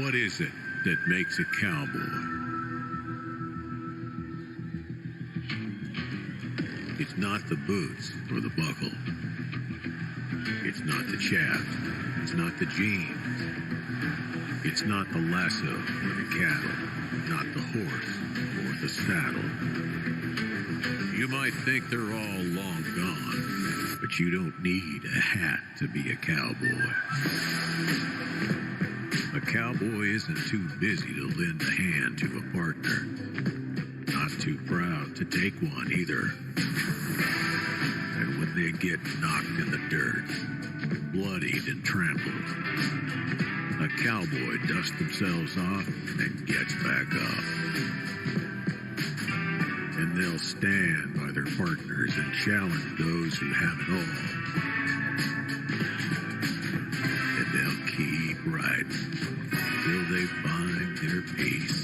What is it that makes a cowboy? It's not the boots or the buckle. It's not the chaps. It's not the jeans. It's not the lasso or the cattle. Not the horse or the saddle. You might think they're all long gone, but you don't need a hat to be a cowboy. A cowboy isn't too busy to lend a hand to a partner. Not too proud to take one either. And when they get knocked in the dirt, bloodied and trampled, a cowboy dusts themselves off and gets back up. And they'll stand by their partners and challenge those who have it all. And they'll keep riding till they find their peace.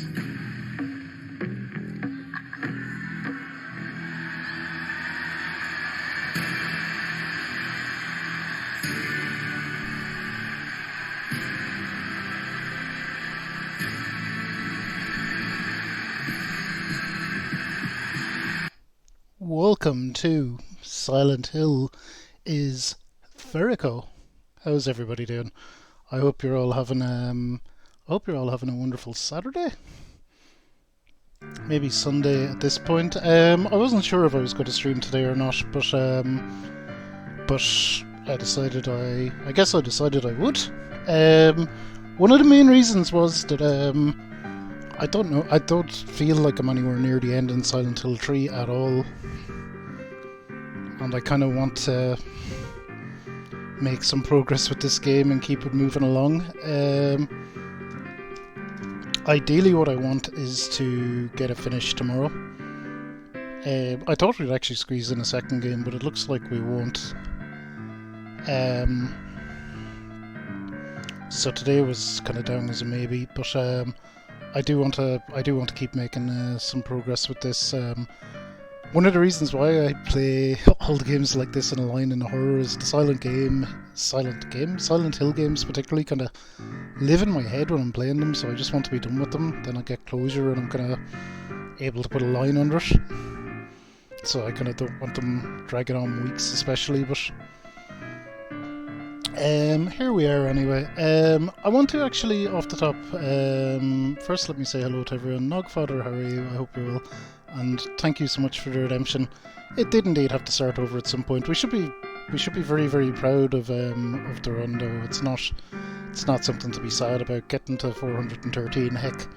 Welcome to Silent Hill is Verico. How's everybody doing? I hope you're all having a wonderful Saturday. Maybe Sunday at this point. I wasn't sure if I was going to stream today or not, but I decided I decided I would. One of the main reasons was that I don't feel like I'm anywhere near the end in Silent Hill 3 at all. And I kind of want to make some progress with this game and keep it moving along. Ideally what I want is to get it finished tomorrow. I thought we'd actually squeeze in a second game, but it looks like we won't. So today was kind of down as a maybe, but I do want to keep making some progress with this. One of the reasons why I play all the games like this in a line in a horror is the Silent Hill games particularly kind of live in my head when I'm playing them, so I just want to be done with them. Then I get closure and I'm kind of able to put a line under it. So I kind of don't want them dragging on weeks, especially. But here we are anyway. I want to actually, off the top, first let me say hello to everyone. Nogfather, how are you? I hope you're well. And thank you so much for the redemption. It did indeed have to start over at some point. We should be very, very proud of the run, though. It's not something to be sad about. Getting to 413, heck,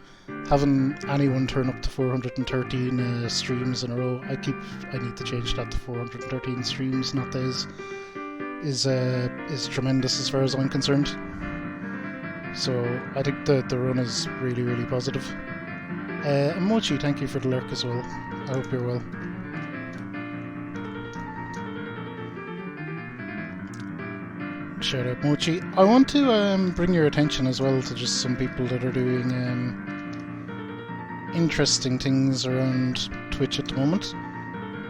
having anyone turn up to 413 streams in a row. I need to change that to 413 streams, not days. Is tremendous as far as I'm concerned. So I think the run is really, really positive. And Mochi, thank you for the lurk as well. I hope you're well. Shout out Mochi. I want to bring your attention as well to just some people that are doing interesting things around Twitch at the moment.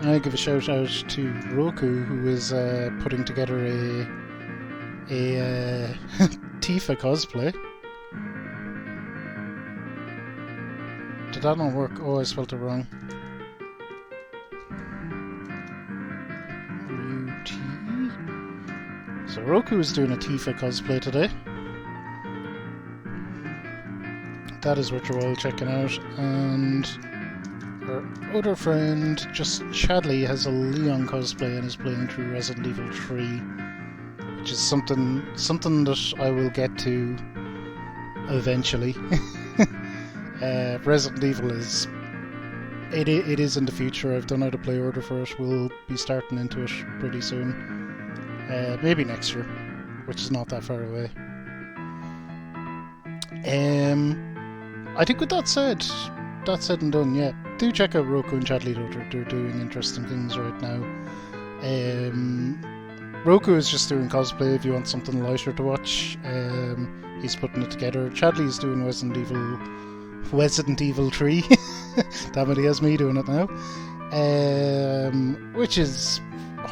I give a shout out to Roku, who is putting together a Tifa cosplay. Did that not work? Oh, I spelled it wrong. So Roku is doing a Tifa cosplay today. That is what you're all checking out. And our other friend, just Chadley, has a Leon cosplay and is playing through Resident Evil 3, which is something that I will get to eventually. Resident Evil is in the future. I've done out a play order for it. We'll be starting into it pretty soon. Maybe next year, which is not that far away. I think with that said and done, yeah, do check out Roku and Chadley, though. They're doing interesting things right now. Roku is just doing cosplay if you want something lighter to watch. He's putting it together. Chadley's doing Resident Evil 3. Damn it, he has me doing it now. Which is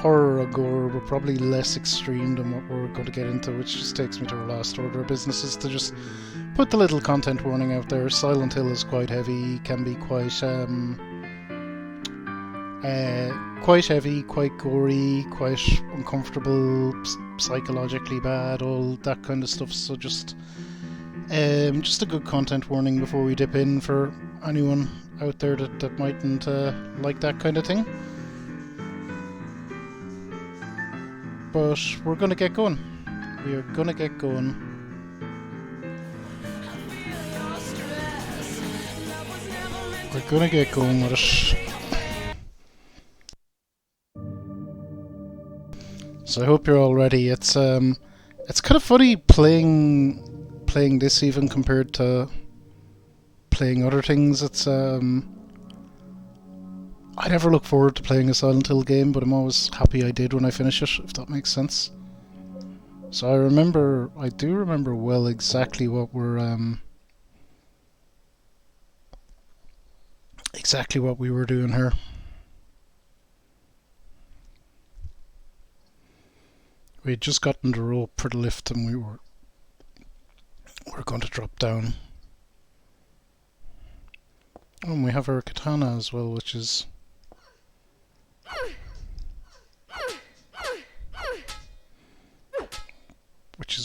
horror or gore, but probably less extreme than what we're going to get into, which just takes me to our last order of business, is to just put the little content warning out there. Silent Hill is quite heavy, can be quite heavy, quite gory, quite uncomfortable, psychologically bad, all that kind of stuff. So just a good content warning before we dip in for anyone out there that mightn't like that kind of thing. But we're gonna get going. We are gonna get going. We're gonna get going with it. So I hope you're all ready. It's kind of funny playing this even compared to playing other things. It's I never look forward to playing a Silent Hill game, but I'm always happy I did when I finish it, if that makes sense. So I do remember well exactly what we were doing here. We had just gotten the rope for the lift, and we were going to drop down. Oh, and we have our katana as well, which is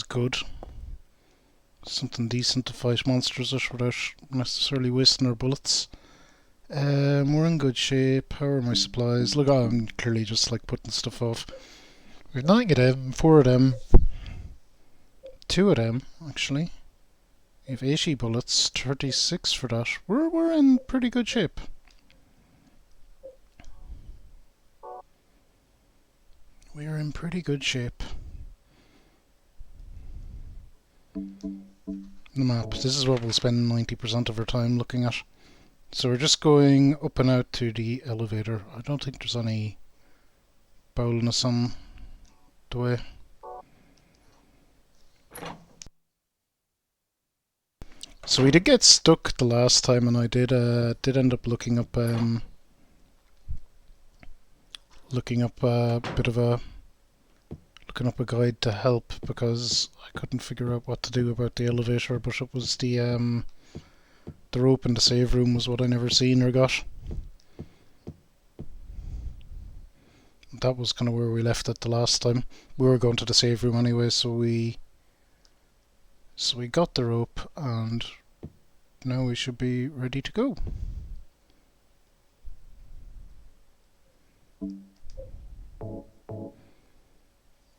good. Something decent to fight monsters with without necessarily wasting our bullets. We're in good shape. How are my supplies? Look, I'm clearly just like putting stuff off. We've 9 of them, 4 of them, 2 of them actually. We have 80 bullets, 36 for that. We're in pretty good shape. We are in pretty good shape. The map. This is what we'll spend 90% of our time looking at. So we're just going up and out to the elevator. I don't think there's any boldness on the way. So we did get stuck the last time, and I did end up looking up a guide to help, because I couldn't figure out what to do about the elevator, but it was the rope in the save room was what I never seen or got. That was kind of where we left it the last time. We were going to the save room anyway, so we got the rope, and now we should be ready to go.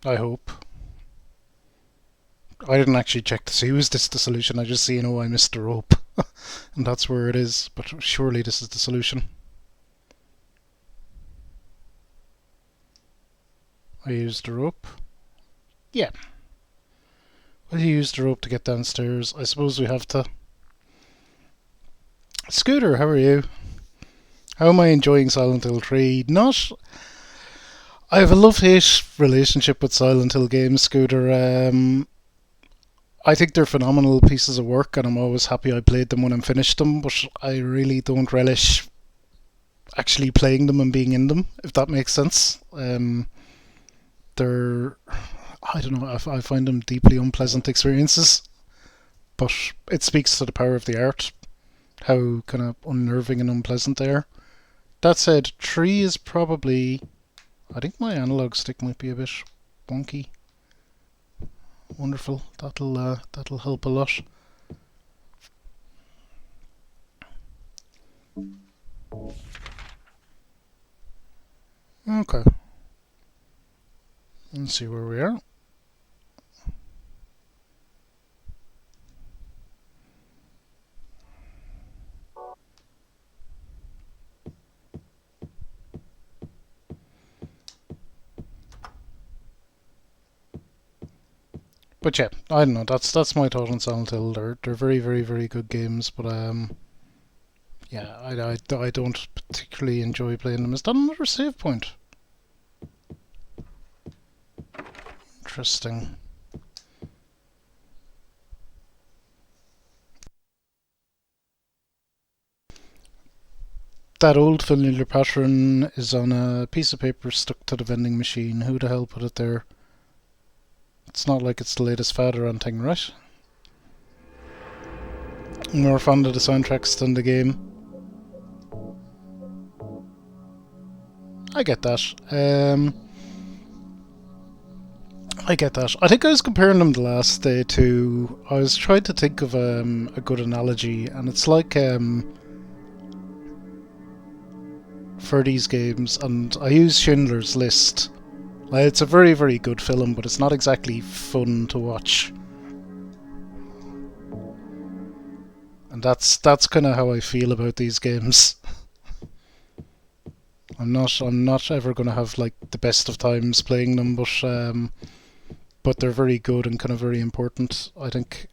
I hope. I didn't actually check to see was this the solution. I just seen, oh, I missed the rope. And that's where it is, but surely this is the solution. I used the rope. Yeah. Well, you used the rope to get downstairs. I suppose we have to... Scooter, how are you? How am I enjoying Silent Hill 3? I have a love-hate relationship with Silent Hill games, Scooter. I think they're phenomenal pieces of work, and I'm always happy I played them when I finished them, but I really don't relish actually playing them and being in them, if that makes sense. They're... I don't know, I find them deeply unpleasant experiences, but it speaks to the power of the art, how kind of unnerving and unpleasant they are. That said, 3 is probably... I think my analog stick might be a bit wonky. Wonderful. That'll help a lot. Okay. Let's see where we are. But yeah, I don't know. That's my thought on Silent Hill. They're very, very, very good games, but yeah, I don't particularly enjoy playing them. Is that another save point? Interesting. That old familiar pattern is on a piece of paper stuck to the vending machine. Who the hell put it there? It's not like it's the latest fad or anything, right? More fond of the soundtracks than the game. I get that. I get that. I think I was comparing them the last day to... I was trying to think of a good analogy, and it's like for these games, and I use Schindler's List. It's a very, very good film, but it's not exactly fun to watch. And that's kind of how I feel about these games. I'm not ever going to have like the best of times playing them, but they're very good and kind of very important, I think.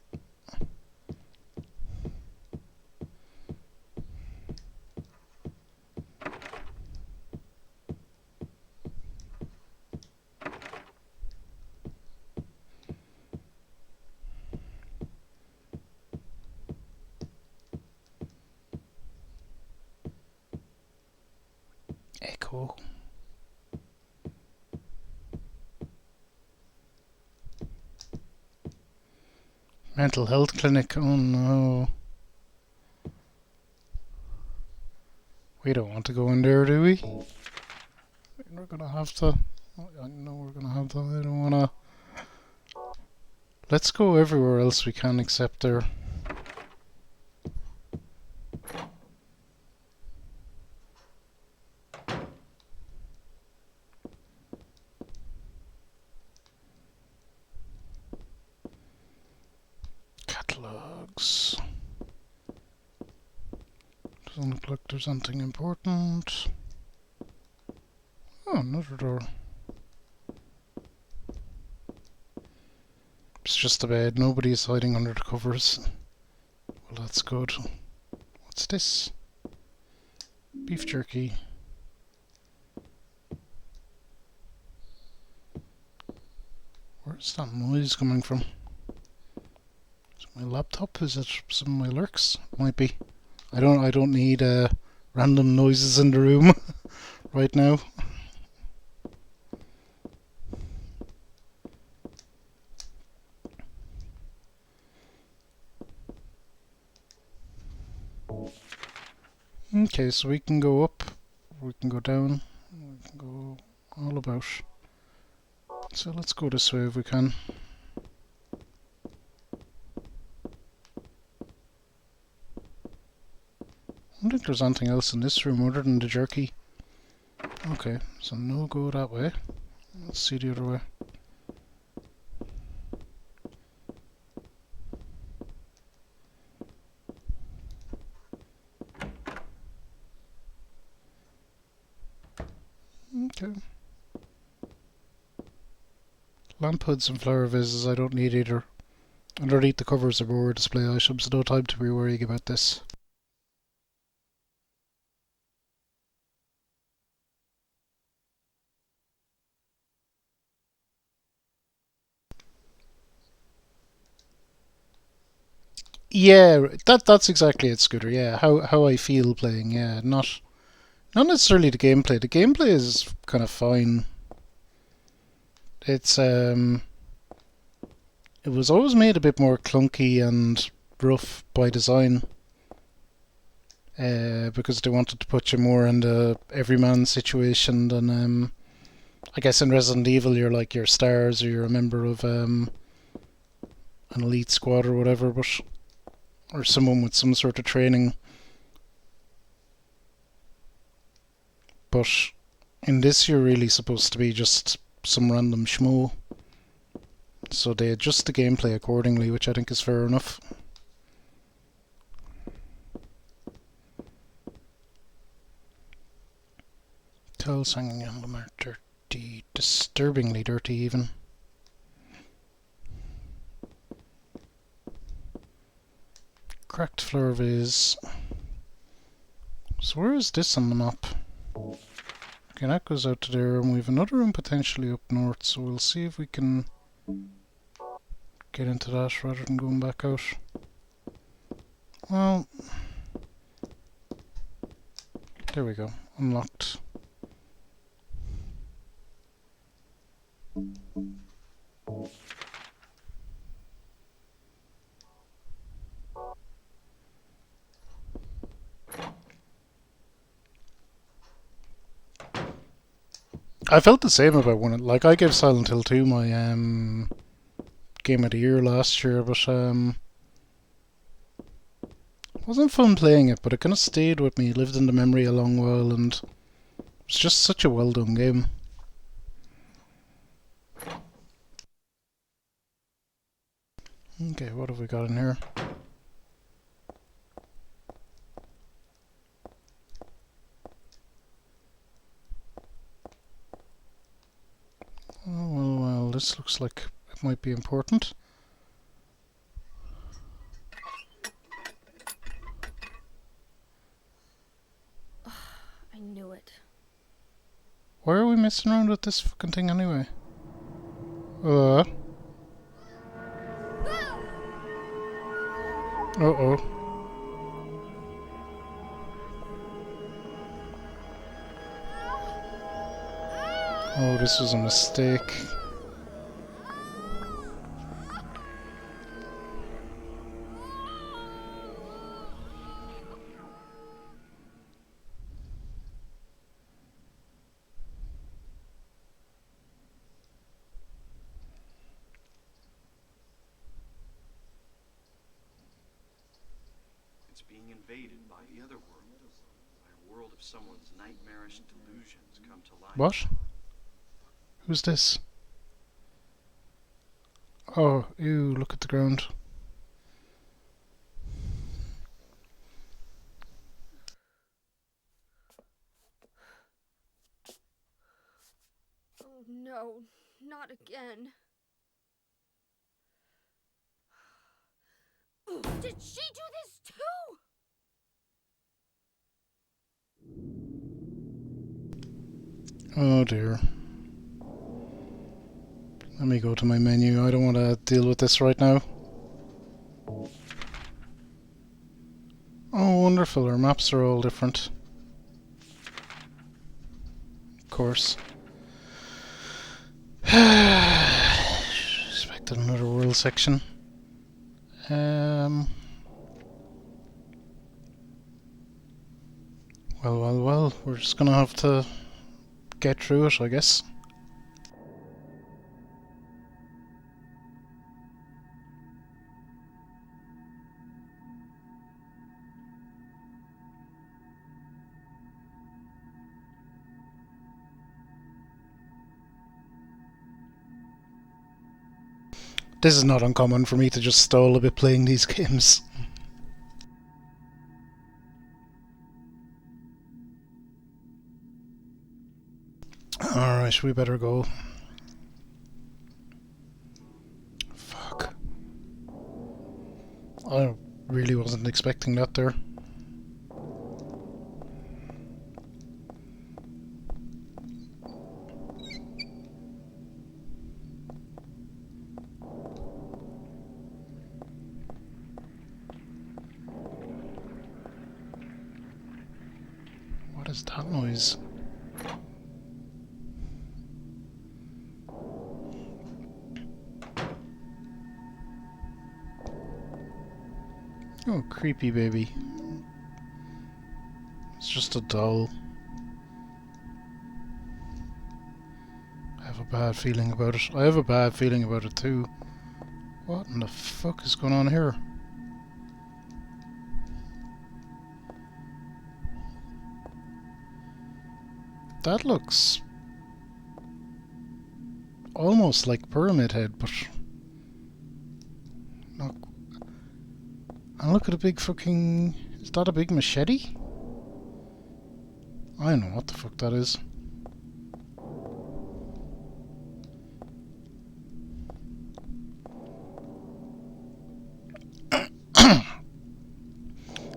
Echo. Mental health clinic, oh no. We don't want to go in there, do we? We're gonna have to. I know we're gonna have to. I don't wanna. Let's go everywhere else we can except there. Catalogs. Doesn't look like there's anything important. Oh, another door. It's just a bed. Nobody's hiding under the covers. Well, that's good. What's this? Beef jerky. Where's that noise coming from? Is it my laptop? Is it some of my lurks? Might be. I don't need random noises in the room right now. Okay, so we can go up, we can go down, we can go all about. So let's go this way if we can. I don't think there's anything else in this room other than the jerky. Okay, so no go that way. Let's see the other way. Okay. Lamp hoods and flower vases I don't need either. Underneath the covers are more display items, no time to be worrying about this. Yeah, that's exactly it, Scooter. Yeah, how I feel playing. Yeah, not necessarily the gameplay. The gameplay is kind of fine. It's it was always made a bit more clunky and rough by design. Because they wanted to put you more in the everyman situation than I guess in Resident Evil you're like your stars or you're a member of an elite squad or whatever, or someone with some sort of training. But in this you're really supposed to be just some random schmo. So they adjust the gameplay accordingly, which I think is fair enough. Towels hanging on them are dirty, disturbingly dirty even. Cracked floor vase. So where is this on the map? Okay, that goes out to there, and we have another room potentially up north, so we'll see if we can get into that rather than going back out. Well, There we go. Unlocked. I felt the same about one. Like, I gave Silent Hill 2 my game of the year last year, but it wasn't fun playing it, but it kind of stayed with me, lived in the memory a long while, and it was just such a well done game. Okay, what have we got in here? Oh, well, this looks like it might be important. I knew it. Why are we messing around with this fucking thing anyway? Uh-oh. Oh, this was a mistake. It's being invaded by the other world. By a world of someone's nightmarish delusions come to life. What? Who's this? Oh, ew, look at the ground. Oh no, not again. Did she do this too? Oh dear. Let me go to my menu. I don't want to deal with this right now. Oh, wonderful. Our maps are all different. Of course. Expected another world section. Well. We're just gonna have to get through it, I guess. This is not uncommon for me to just stall a bit playing these games. Alright, we better go. Fuck. I really wasn't expecting that there. What is that noise? Oh, creepy baby. It's just a doll. I have a bad feeling about it. I have a bad feeling about it too. What in the fuck is going on here? That looks almost like Pyramid Head, but not. And look at a big fucking... Is that a big machete? I don't know what the fuck that is.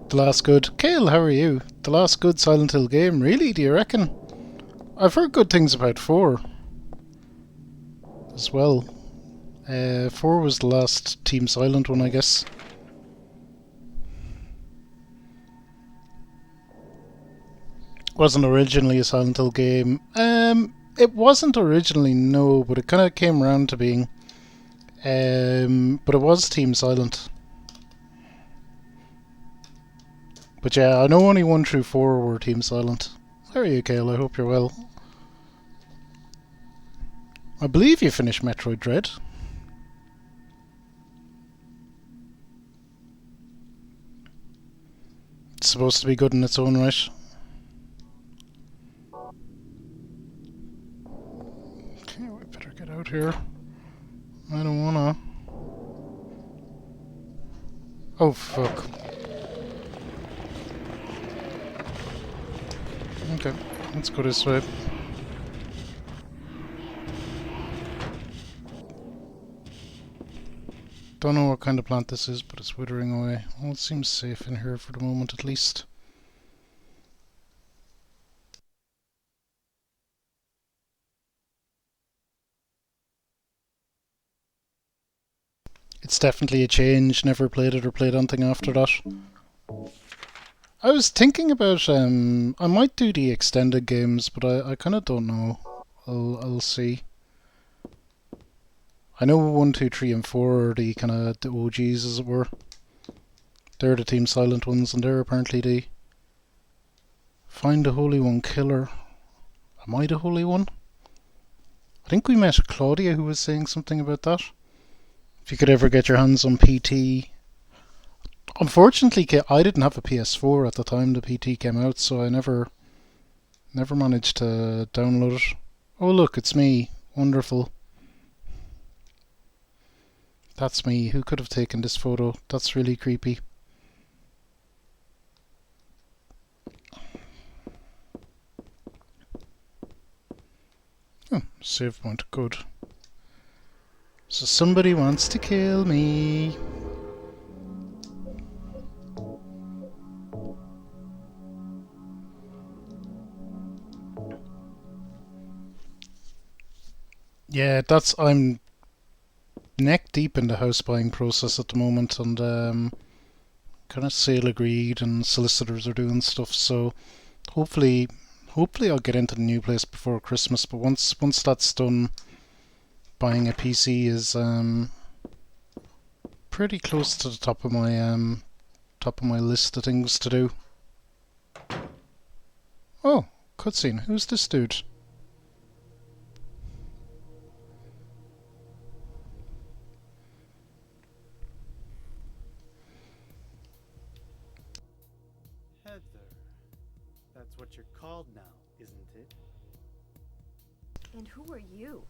The last good... Kale, how are you? The last good Silent Hill game? Really, do you reckon? I've heard good things about 4 as well. 4 was the last Team Silent one, I guess. Wasn't originally a Silent Hill game. It wasn't originally, no, but it kind of came around to being. But it was Team Silent. But yeah, I know only 1 through 4 were Team Silent. How are you, Kale? I hope you're well. I believe you finished Metroid Dread. It's supposed to be good in its own right. Okay, we better get out here. I don't wanna. Oh, fuck. Okay, let's go this way. Don't know what kind of plant this is, but it's withering away. Well, it seems safe in here for the moment, at least. It's definitely a change. Never played it or played anything after that. I was thinking about I might do the extended games, but I kind of don't know. I'll see. I know 1, 2, 3, and 4 are the kind of the OGs, as it were. They're the Team Silent ones, and they're apparently the Find the Holy One killer. Am I the Holy One? I think we met Claudia, who was saying something about that. If you could ever get your hands on PT. Unfortunately, I didn't have a PS4 at the time the PT came out, so I never managed to download it. Oh look, it's me. Wonderful. That's me. Who could have taken this photo? That's really creepy. Oh, save point. Good. So somebody wants to kill me. Yeah, I'm neck deep in the house buying process at the moment, and kind of sale agreed and solicitors are doing stuff, so hopefully I'll get into the new place before Christmas. But once that's done, buying a PC is pretty close to the top of my list of things to do. Oh, cutscene. Who's this dude? Heather. That's what you're called now, isn't it? And who are you?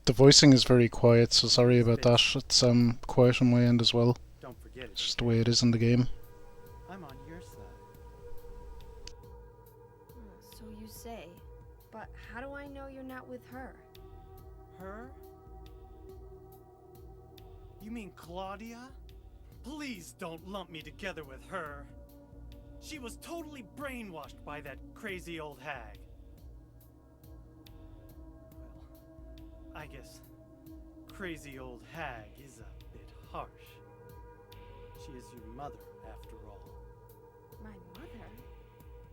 The voicing is very quiet, so sorry about that. It's quiet on my end as well. Don't forget it. It's just the way it is in the game. I'm on your side. So you say. But how do I know you're not with her? Her? You mean Claudia? Please don't lump me together with her. She was totally brainwashed by that crazy old hag. Well, I guess crazy old hag is a bit harsh. She is your mother, after all. My mother?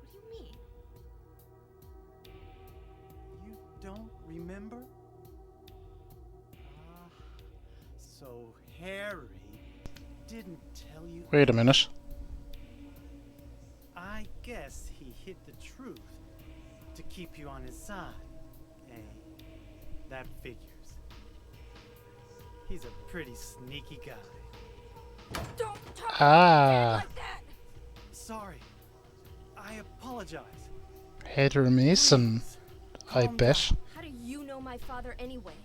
What do you mean? You don't remember? Ah, so Harry didn't tell you. Wait a minute. I guess he hid the truth to keep you on his side. Eh, that figures. He's a pretty sneaky guy. Don't talk Ah, like that! Sorry. I apologize. Heather Mason, Please, I calm bet. down. How do you know my father anyway?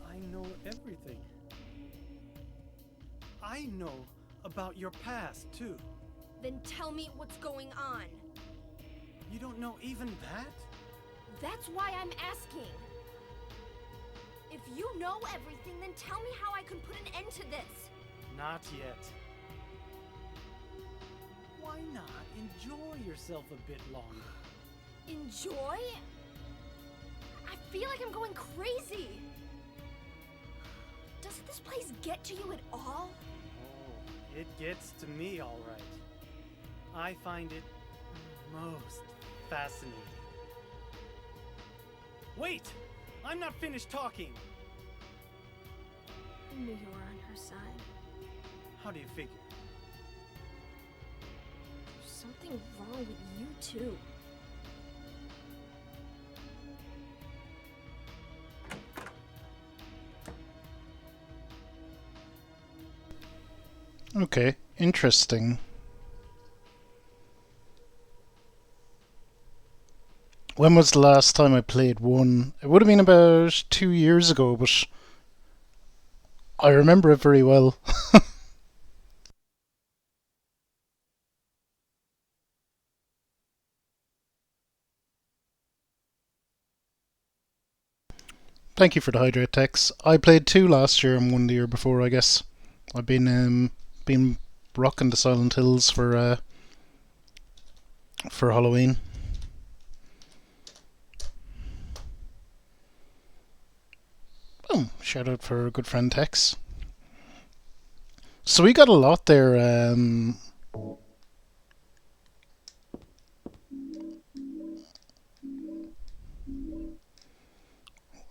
I know everything. I know about your past, too. Then tell me what's going on. You don't know even that? That's why I'm asking. If you know everything, then tell me how I can put an end to this. Not yet. Why not enjoy yourself a bit longer? Enjoy? I feel like I'm going crazy. Does this place get to you at all? Oh, it gets to me all right. I find it Most fascinating. Wait! I'm not finished talking! I knew you were on her side. How do you figure? There's something wrong with you, too. Okay, interesting. When was the last time I played one? It would have been about 2 years ago, but I remember it very well. Thank you for the hydrate text. I played 2 last year and 1 the year before, I guess. I've been rocking the Silent Hills for Halloween. Oh, shout out for good friend Tex. So we got a lot there.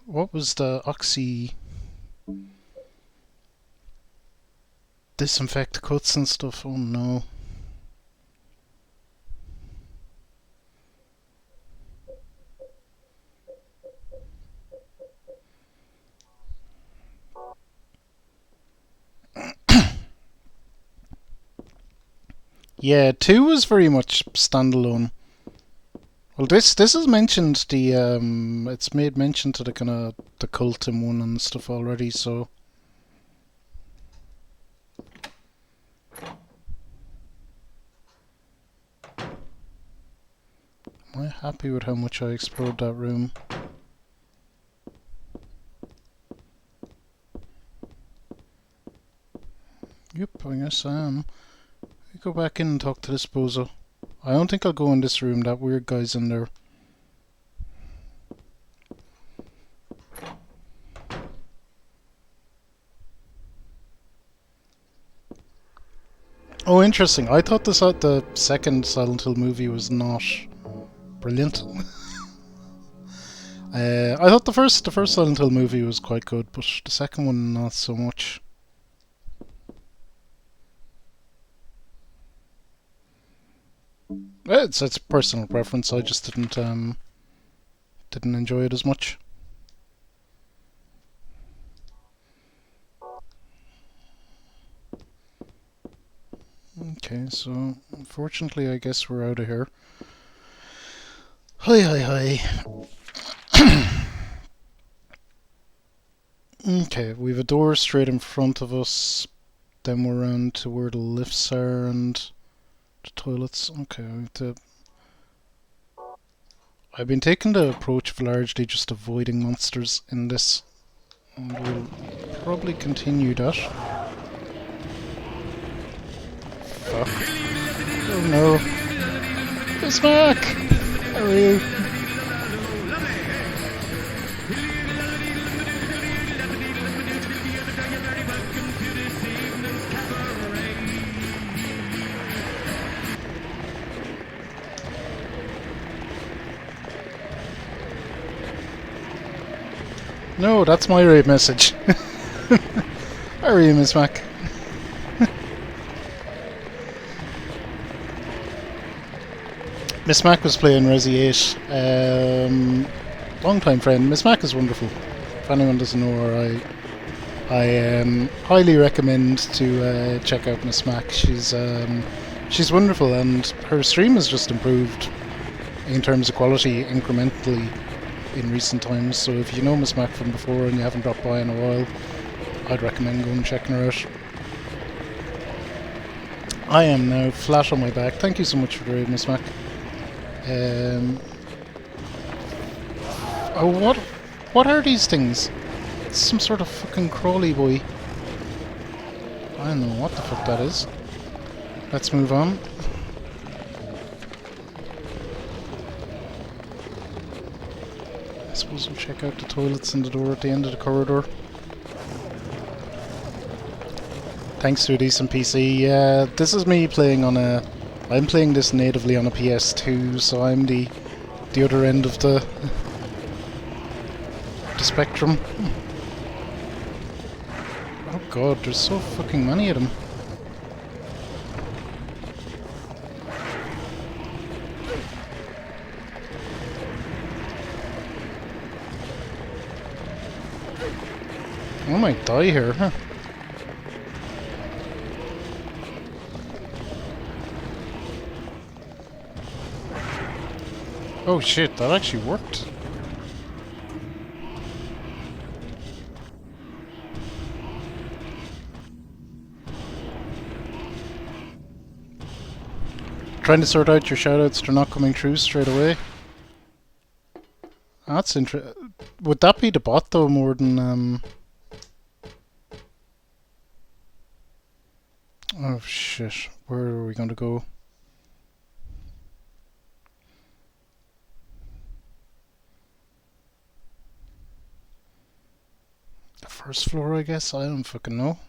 What was the Oxy disinfect cuts and stuff? Oh no. Yeah, 2 was very much standalone. Well, this is mentioned it's made mention to the kind of the cult in 1 and stuff already. So am I happy with how much I explored that room? Yep, I guess I am. Go back in and talk to this bozo. I don't think I'll go in this room. That weird guy's in there. Oh, interesting. I thought the second Silent Hill movie was not brilliant. I thought the first Silent Hill movie was quite good, but the second one not so much. It's personal preference. I just didn't enjoy it as much. Okay, so unfortunately, I guess we're out of here. Hi. Okay, we have a door straight in front of us. Then we're around to where the lifts are and the toilets. Okay, I've been taking the approach of largely just avoiding monsters in this, and we'll probably continue that. Fuck. Oh no. It's Mac! How are you? No, that's my raid message. How are you, Miss Mac? Miss Mac was playing Resi 8. Long time friend. Miss Mac is wonderful. If anyone doesn't know her, I highly recommend to check out Miss Mac. She's wonderful, and her stream has just improved in terms of quality incrementally in recent times. So if you know Miss Mac from before and you haven't dropped by in a while, I'd recommend going and checking her out. I am now flat on my back. Thank you so much for the raid, Miss Mac. Oh, what are these things? It's some sort of fucking crawly boy. I don't know what the fuck that is. Let's move on. I suppose we'll check out the toilets and the door at the end of the corridor. Thanks to a decent PC. Yeah, this is me playing on a I'm playing this natively on a PS2, so I'm the other end of the spectrum. Oh god, there's so fucking many of them. I might die here, huh? Oh shit, that actually worked. Trying to sort out your shoutouts, they're not coming through straight away. That's interesting. Would that be the bot though, more than oh shit, where are we going to go? The first floor, I guess? I don't fucking know.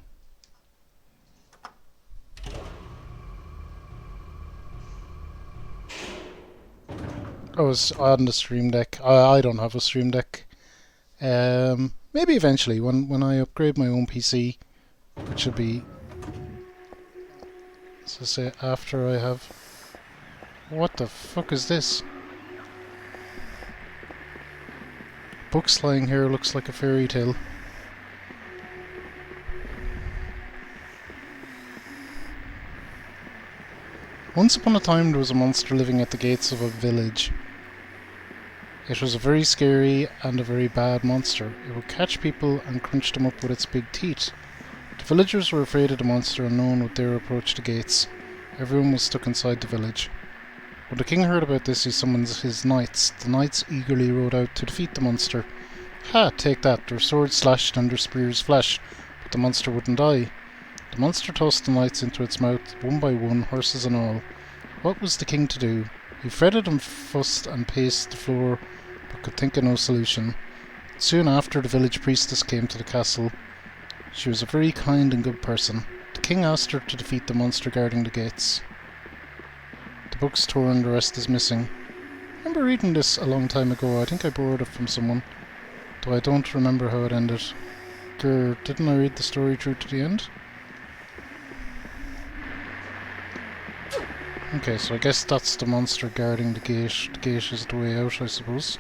Oh, it's on the Stream Deck. I don't have a Stream Deck. Maybe eventually, when I upgrade my own PC, which will be, as I say, after I have... What the fuck is this? Books lying here looks like a fairy tale. Once upon a time there was a monster living at the gates of a village. It was a very scary and a very bad monster. It would catch people and crunch them up with its big teeth. The villagers were afraid of the monster and no one would dare approach the gates. Everyone was stuck inside the village. When the king heard about this, he summoned his knights. The knights eagerly rode out to defeat the monster. Ha! Take that! Their swords slashed and their spears flashed, but the monster wouldn't die. The monster tossed the knights into its mouth, one by one, horses and all. What was the king to do? He fretted and fussed and paced the floor, but could think of no solution. Soon after, the village priestess came to the castle. She was a very kind and good person. The king asked her to defeat the monster guarding the gates. The book's torn, the rest is missing. I remember reading this a long time ago. I think I borrowed it from someone, though I don't remember how it ended. Grr, didn't I read the story through to the end? Okay, so I guess that's the monster guarding the gate. The gate is the way out, I suppose.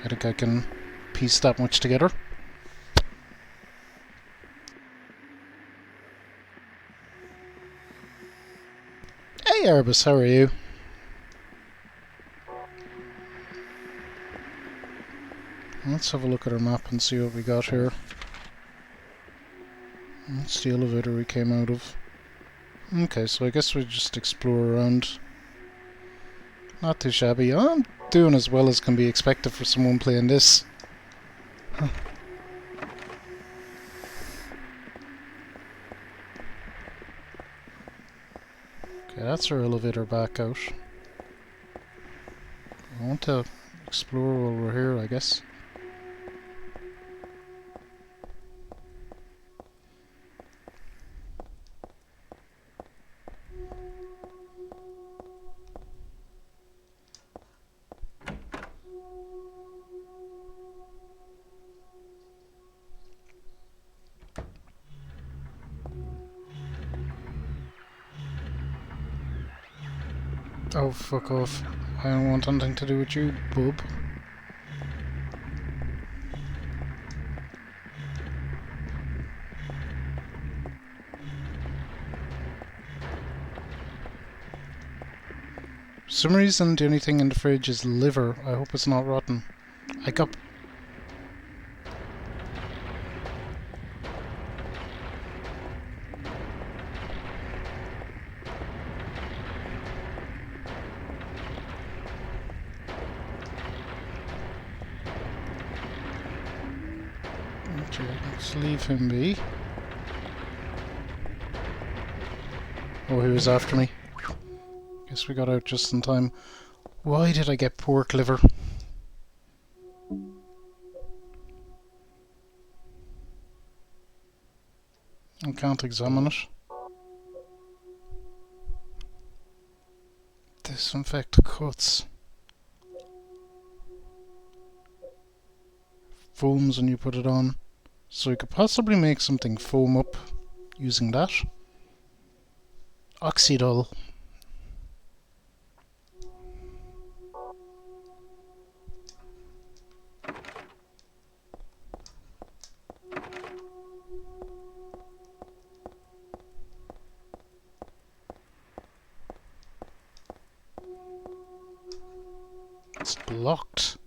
I think I can piece that much together. Hey Arbus, how are you? Let's have a look at our map and see what we got here. That's the elevator we came out of. Okay, so I guess we just explore around. Not too shabby. I'm doing as well as can be expected for someone playing this. Huh. Okay, that's our elevator back out. I want to explore while we're here, I guess. Oh, fuck off. I don't want anything to do with you, bub. For some reason, the only thing in the fridge is liver. I hope it's not rotten. I got... Okay, let's leave him be. Oh, he was after me. Guess we got out just in time. Why did I get pork liver? I can't examine it. Disinfect cuts. Foams when you put it on. So you could possibly make something foam up using that. Oxydol. It's locked.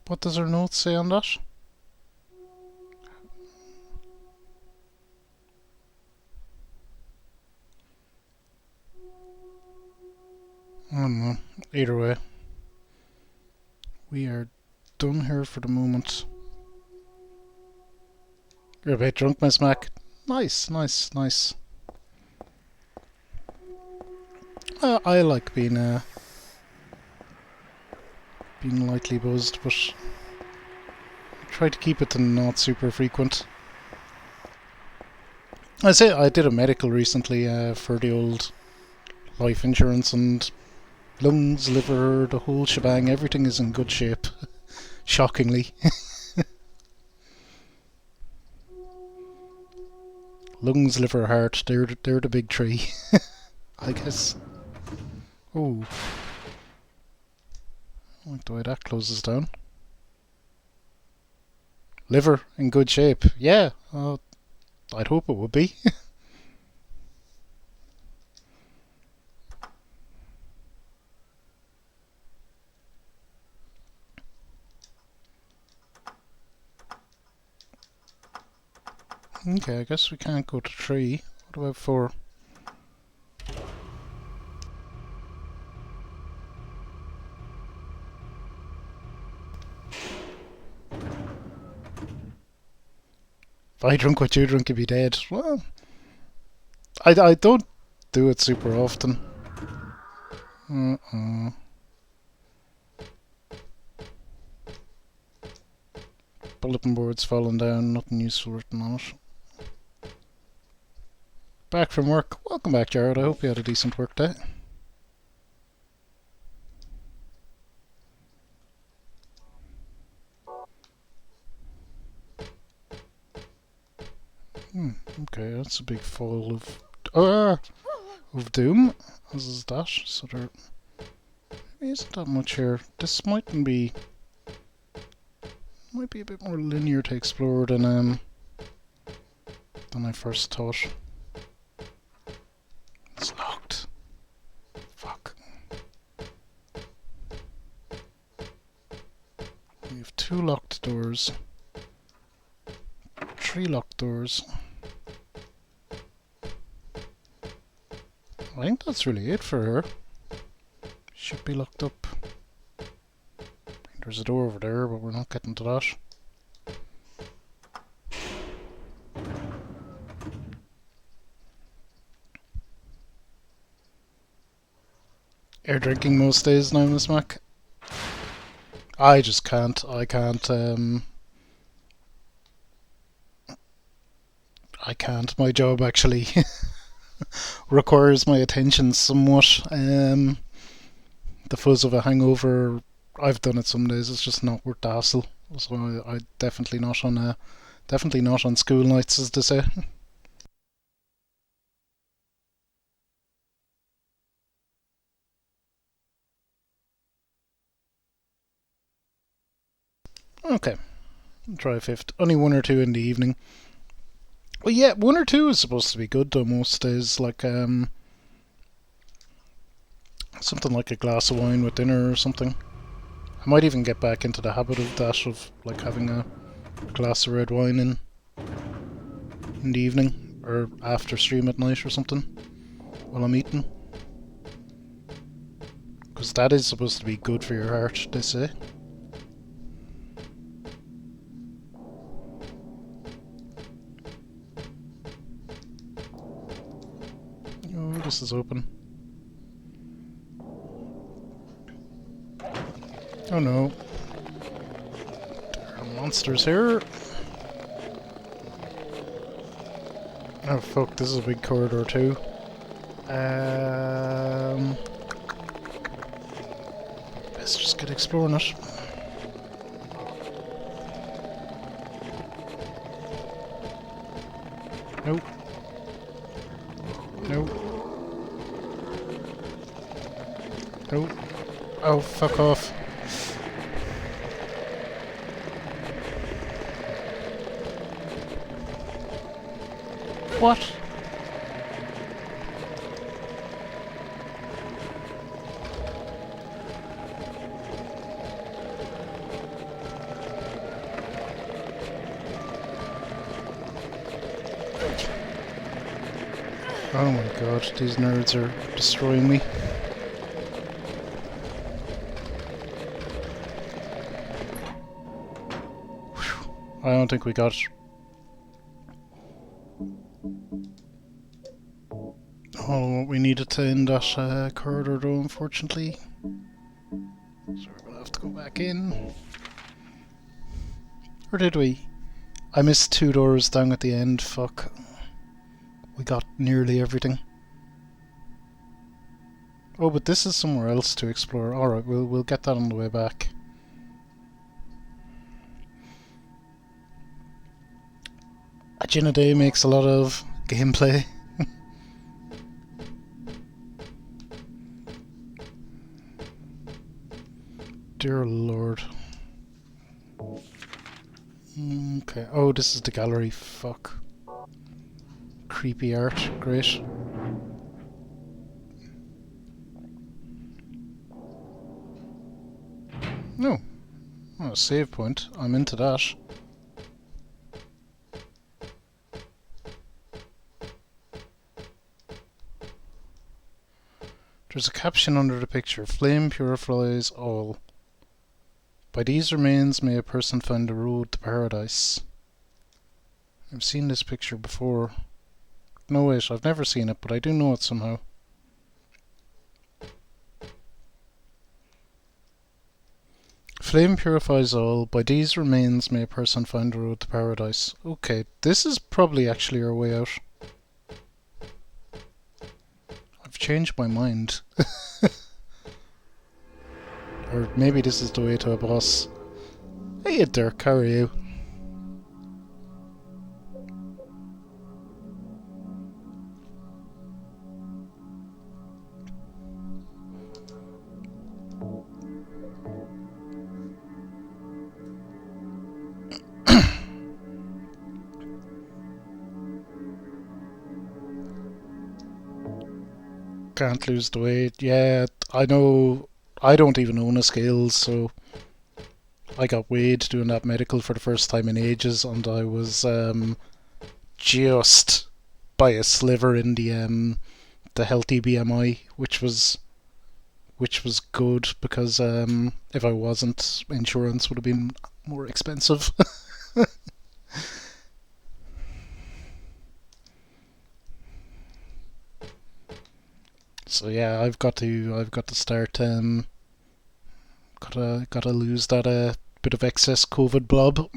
What does our note say on that? I don't know. Either way, we are done here for the moment. You're a bit drunk, Miss Mac. Nice, nice, nice. I like being lightly buzzed, but I try to keep it to not super frequent. I say I did a medical recently for the old life insurance, and lungs, liver, the whole shebang, everything is in good shape. Shockingly. Lungs, liver, heart, they're the big three. I guess. Oh. I like the way that closes down. Liver in good shape. Yeah, I'd hope it would be. Okay, I guess we can't go to 3. What about 4? If I drunk what you drunk, you'd be dead. Well, I don't do it super often. Bulletin board's fallen down, nothing useful written on it. Back from work. Welcome back, Jared. I hope you had a decent work day. Okay, that's a big fall of doom. As is that. So there isn't that much here. This might be a bit more linear to explore than I first thought. It's locked. Fuck. We have 2 locked doors. 3 locked doors. I think that's really it for her. Should be locked up. There's a door over there, but we're not getting to that. Air drinking most days now, Miss Mac. I just can't. I can't. I can't. My job actually requires my attention somewhat. The fuzz of a hangover, I've done it some days. It's just not worth the hassle. So I definitely not on school nights, as they say. Okay, try 5th. Only 1 or 2 in the evening. Well, yeah, 1 or 2 is supposed to be good though most days. Like something like a glass of wine with dinner or something. I might even get back into the habit of that, of like having a glass of red wine in the evening or after stream at night or something while I'm eating. Because that is supposed to be good for your heart, they say. this is open. Oh no. There are monsters here. Oh fuck, this is a big corridor too. Let's just get exploring it. Nope. Nope. Nope. Oh, fuck off. What? Oh my god, these nerds are destroying me. Whew. I don't think we got all what we needed to end that corridor though, unfortunately. So we're gonna have to go back in. Or did we? I missed 2 doors down at the end, fuck. We got nearly everything. Oh, but this is somewhere else to explore. Alright, we'll get that on the way back. A gin a day makes a lot of gameplay. Dear Lord. Okay. Oh, this is the gallery. Fuck. Creepy art. Great. No. Oh, a save point. I'm into that. There's a caption under the picture. Flame purifies all. By these remains may a person find the road to paradise. I've seen this picture before. No wait, I've never seen it, but I do know it somehow. Flame purifies all. By these remains may a person find the road to paradise. Okay, this is probably actually our way out. I've changed my mind. Or maybe this is the way to a boss. Hey Dirk, how are you? Can't lose the weight. Yeah, I know. I don't even own a scale, so I got weighed doing that medical for the first time in ages, and I was just by a sliver in the healthy BMI, which was good because if I wasn't, insurance would have been more expensive. So yeah, I've got to start gotta lose that bit of excess COVID blob.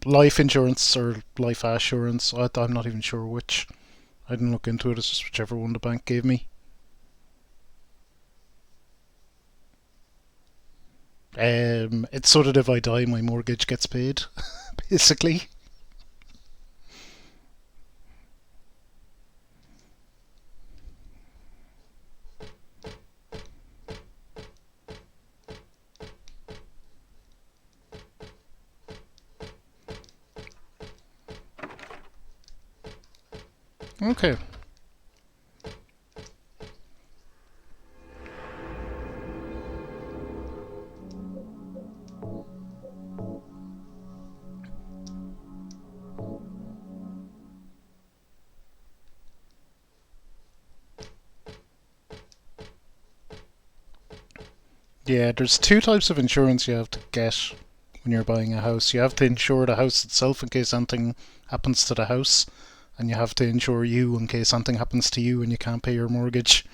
Life insurance or life assurance. I'm not even sure which. I didn't look into it. It's just whichever one the bank gave me. It's so that if I die, my mortgage gets paid, basically. Okay. Yeah, there's 2 types of insurance you have to get. when you're buying a house. You have to insure the house itself in case anything happens to the house, and you have to insure you in case something happens to you and you can't pay your mortgage.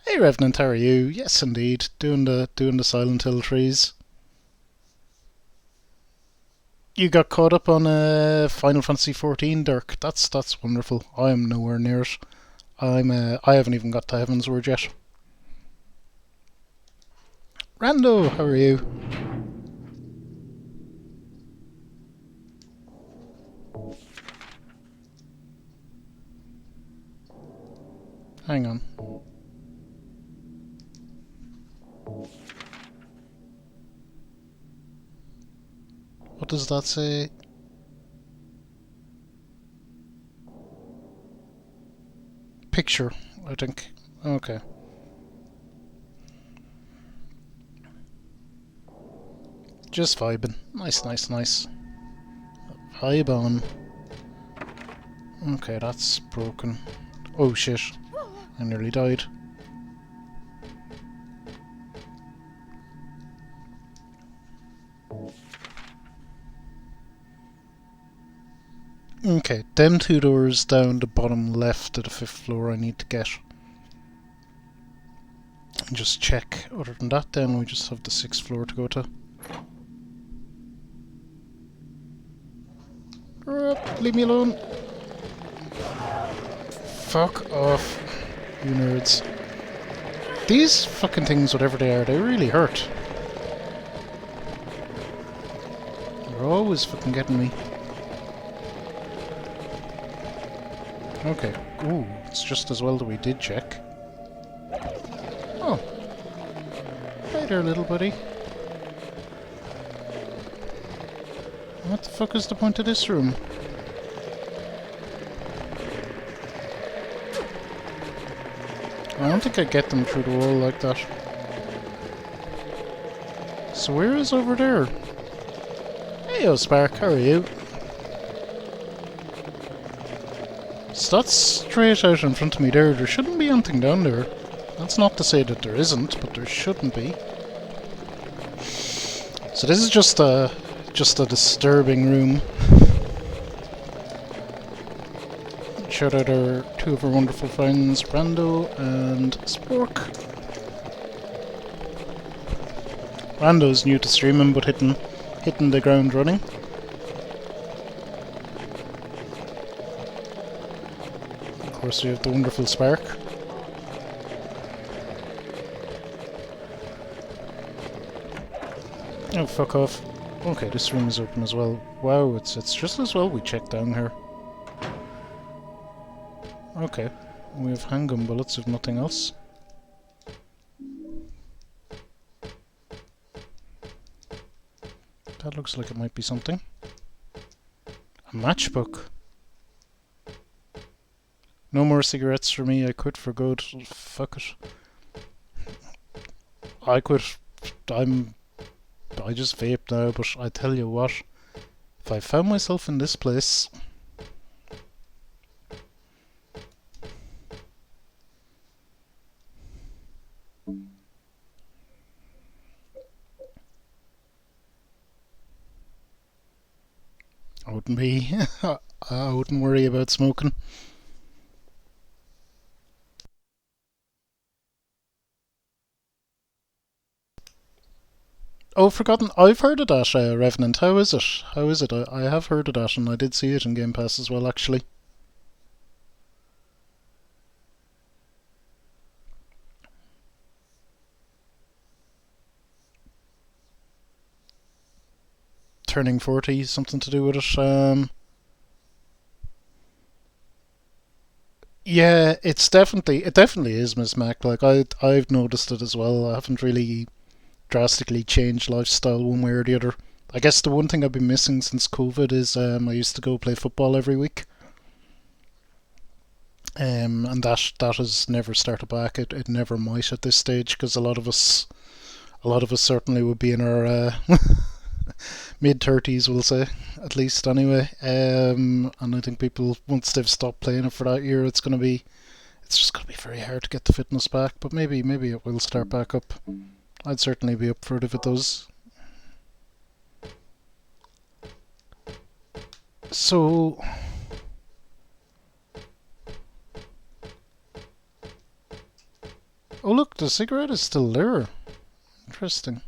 Hey Revenant, how are you? Yes indeed, doing the Silent Hill trees. You got caught up on Final Fantasy 14, Dirk. That's wonderful. I am nowhere near it. I haven't even got to Heaven's Word yet. Rando, how are you? Hang on. What does that say? Picture, I think. Okay. Just vibing. Nice. Vibe on. Okay, that's broken. Oh shit. I nearly died. Okay, them two doors down the bottom left of the 5th floor I need to get. And just check. Other than that, then we just have the 6th floor to go to. Leave me alone. Fuck off, you nerds. These fucking things, whatever they are, they really hurt. They're always fucking getting me. Okay. Ooh, it's just as well that we did check. Oh. Hi there, little buddy. What the fuck is the point of this room? I don't think I get them through the wall like that. So where is over there? Heyo, Spark, how are you? So that's straight out in front of me there. There shouldn't be anything down there. That's not to say that there isn't, but there shouldn't be. So this is just a disturbing room. Shout out our two of our wonderful friends, Rando and Spork. Rando's new to streaming, but hitting the ground running. Of course, we have the wonderful Spark. Oh, fuck off. Okay, this room is open as well. Wow, it's just as well we check down here. Okay, we have handgun bullets if nothing else. That looks like it might be something. A matchbook. No more cigarettes for me, I quit for good. Fuck it. I quit. I just vape now, but I tell you what. If I found myself in this place... I wouldn't be. I wouldn't worry about smoking. Oh, forgotten. I've heard of that, Revenant. How is it? How is it? I have heard of that, and I did see it in Game Pass as well, actually. Turning 40, something to do with it. Yeah, it definitely is, Miss Mac. Like I've noticed it as well. I haven't really drastically changed lifestyle one way or the other. I guess the one thing I've been missing since COVID is I used to go play football every week. And that has never started back. It never might at this stage, because a lot of us certainly would be in our mid-30s, we'll say, at least anyway. And I think people, once they've stopped playing it for that year, it's just gonna be very hard to get the fitness back. But maybe it will start back up. I'd certainly be up for it if it does. So... Oh look, the cigarette is still there. Interesting.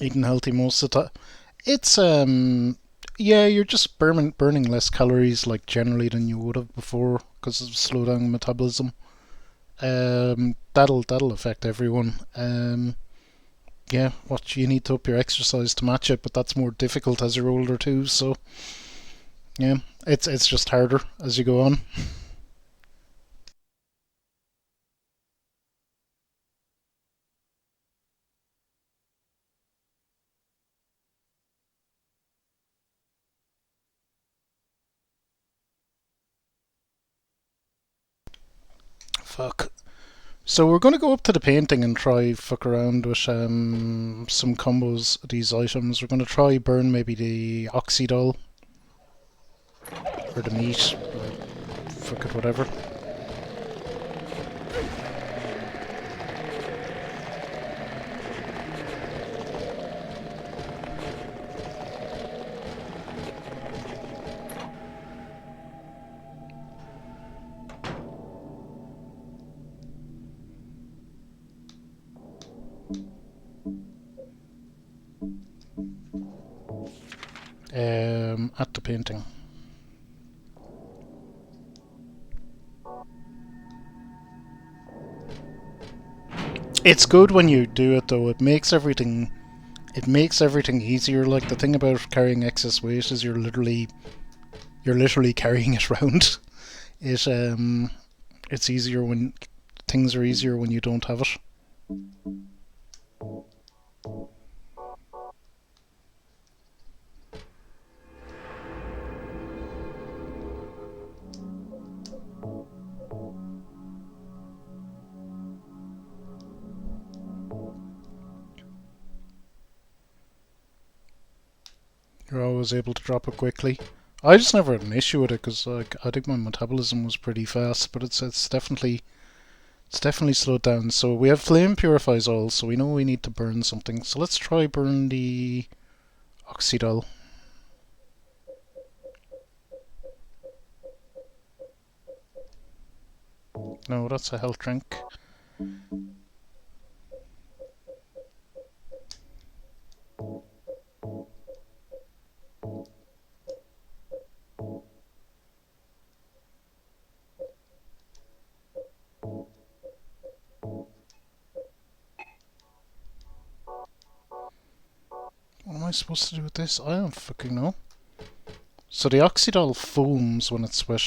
Eating healthy most of the time. It's yeah, you're just burning less calories like generally than you would have before because of slow down metabolism. That'll affect everyone. Yeah, what you need to up your exercise to match it, but that's more difficult as you're older too. So yeah, it's just harder as you go on. Fuck. So we're going to go up to the painting and try fuck around with some combos of these items. We're going to try burn maybe the oxydol or the meat, or fuck it, whatever. At the painting. It's good when you do it though. It makes everything easier. Like the thing about carrying excess weight is you're literally carrying it around. It's easier when things are easier when you don't have it. You're always able to drop it quickly. I just never had an issue with it because like I think my metabolism was pretty fast, but it's definitely slowed down. So we have flame purifies all, so we know we need to burn something. So let's try burn the oxydol. No, that's a health drink. What am I supposed to do with this? I don't fucking know. So the oxydol foams when it's wet.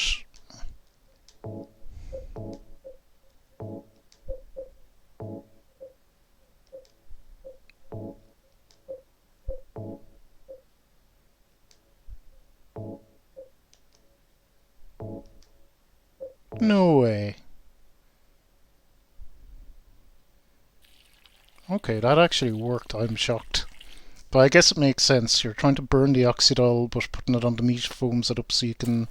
No way. Okay, that actually worked. I'm shocked. But I guess it makes sense. You're trying to burn the oxydol, but putting it on the meat foams it up so you can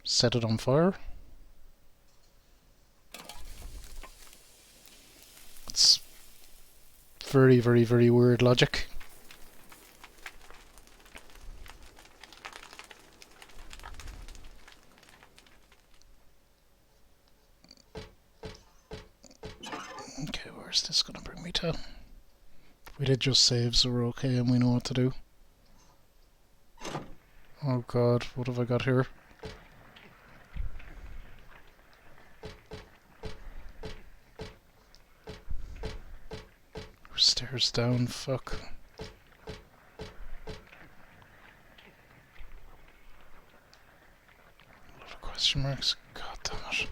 set it on fire. It's very, very, very weird logic. Okay, where's this gonna bring me to? We did just save, so we're okay and we know what to do. Oh god, what have I got here? Stairs down, fuck. A lot of question marks. God damn it.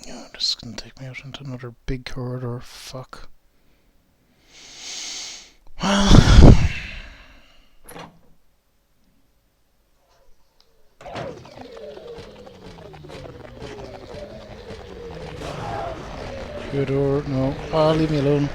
Yeah, this is gonna take me out into another big corridor. Fuck. Through a door. No. Ah, leave me alone.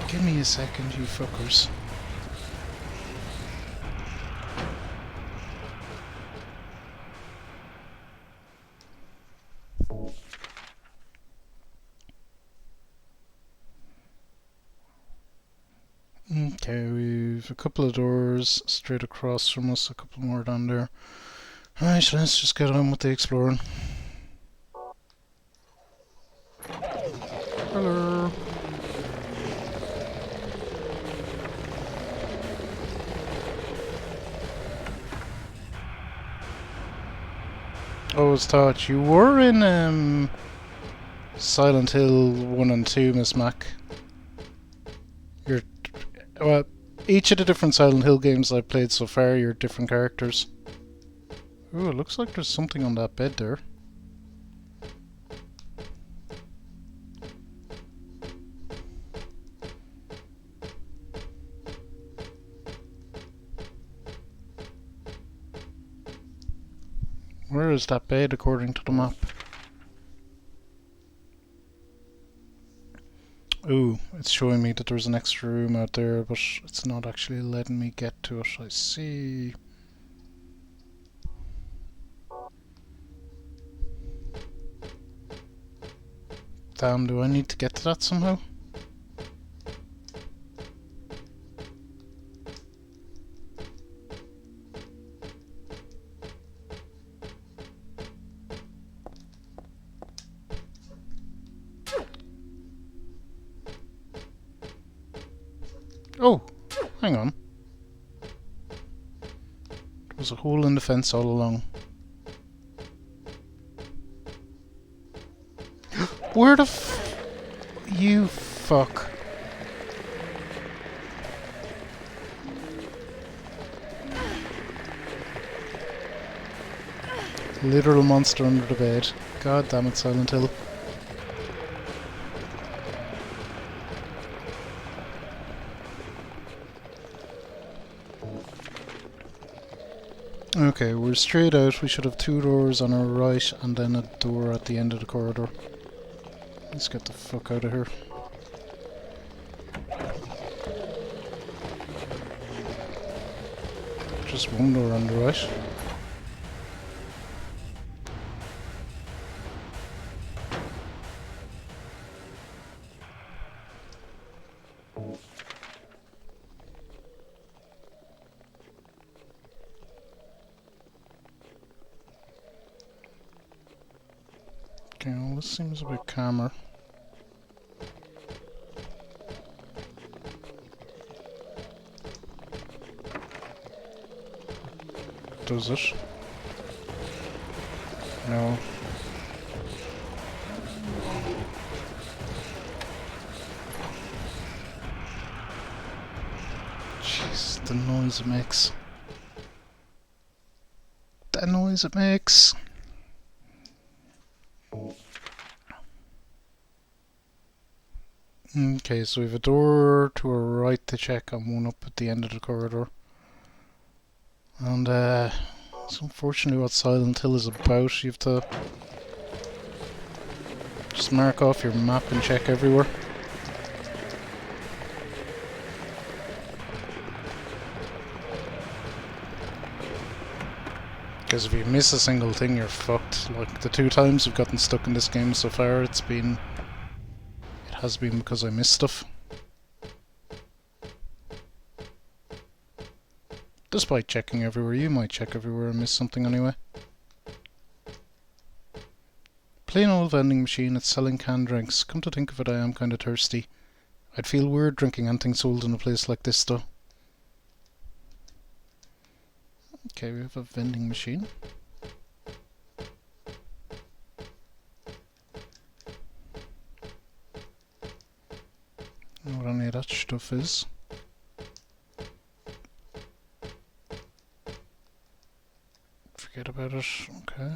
Give me a second, you fuckers. Okay, we've a couple of doors straight across from us, a couple more down there. Right, let's just get on with the exploring. Hello. I always thought you were in Silent Hill 1 and 2, Miss Mac. You're... well, each of the different Silent Hill games I've played so far, you're different characters. Ooh, it looks like there's something on that bed there. Where is that bed according to the map? Ooh, it's showing me that there's an extra room out there, but it's not actually letting me get to it. I see. Damn, do I need to get to that somehow? Oh, hang on. There was a hole in the fence all along. Where the you fuck. Literal monster under the bed. God damn it, Silent Hill. Okay, we're straight out. We should have two doors on our right and then a door at the end of the corridor. Let's get the fuck out of here. Just one door on the right. Okay, well this seems a bit calmer. Does it? No. Jeez, the noise it makes. The noise it makes. Okay, so we have a door to our right to check and one up at the end of the corridor. And it's unfortunately what Silent Hill is about. You have to just mark off your map and check everywhere. Because if you miss a single thing, you're fucked. Like the two times we've gotten stuck in this game so far, it has been because I missed stuff. Despite checking everywhere, you might check everywhere and miss something anyway. Plain old vending machine, it's selling canned drinks. Come to think of it, I am kinda thirsty. I'd feel weird drinking anything sold in a place like this though. Okay, we have a vending machine. I don't know what any of that stuff is. Forget about it. Okay.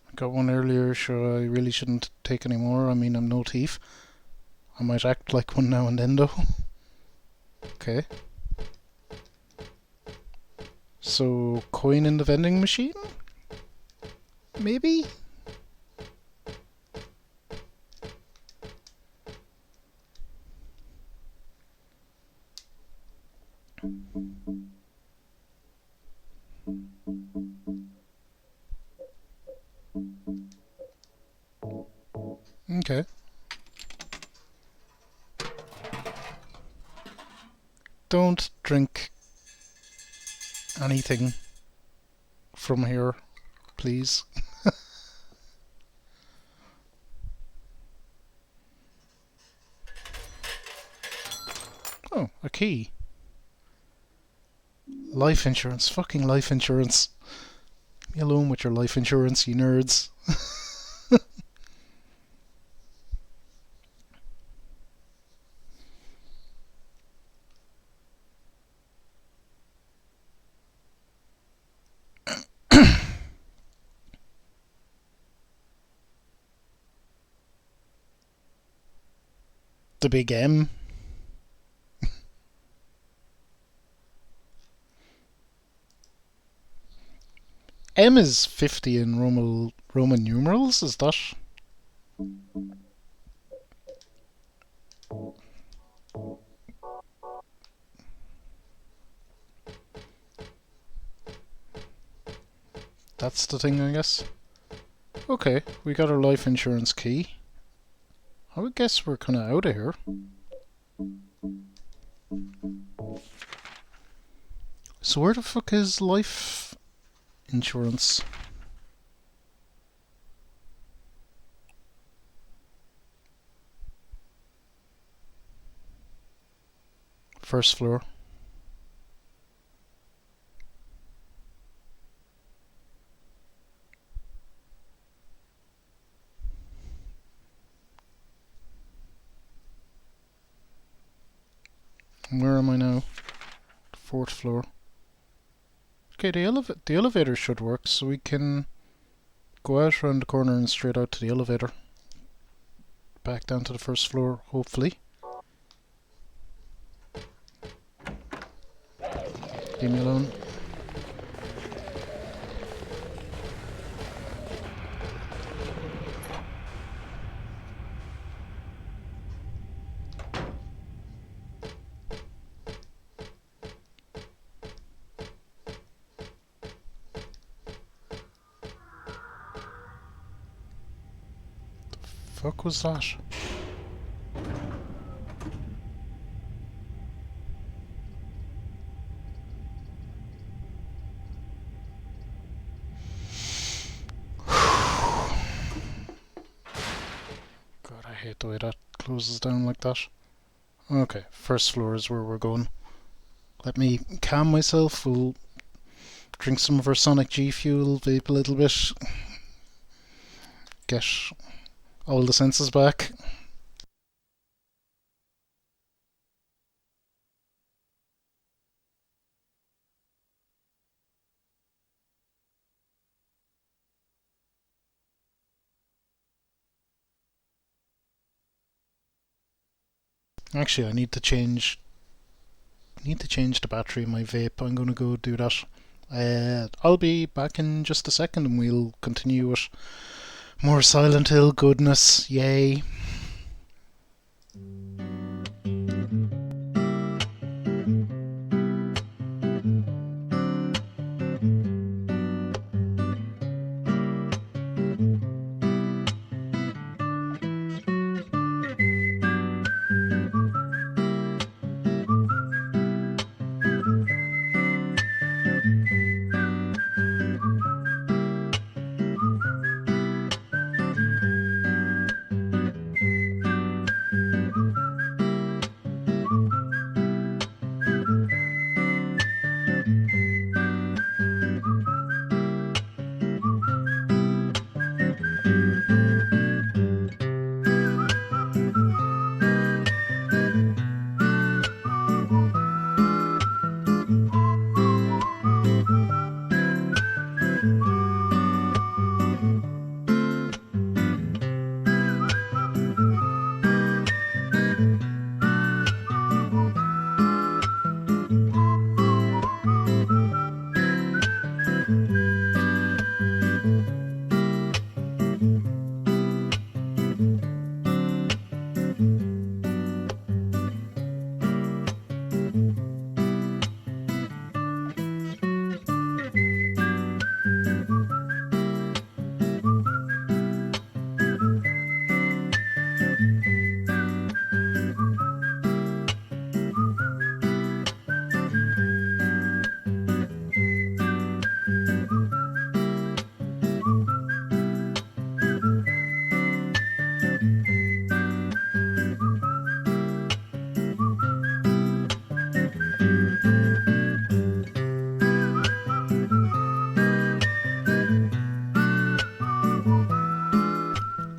I got one earlier, so I really shouldn't take any more. I mean, I'm no thief. I might act like one now and then, though. Okay. So, coin in the vending machine? Maybe? Okay. Don't drink anything from here, please. Oh, a key. Life insurance. Fucking life insurance. Leave me alone with your life insurance, you nerds. The big M. M is 50 in Roman numerals, is that? That's the thing, I guess. Okay, we got our life insurance key. I would guess we're kinda out of here. So where the fuck is life insurance? First floor. Where am I now? Fourth floor. Okay, the elevator should work, so we can go out around the corner and straight out to the elevator. Back down to the first floor, hopefully. Leave me alone. Fuck was that? God, I hate the way that closes down like that. Okay, first floor is where we're going. Let me calm myself. We'll drink some of our Sonic G Fuel, vape a little bit, get all the senses back. Actually, I need to change the battery in my vape. I'm going to go do that. I'll be back in just a second and we'll continue with more Silent Hill goodness. Yay.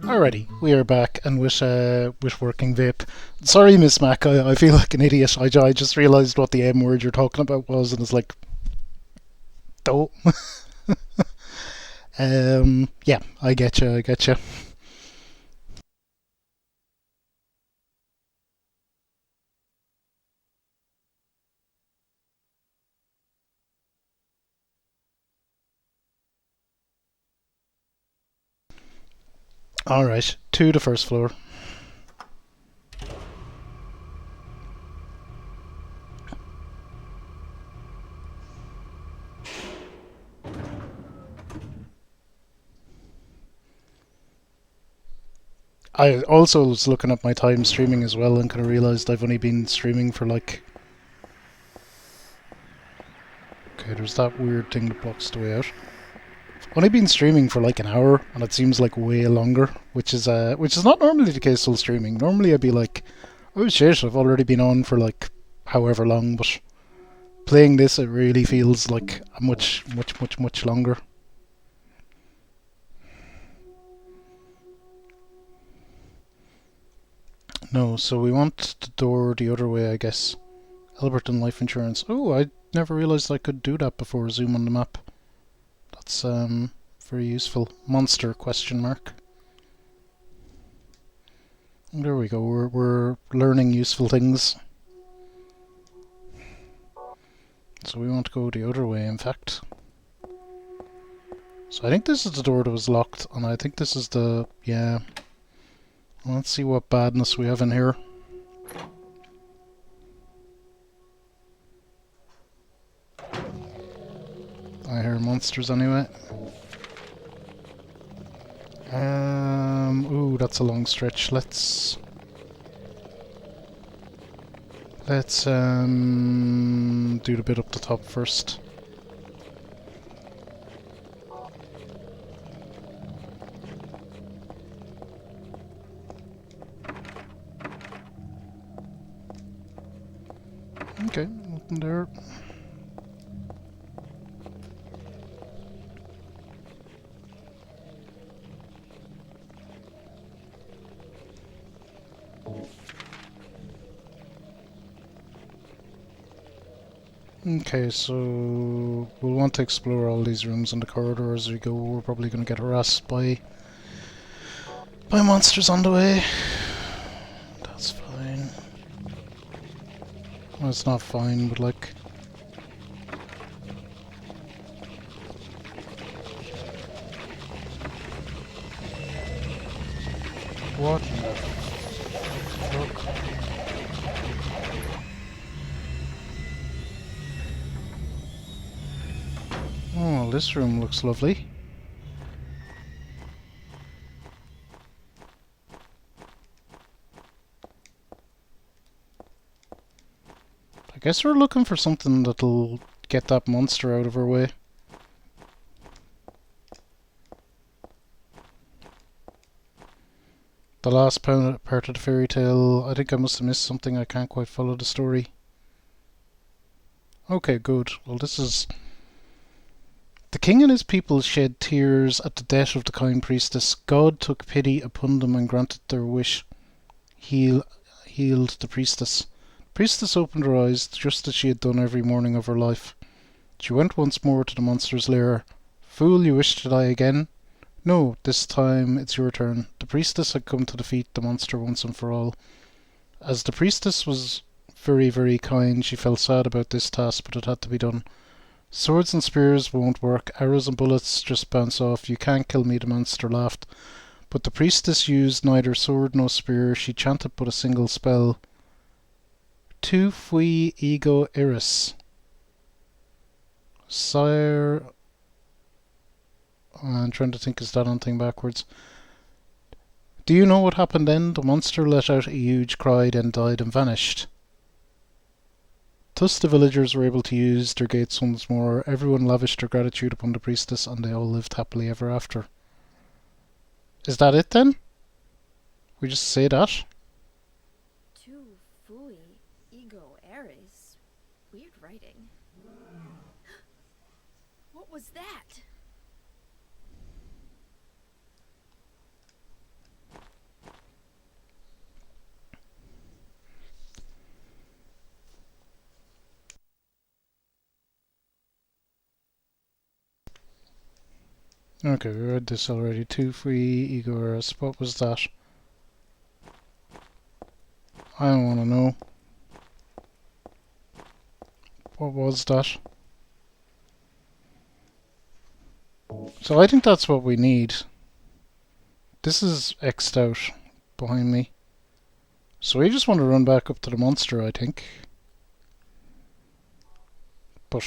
Alrighty, we are back and with working vape. Sorry, Miss Mac, I feel like an idiot. I just realised what the M word you're talking about was, and it's like, dope. Yeah, I get you. Alright, to the first floor. I also was looking at my time streaming as well and kind of realised I've only been streaming for like... Okay, there's that weird thing that blocks the way out. Only been streaming for like an hour, and it seems like way longer, which is not normally the case while streaming. Normally I'd be like, oh shit, I've already been on for like however long, but playing this it really feels like a much longer. No, so we want the door the other way, I guess. Alberton Life Insurance. Oh, I never realised I could do that before. Zoom on the map. That's very useful. Monster question mark. There we go. We're learning useful things. So we want to go the other way, in fact. So I think this is the door that was locked, and I think this is the... yeah. Let's see what badness we have in here. I hear monsters anyway. Ooh, that's a long stretch. Let's do the bit up the top first. Okay, nothing there. Okay, so we'll want to explore all these rooms in the corridor as we go. We're probably going to get harassed by monsters on the way. That's fine. Well, it's not fine, but like... What in the fuck? Oh, this room looks lovely. I guess we're looking for something that'll get that monster out of our way. The last part of the fairy tale, I think I must have missed something. I can't quite follow the story. Okay, good. Well, this is... The king and his people shed tears at the death of the kind priestess. God took pity upon them and granted their wish. Healed the priestess. The priestess opened her eyes, just as she had done every morning of her life. She went once more to the monster's lair. Fool, you wish to die again? No, this time it's your turn. The priestess had come to defeat the monster once and for all. As the priestess was very, very kind, she felt sad about this task, but it had to be done. Swords and spears won't work. Arrows and bullets just bounce off. You can't kill me, the monster laughed. But the priestess used neither sword nor spear. She chanted but a single spell. Tu fui ego iris. Sire... I'm trying to think, is that anything backwards? Do you know what happened then? The monster let out a huge cry, then died and vanished. Thus the villagers were able to use their gates once more. Everyone lavished their gratitude upon the priestess, and they all lived happily ever after. Is that it then? We just say that? Tu fui ego eris. Weird writing. What was that? Okay, we read this already. 2 free ego errors. What was that? I don't want to know. What was that? So I think that's what we need. This is X'd out behind me. So we just want to run back up to the monster, I think. But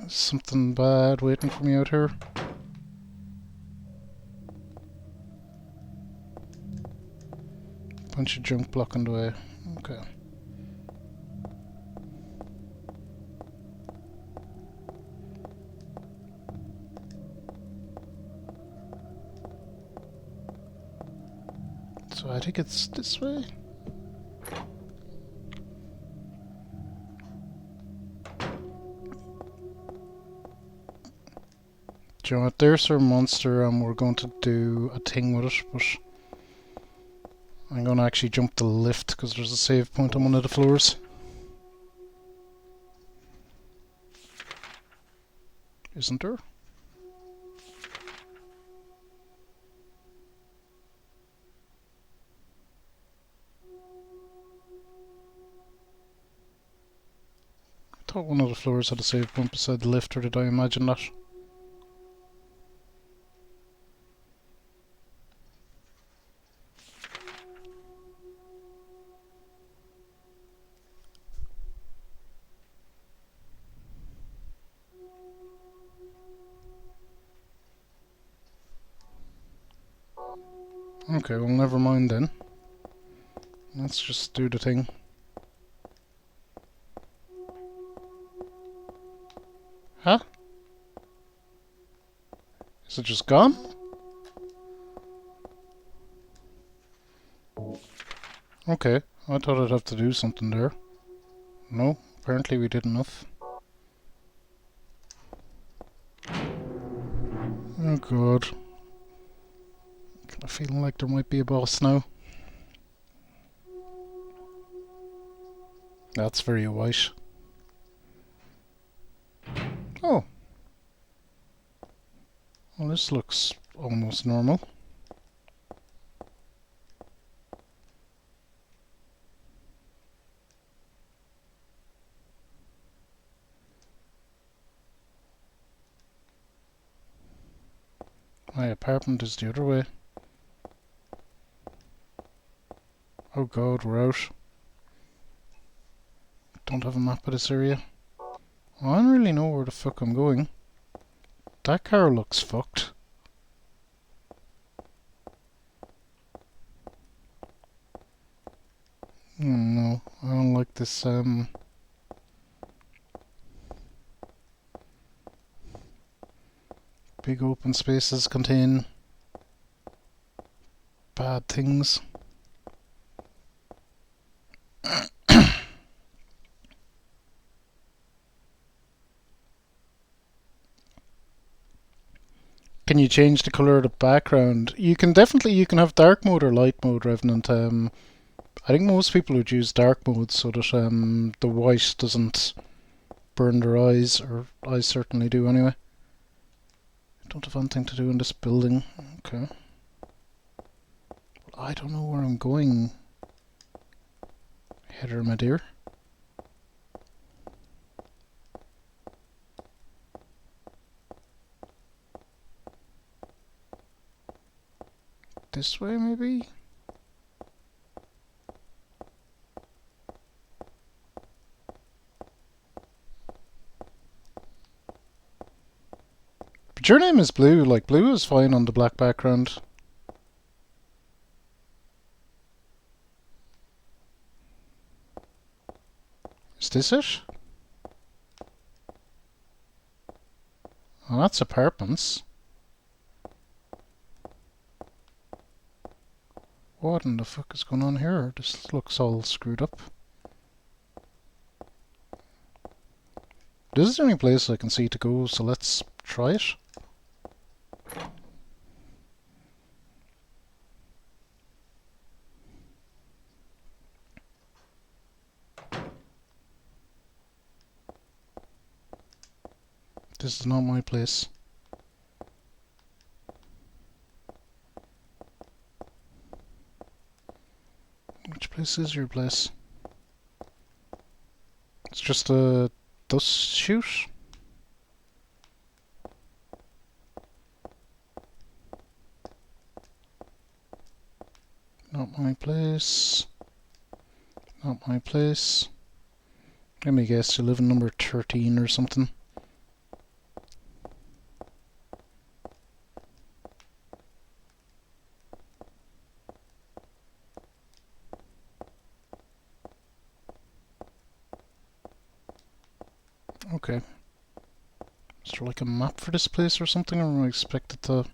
something bad waiting for me out here. Bunch of junk blocking the way. Okay. So I think it's this way. Do you know what? There's our monster and we're going to do a thing with it, but I'm going to actually jump the lift because there's a save point on one of the floors. Isn't there? I thought one of the floors had a save point beside the lift, or did I imagine that? Okay, well never mind then. Let's just do the thing. Huh? Is it just gone? Okay, I thought I'd have to do something there. No, apparently we did enough. Oh god. I'm feeling like there might be a boss now. That's very white. Oh. Well, this looks almost normal. My apartment is the other way. Oh god, we're out. Don't have a map of this area. Well, I don't really know where the fuck I'm going. That car looks fucked. No, I don't like this, big open spaces contain bad things. Can you change the colour of the background? You can have dark mode or light mode, Revenant. I think most people would use dark mode so that the white doesn't burn their eyes, or I certainly do anyway. I don't have anything to do in this building. Okay. I don't know where I'm going. Heather, my dear. This way, maybe? But your name is Blue. Like, blue is fine on the black background. Is this it? Oh, that's apartments. What in the fuck is going on here? This looks all screwed up. This is the only place I can see to go, so let's try it. This is not my place. Which place is your place? It's just a dust chute? Not my place. Not my place. Let me guess, you live in number 13 or something. Okay. Is there like a map for this place or something, or am I expected to...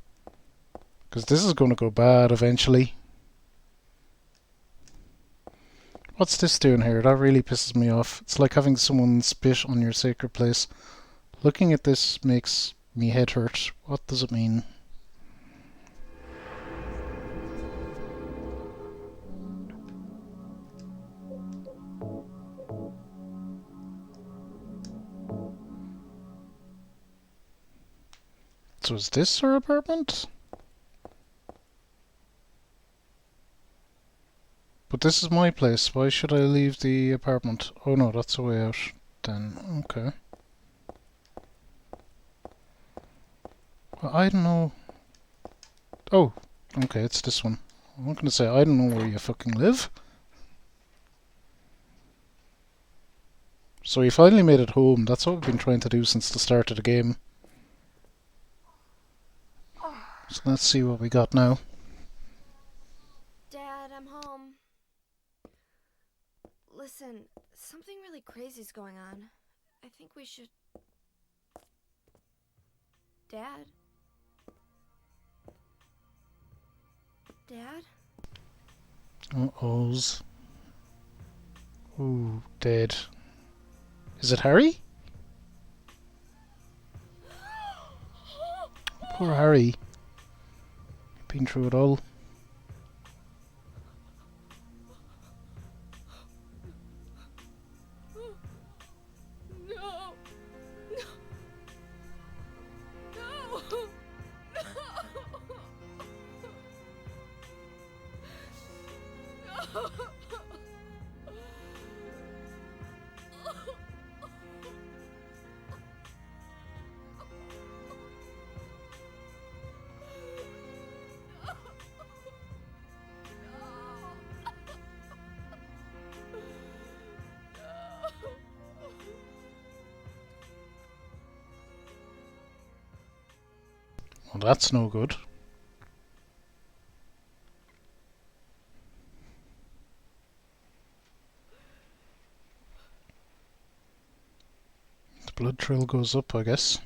Because this is going to go bad eventually. What's this doing here? That really pisses me off. It's like having someone spit on your sacred place. Looking at this makes me head hurt. What does it mean? So is this her apartment? But this is my place. Why should I leave the apartment? Oh no, that's a way out. Then, okay. Well, I don't know. Oh, okay, it's this one. I'm not gonna say I don't know where you fucking live. So you finally made it home. That's what we've been trying to do since the start of the game. So let's see what we got now. Dad, I'm home. Listen, something really crazy's going on. I think we should... Dad? Dad? Uh-ohs. Ooh, dead. Is it Harry? Poor Harry. Been through it all. No! Well, that's no good. The blood trail goes up, I guess.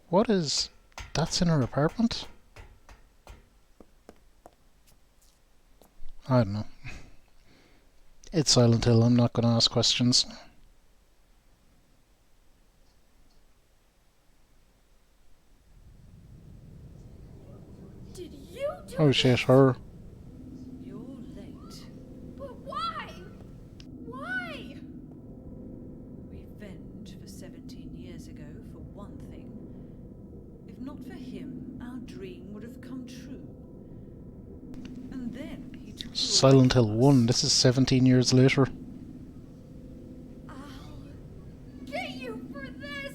What is... That's in her apartment? I don't know. It's Silent Hill, I'm not going to ask questions. Did you do Oh shit, her. You're late. But why? Why? Revenge for 17 years ago, for one thing. If not for him, our dream would have come true. And then he took you Silent away Hill from 1, us. this is 17 years later. I'll get you for this!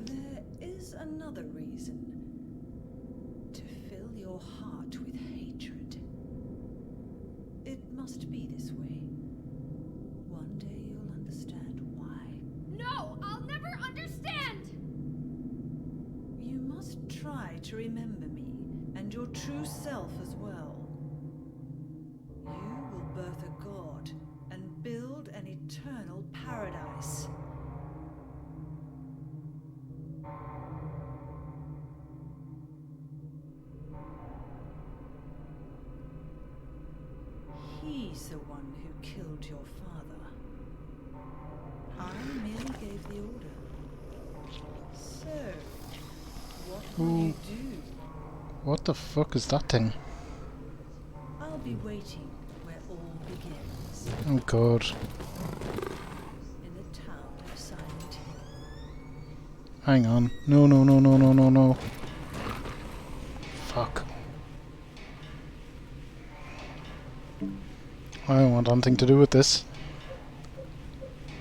There is another reason. To fill your heart with hatred. It must be this way. One day you'll understand why. No, I'll never understand! You must try to remember me, and your true self as well. You will birth a god, and build an eternal paradise. He's the one who killed your father. I merely gave the order. So, what will you do? What the fuck is that thing? I'll be waiting where all begins, Oh god. in the town of Silent Hill. Hang on. No, no, no, no, no, no, no. I don't want anything to do with this.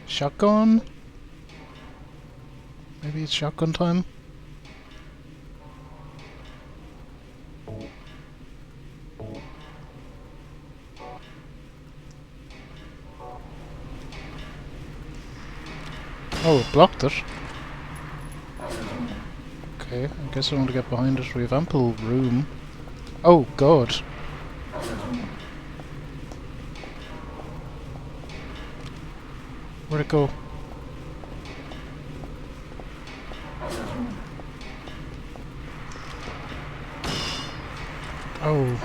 Shotgun? Maybe it's shotgun time? Oh, it blocked it. Okay, I guess I want to get behind it. We have ample room. Oh, God. Where'd it go? Oh.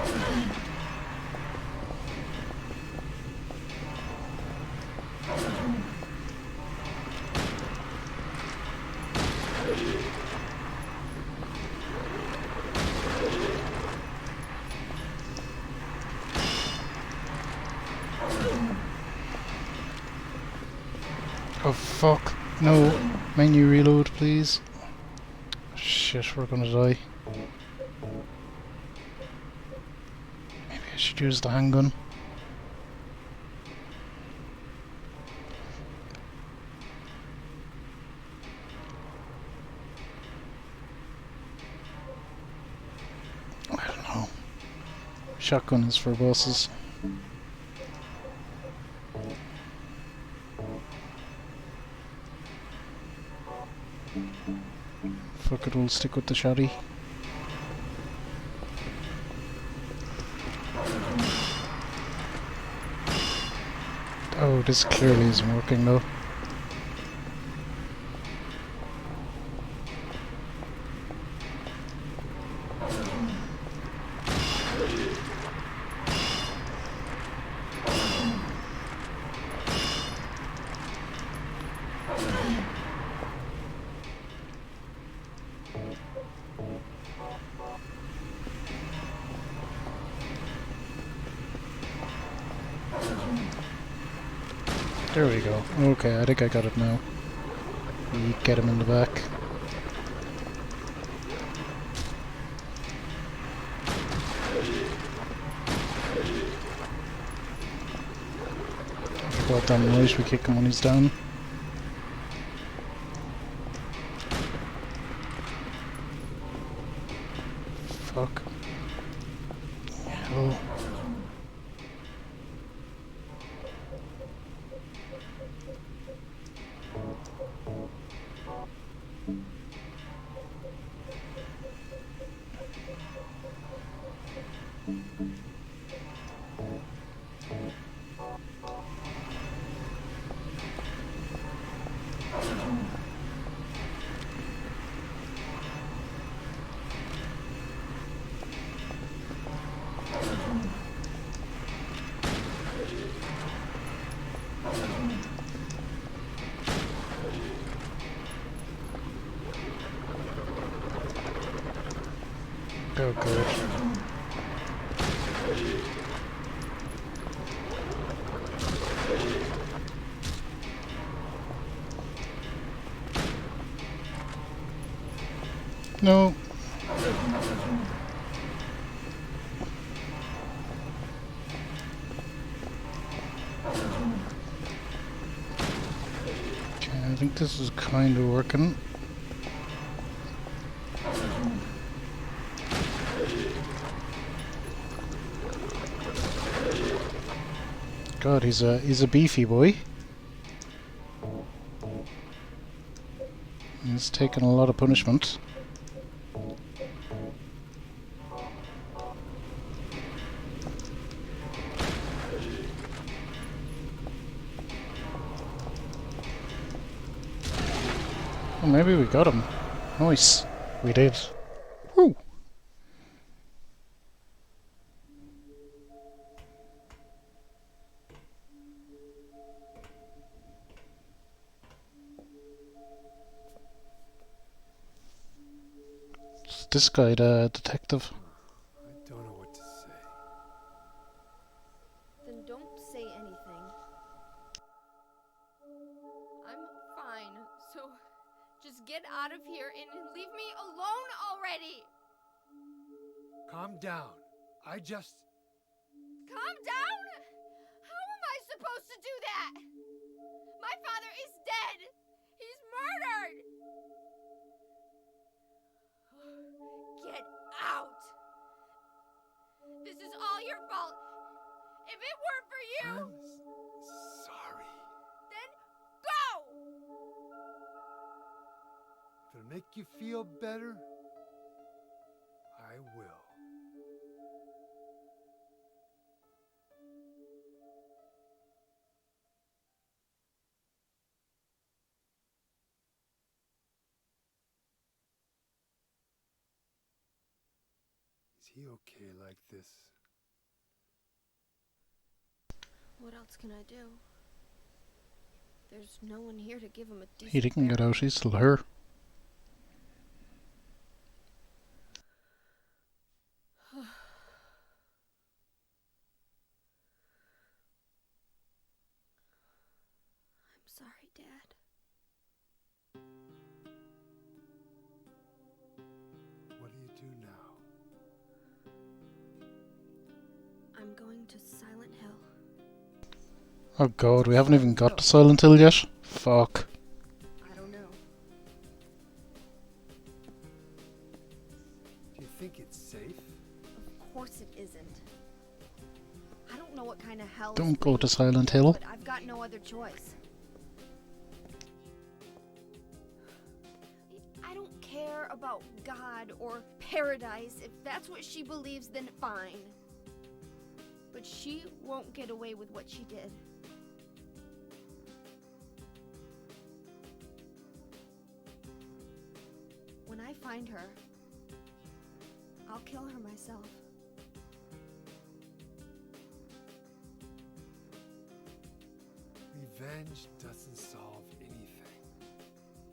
Oh fuck. No. Menu reload, please. Shit, we're gonna die. Maybe I should use the handgun. I don't know. Shotgun is for bosses. Fuck it, we'll stick with the shotty. Oh, this clearly isn't working though. There we go. Okay, I think I got it now. We get him in the back. Goddamn right, we kick him when he's down. Fuck. Hell. Oh god. No. Okay, I think this is kind of working. God, he's a beefy boy. He's taken a lot of punishment. Oh, maybe we got him. Nice. We did. Woo! Is this guy the detective? I don't know what to say. Then don't say anything. I'm fine, so just get out of here and leave me alone already! Calm down. I just... Calm down? How supposed to do that? My father is dead! He's murdered! Get out! This is all your fault. If it weren't for you, I'm sorry. then go! If it'll make you feel better, I will. Is he okay like this? What else can I do? There's no one here to give him a decent He didn't get burial. out, he's still here. I'm sorry, Dad. What do you do now? I'm going to Silent Hill. Oh god, we haven't even got to Silent Hill yet. Fuck. I don't know. Do you think it's safe? Of course it isn't. I don't know what kind of hell. Don't go to Silent Hill. But I've got no other choice. I don't care about God or paradise. If that's what she believes, then fine. But she won't get away with what she did. When I find her, I'll kill her myself. Revenge doesn't solve anything.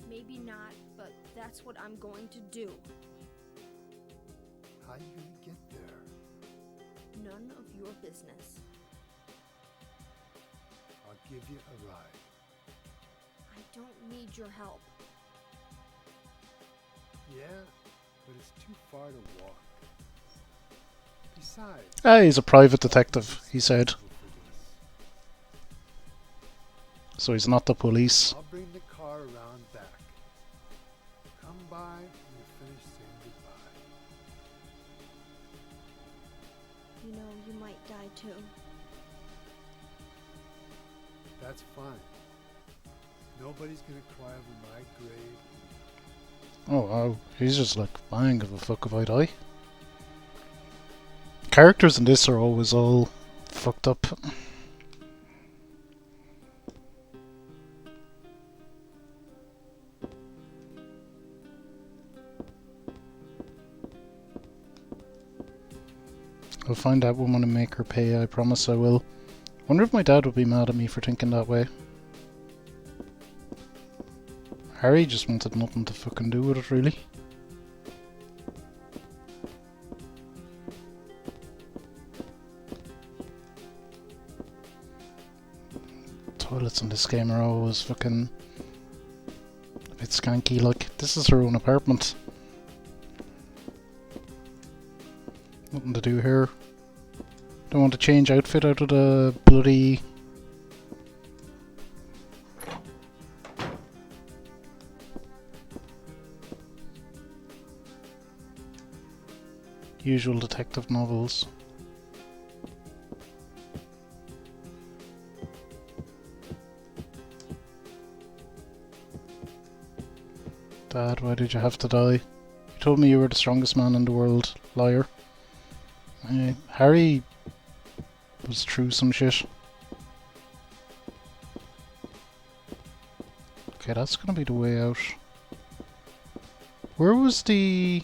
Maybe not, but that's what I'm going to do. How are you gonna get there? None of your business. I'll give you a ride. I don't need your help. Yeah, but it's too far to walk. Besides, Ah, he's a private detective, he said. for this. So he's not the police. I'll bring the car around back. Come by when you're finished saying goodbye. You know, you might die too. That's fine. Nobody's gonna cry over my grave. Oh wow, he's just like, I don't give a fuck if I die. Characters in this are always all fucked up. I'll find that woman and make her pay, I promise I will. Wonder if my dad would be mad at me for thinking that way. Harry just wanted nothing to fucking do with it, really. Toilets in this game are always fucking a bit skanky, like, this is her own apartment. Nothing to do here. Don't want to change outfit out of the bloody... usual detective novels. Dad, why did you have to die? You told me you were the strongest man in the world, liar. Harry was through some shit. Okay, that's gonna be the way out. Where was the...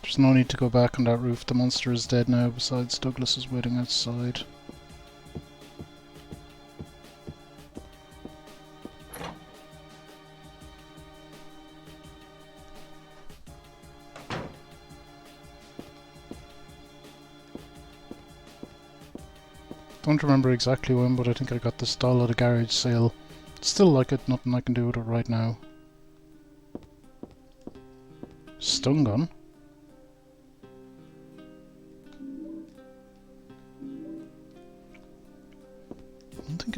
There's no need to go back on that roof. The monster is dead now, besides Douglas is waiting outside. Don't remember exactly when, but I think I got this doll at a garage sale. Still like it, nothing I can do with it right now. Stun gun?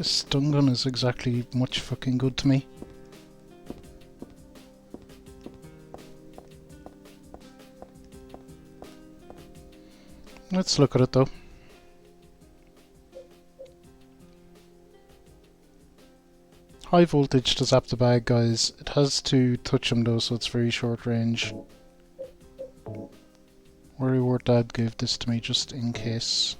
think a stun gun is exactly much fucking good to me. Let's look at it though. High voltage to zap the bag, guys. It has to touch him though, so it's very short range. Worry War Dad gave this to me just in case.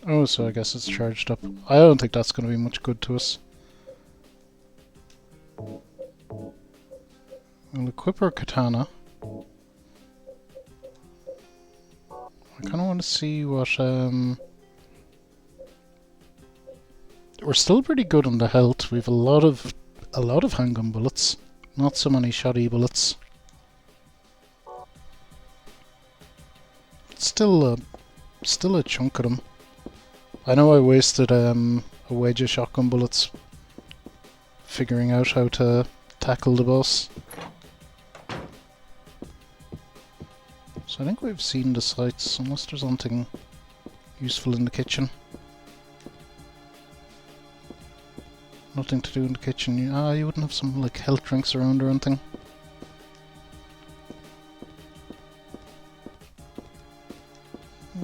Oh, so I guess it's charged up. I don't think that's going to be much good to us. We'll equip our katana. I kind of want to see what, we're still pretty good on the health. We've a lot of handgun bullets, not so many shoddy bullets. Still a chunk of them. I know I wasted a wedge of shotgun bullets figuring out how to tackle the boss. So I think we've seen the sights, unless there's something useful in the kitchen. Nothing to do in the kitchen. You wouldn't have some like health drinks around or anything.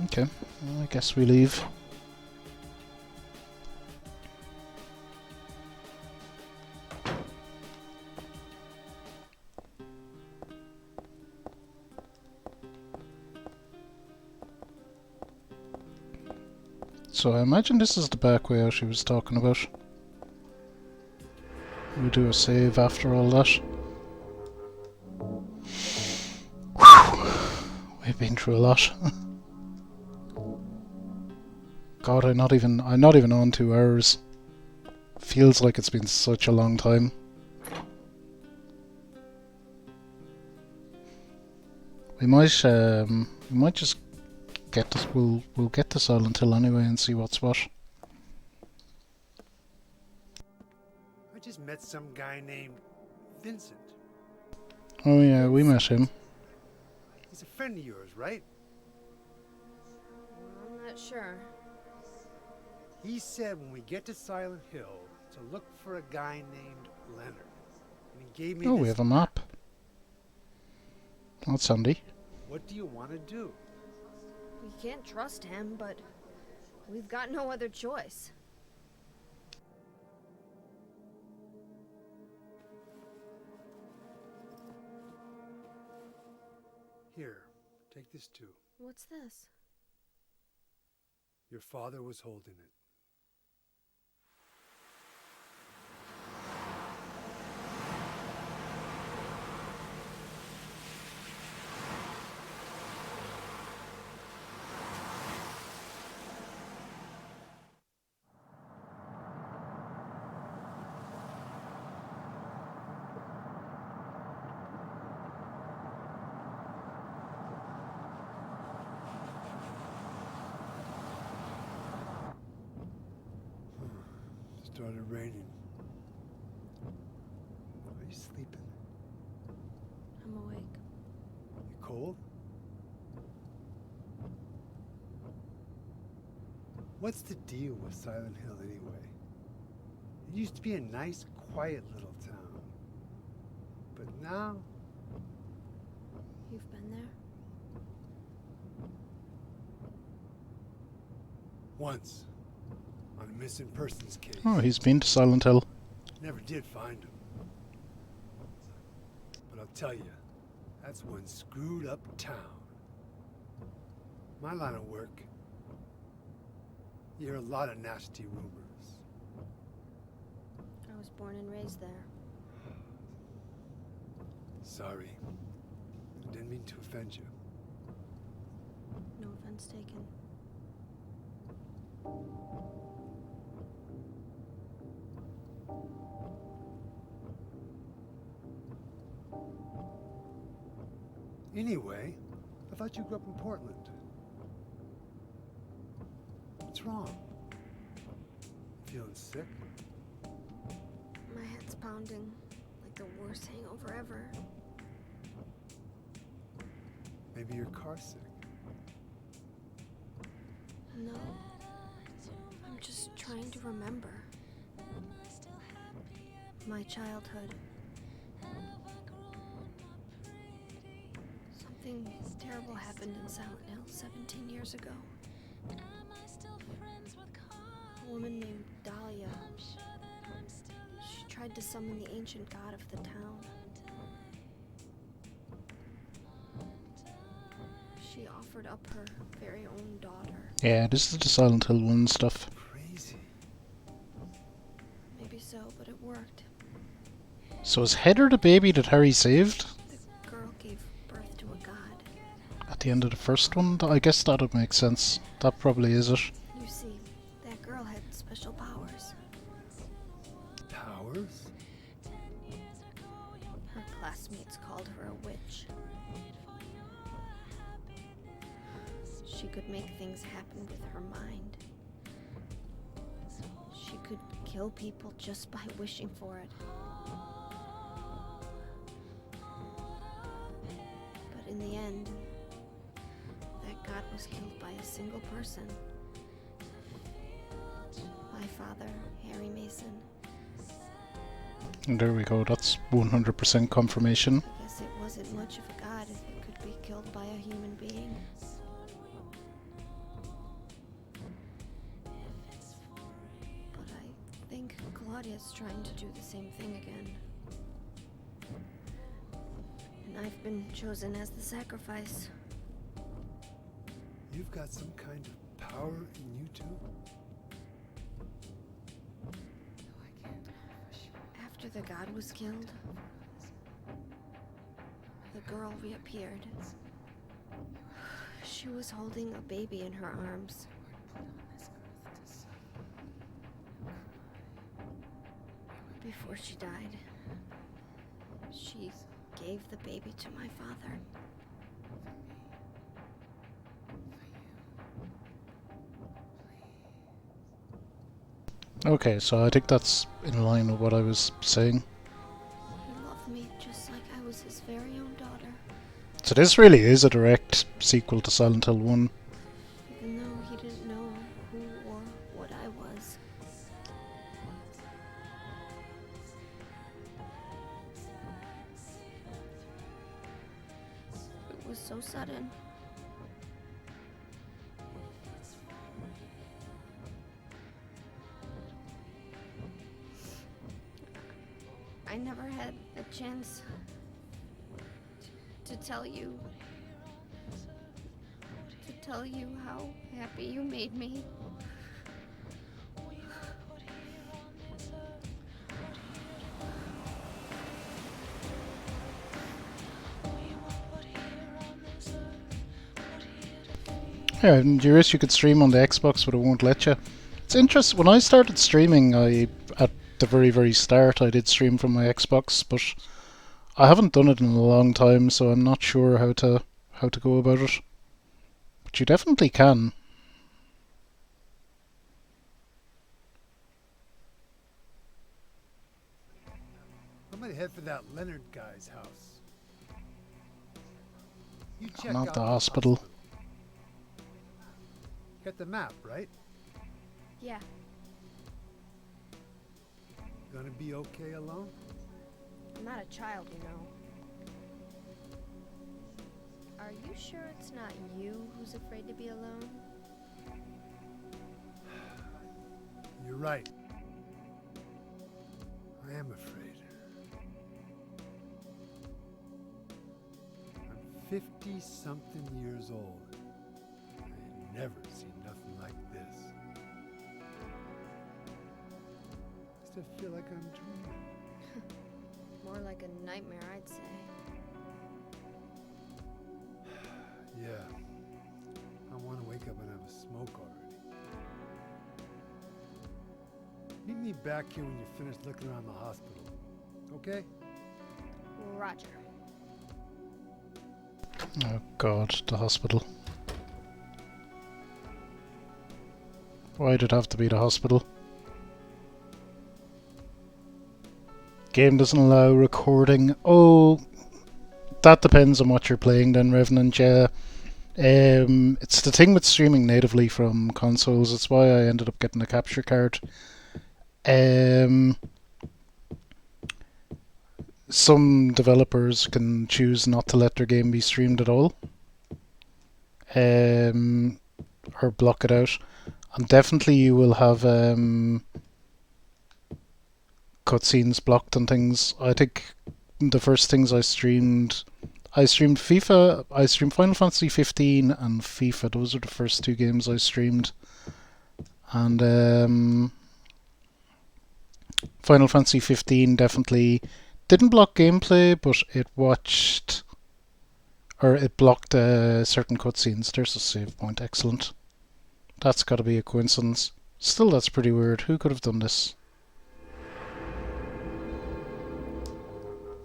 Okay, well, I guess we leave. So I imagine this is the back way out she was talking about. We'll do a save after all that. Whew. We've been through a lot. God, I'm not even on 2 hours. Feels like it's been such a long time. We might just get this. We'll get to Silent Hill anyway and see what's what. I just met some guy named Vincent. Oh yeah, we met him. He's a friend of yours, right? I'm not sure. He said when we get to Silent Hill to look for a guy named Leonard. And he gave me Oh, this we have a map. That's handy. What do you want to do? We can't trust him, but we've got no other choice. Here, take this too. What's this? Your father was holding it. Started raining. Are you sleeping? I'm awake. You cold? What's the deal with Silent Hill anyway? It used to be a nice, quiet little town. But now... You've been there? Once. On a missing persons case. Oh, he's been to Silent Hill. Never did find him. But I'll tell you, that's one screwed up town. My line of work, you hear a lot of nasty rumors. I was born and raised there. Sorry. I didn't mean to offend you. No offense taken. Anyway, I thought you grew up in Portland. What's wrong? Feeling sick? My head's pounding like the worst hangover ever. Maybe you're car sick. No. I'm just trying to remember. My childhood. Something terrible happened in Silent Hill 17 years ago. A woman named Dahlia. She tried to summon the ancient god of the town. She offered up her very own daughter. Yeah, this is the Silent Hill 1 stuff. Crazy. Maybe so, but it worked. So is Heather the baby that Harry saved The girl gave birth to a god. at the end of the first one? I guess that would make sense. That probably is it. You see, that girl had special powers. Powers? Her classmates called her a witch. She could make things happen with her mind. She could kill people just by wishing for it. But in the end, that god was killed by a single person. My father, Harry Mason. And there we go, that's 100% confirmation. I guess it wasn't much of a god if it could be killed by a human being. But I think Claudia's trying to do the same thing again. And I've been chosen as the sacrifice. You've got some kind of power in you too? After the god was killed, the girl reappeared. She was holding a baby in her arms. Before she died, she gave the baby to my father. Okay, so I think that's in line with what I was saying. He loved me just like I was his very own daughter, So this really is a direct sequel to Silent Hill 1. even though he didn't know who or what I was. It was so sudden. I never had a chance to tell you how happy you made me. Yeah, and you wish you could stream on the Xbox, but it won't let you. It's interesting. When I started streaming, at the very, very start, I did stream from my Xbox, but I haven't done it in a long time, so I'm not sure how to go about it. But you definitely can. I'm gonna head for that Leonard guy's house. You check Not out the hospital. Got the map, right? Yeah, Gonna be okay alone? I'm not a child, you know. Are you sure it's not you who's afraid to be alone? You're right. I am afraid. I'm 50-something years old. I never seen nothing like this. I still feel like I'm dreaming. More like a nightmare, I'd say. Yeah. I want to wake up and have a smoke already. Meet me back here when you're finished looking around the hospital. Okay? Roger. Oh god, the hospital. Why did it have to be the hospital? Game doesn't allow recording. Oh, that depends on what you're playing then, Revenant, yeah. It's the thing with streaming natively from consoles. It's why I ended up getting a capture card. Some developers can choose not to let their game be streamed at all, or block it out. And definitely you will have cutscenes blocked and things. I think the first things I streamed FIFA, I streamed Final Fantasy 15 and FIFA. Those are the first two games I streamed. And Final Fantasy 15 definitely didn't block gameplay, but it blocked certain cutscenes. There's a save point, excellent. That's got to be a coincidence. Still, that's pretty weird. Who could have done this?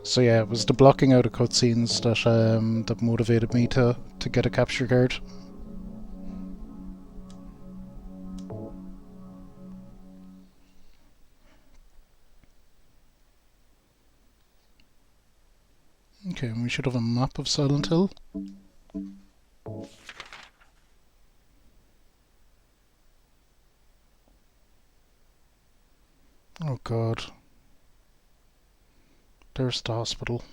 So yeah, it was the blocking out of cutscenes that motivated me to get a capture card. Okay, and we should have a map of Silent Hill. Oh god. There's the hospital.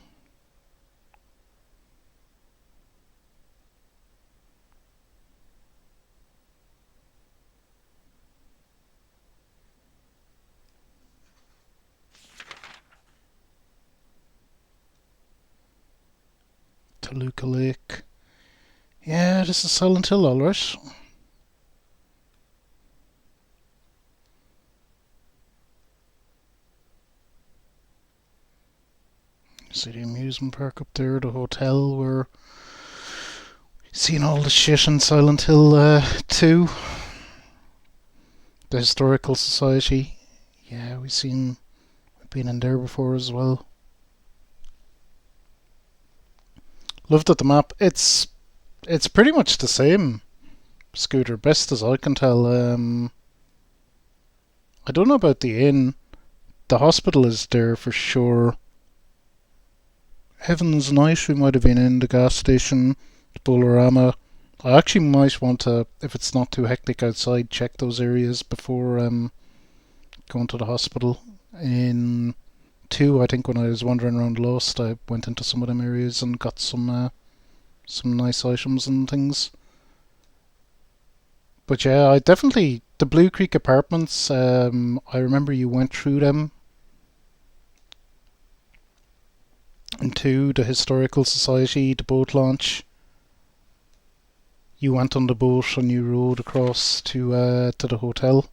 Toluca Lake. Yeah, this is Silent Hill, alright. See the amusement park up there, the hotel where seen all the shit in Silent Hill 2. The Historical Society. Yeah, we've been in there before as well. Loved at the map. It's pretty much the same, Scooter, best as I can tell. I don't know about the inn. The hospital is there for sure. Heaven's Night, we might have been in the gas station, the Bolorama. I actually might want to, if it's not too hectic outside, check those areas before going to the hospital. In 2, I think when I was wandering around Lost, I went into some of them areas and got some nice items and things. But yeah, the Blue Creek apartments, I remember you went through them. And 2, the Historical Society, the boat launch. You went on the boat and you rowed across to the hotel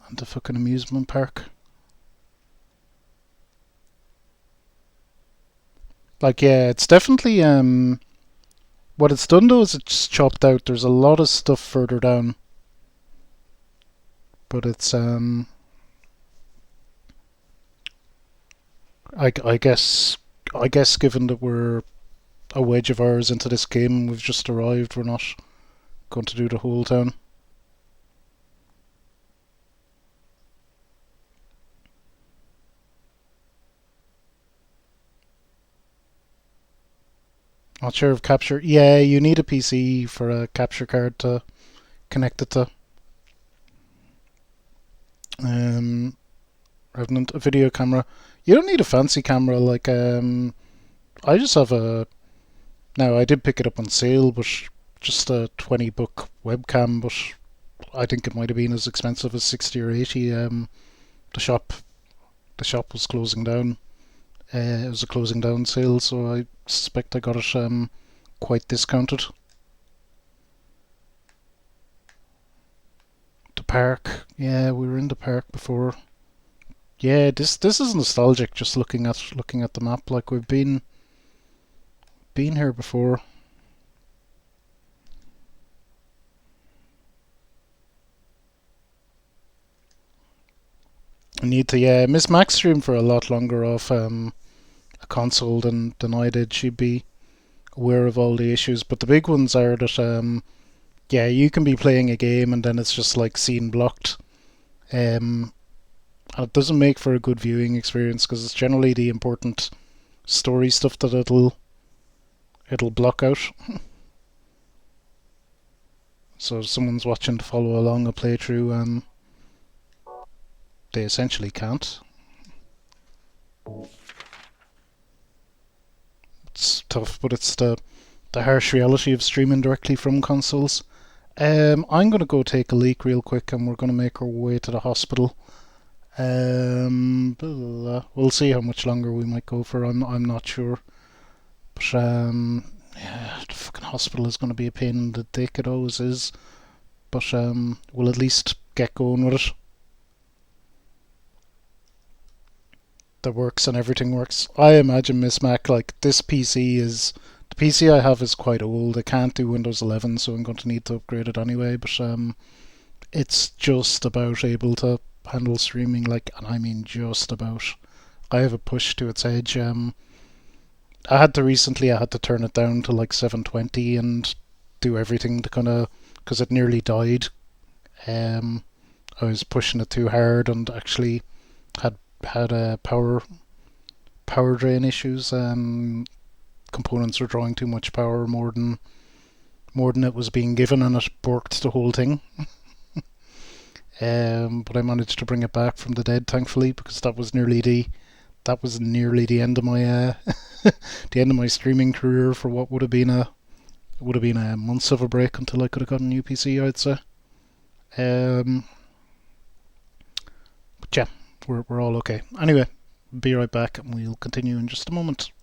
and the fucking amusement park. Like, yeah, it's definitely what it's done though is it's chopped out. There's a lot of stuff further down, but it's I guess given that we're a wedge of hours into this game and we've just arrived, we're not going to do the whole town. Not sure of capture. Yeah, you need a PC for a capture card to connect it to. Revenant, a video camera. You don't need a fancy camera. Like I just have a. Now I did pick it up on sale, but just a $20 webcam. But I think it might have been as expensive as 60 or 80. The shop was closing down. It was a closing down sale, so I suspect I got it quite discounted. The park, yeah, we were in the park before. Yeah, this is nostalgic. Just looking at the map, like we've been here before. I need to Miss Max streamed for a lot longer off a console than I did. She'd be aware of all the issues, but the big ones are that you can be playing a game and then it's just like scene blocked. And it doesn't make for a good viewing experience because it's generally the important story stuff that it'll it'll block out. So if someone's watching to follow along a playthrough, they essentially can't. It's tough, but it's the harsh reality of streaming directly from consoles. I'm going to go take a leak real quick, and we're going to make our way to the hospital. We'll see how much longer we might go for. I'm not sure. But yeah, the fucking hospital is going to be a pain in the dick. It always is. But we'll at least get going with it. That works and everything works. I imagine, Miss Mac, like this PC is... The PC I have is quite old. I can't do Windows 11, so I'm going to need to upgrade it anyway. But it's just about able to handle streaming, like, and I mean just about. I have it pushed to its edge. I had to turn it down to like 720 and do everything to kind of, because it nearly died. I was pushing it too hard and actually had power drain issues. Components were drawing too much power, more than it was being given, and it borked the whole thing. But I managed to bring it back from the dead, thankfully, because that was nearly the end of my the end of my streaming career for what would have been a months of a break until I could have got a new PC, I'd say. But yeah, we're all okay. Anyway, be right back, and we'll continue in just a moment.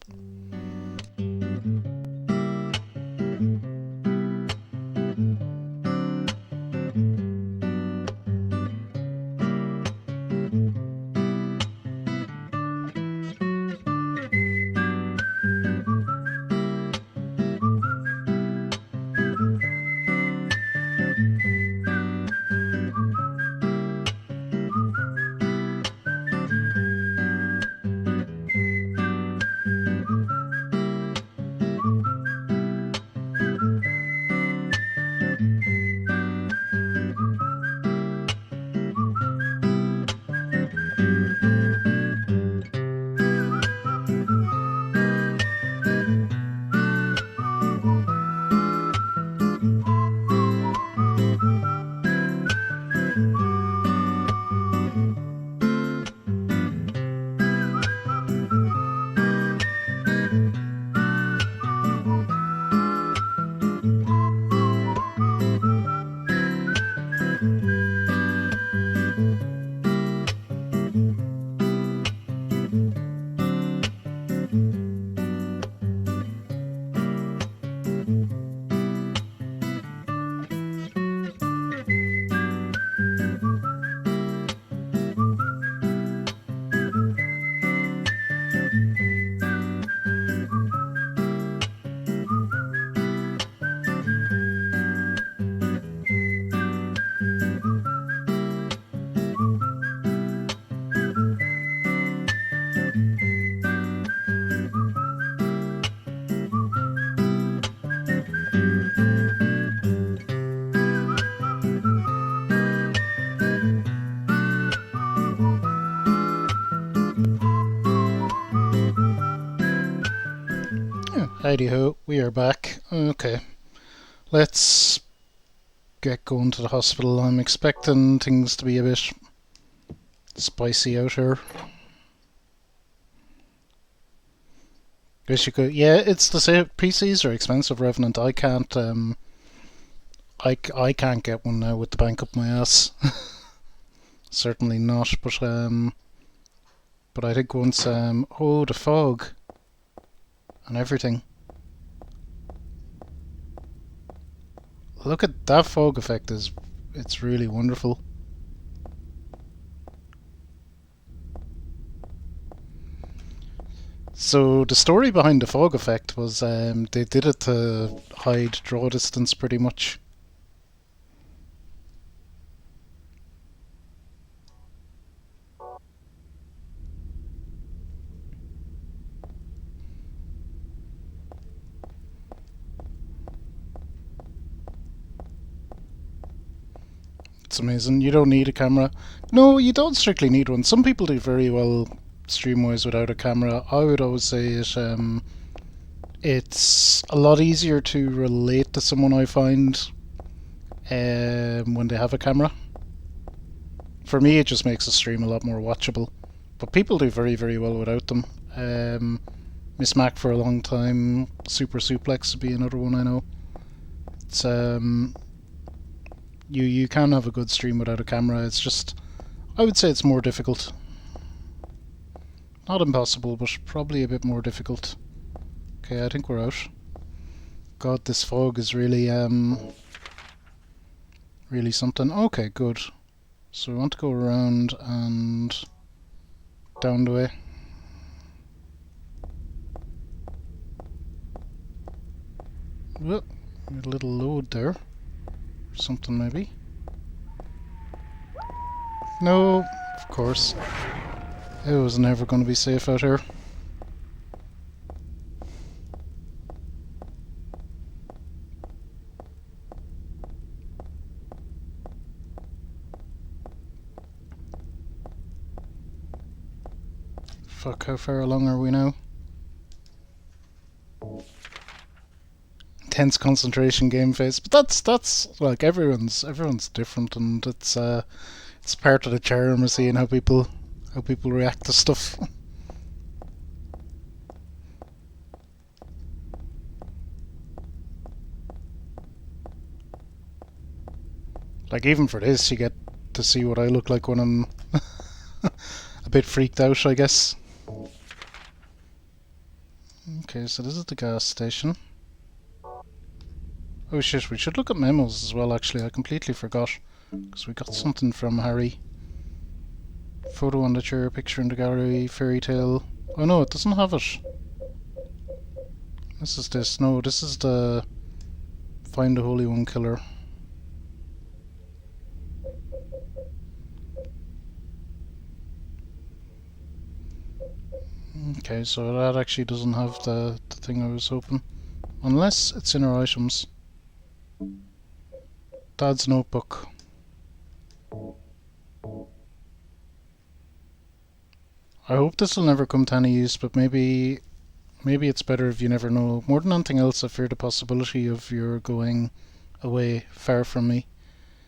Heidi ho, we are back. Okay, let's get going to the hospital. I'm expecting things to be a bit spicy out here. Guess you could, yeah, it's the same. PCs are expensive, Revenant. I can't I can't get one now with the bank up my ass. Certainly not, but I think once oh, the fog and everything. Look at that fog effect, it's really wonderful. So the story behind the fog effect was they did it to hide draw distance pretty much. It's amazing. You don't need a camera. No, you don't strictly need one. Some people do very well stream-wise without a camera. I would always say It's a lot easier to relate to someone, I find, when they have a camera. For me, it just makes the stream a lot more watchable. But people do very, very well without them. Miss Mac for a long time. Super Suplex would be another one I know. It's you can have a good stream without a camera. It's just, I would say it's more difficult. Not impossible, but probably a bit more difficult. Okay, I think we're out. God, this fog is really really something. Okay, good. So we want to go around and down the way. Well, a little load there. Something maybe. No, of course. It was never going to be safe out here. Fuck, how far along are we now? Intense concentration game phase, but that's like everyone's different, and it's part of the charm of seeing how people react to stuff. Like even for this, you get to see what I look like when I'm a bit freaked out, I guess. Okay, so this is the gas station. Oh shit, we should look at memos as well, actually. I completely forgot. Because we got something from Harry. Photo on the chair, picture in the gallery, fairy tale. Oh no, it doesn't have it. This is this. No, this is the Find the Holy One killer. Okay, so that actually doesn't have the thing I was hoping. Unless it's in our items. Dad's notebook. I hope this will never come to any use, but maybe it's better if you never know. More than anything else, I fear the possibility of your going away far from me.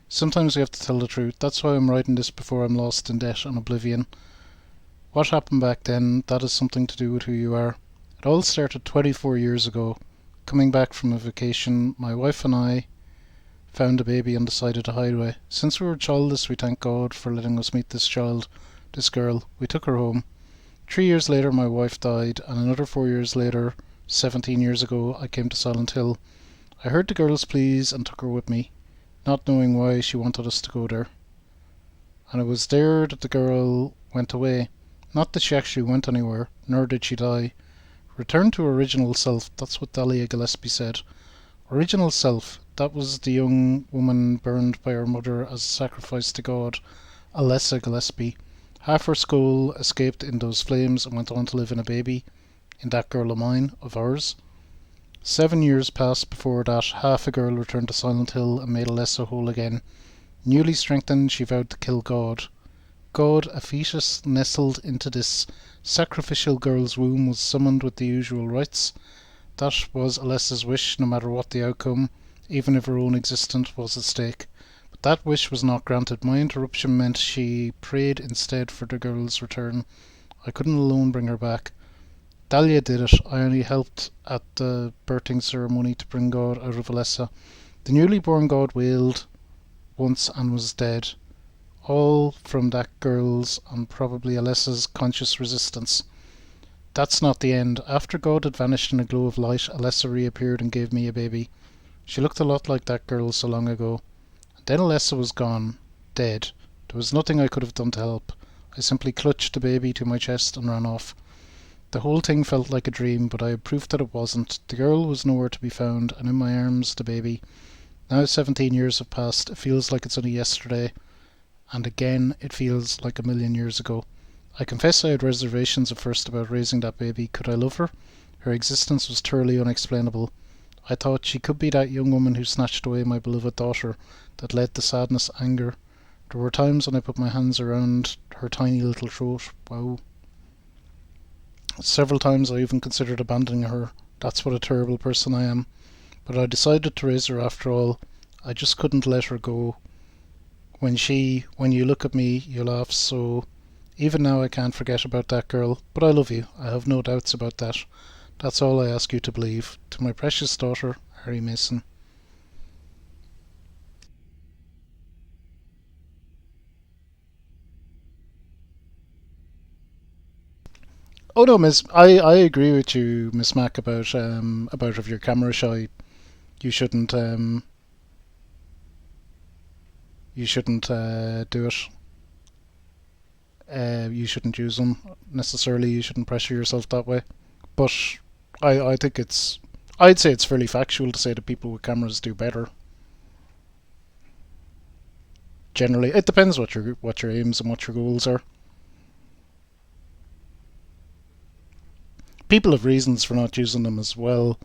Sometimes we have to tell the truth. That's why I'm writing this before I'm lost in debt and oblivion. What happened back then, that has something to do with who you are. It all started 24 years ago. Coming back from a vacation, my wife and I found a baby on the side of the highway. Since we were childless, we thank God for letting us meet this child, this girl. We took her home. 3 years later, my wife died, and another 4 years later, 17 years ago, I came to Silent Hill. I heard the girl's pleas and took her with me, not knowing why she wanted us to go there. And it was there that the girl went away. Not that she actually went anywhere, nor did she die. Return to original self, that's what Dahlia Gillespie said. Original self, that was the young woman burned by her mother as a sacrifice to God, Alessa Gillespie. Half her skull escaped in those flames and went on to live in a baby, in that girl of mine, of ours. 7 years passed before that. Half a girl returned to Silent Hill and made Alessa whole again. Newly strengthened, she vowed to kill God. God, a fetus nestled into this sacrificial girl's womb, was summoned with the usual rites. That was Alessa's wish, no matter what the outcome, even if her own existence was at stake. But that wish was not granted. My interruption meant she prayed instead for the girl's return. I couldn't alone bring her back. Dahlia did it. I only helped at the birthing ceremony to bring God out of Alessa. The newly born God wailed once and was dead. All from that girl's and probably Alessa's conscious resistance. That's not the end. After God had vanished in a glow of light, Alessa reappeared and gave me a baby. She looked a lot like that girl so long ago. And then Alessa was gone, dead. There was nothing I could have done to help. I simply clutched the baby to my chest and ran off. The whole thing felt like a dream, but I had proof that it wasn't. The girl was nowhere to be found, and in my arms the baby. Now 17 years have passed. It feels like it's only yesterday. And again, it feels like a million years ago. I confess I had reservations at first about raising that baby. Could I love her? Her existence was thoroughly unexplainable. I thought she could be that young woman who snatched away my beloved daughter, that led to sadness, anger. There were times when I put my hands around her tiny little throat. Wow. Several times I even considered abandoning her, That's what a terrible person I am. But I decided to raise her after all. I just couldn't let her go. When you look at me, you laugh, so even now I can't forget about that girl. But I love you. I have no doubts about that. That's all I ask you to believe. To my precious daughter, Harry Mason. Oh no, Miss. I agree with you, Miss Mac, about if you're camera shy, you shouldn't do it. You shouldn't use them necessarily. You shouldn't pressure yourself that way. But I think I'd say it's fairly factual to say that people with cameras do better. Generally, it depends what your aims and what your goals are. People have reasons for not using them as well.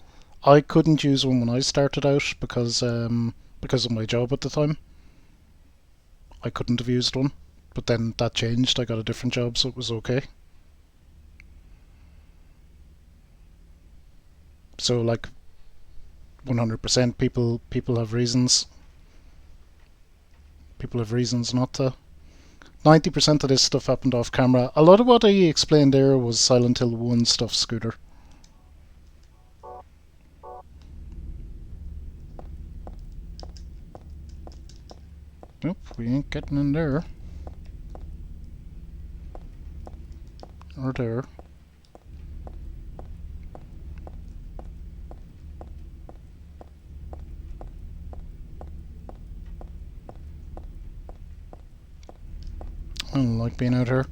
I couldn't use one when I started out because of my job at the time. I couldn't have used one, but then that changed. I got a different job, so it was okay. So like 100% people have reasons. People have reasons not to. 90% of this stuff happened off camera. A lot of what I explained there was Silent Hill 1 stuff, Scooter. Nope, we ain't getting in there. Or there. I don't like being out here.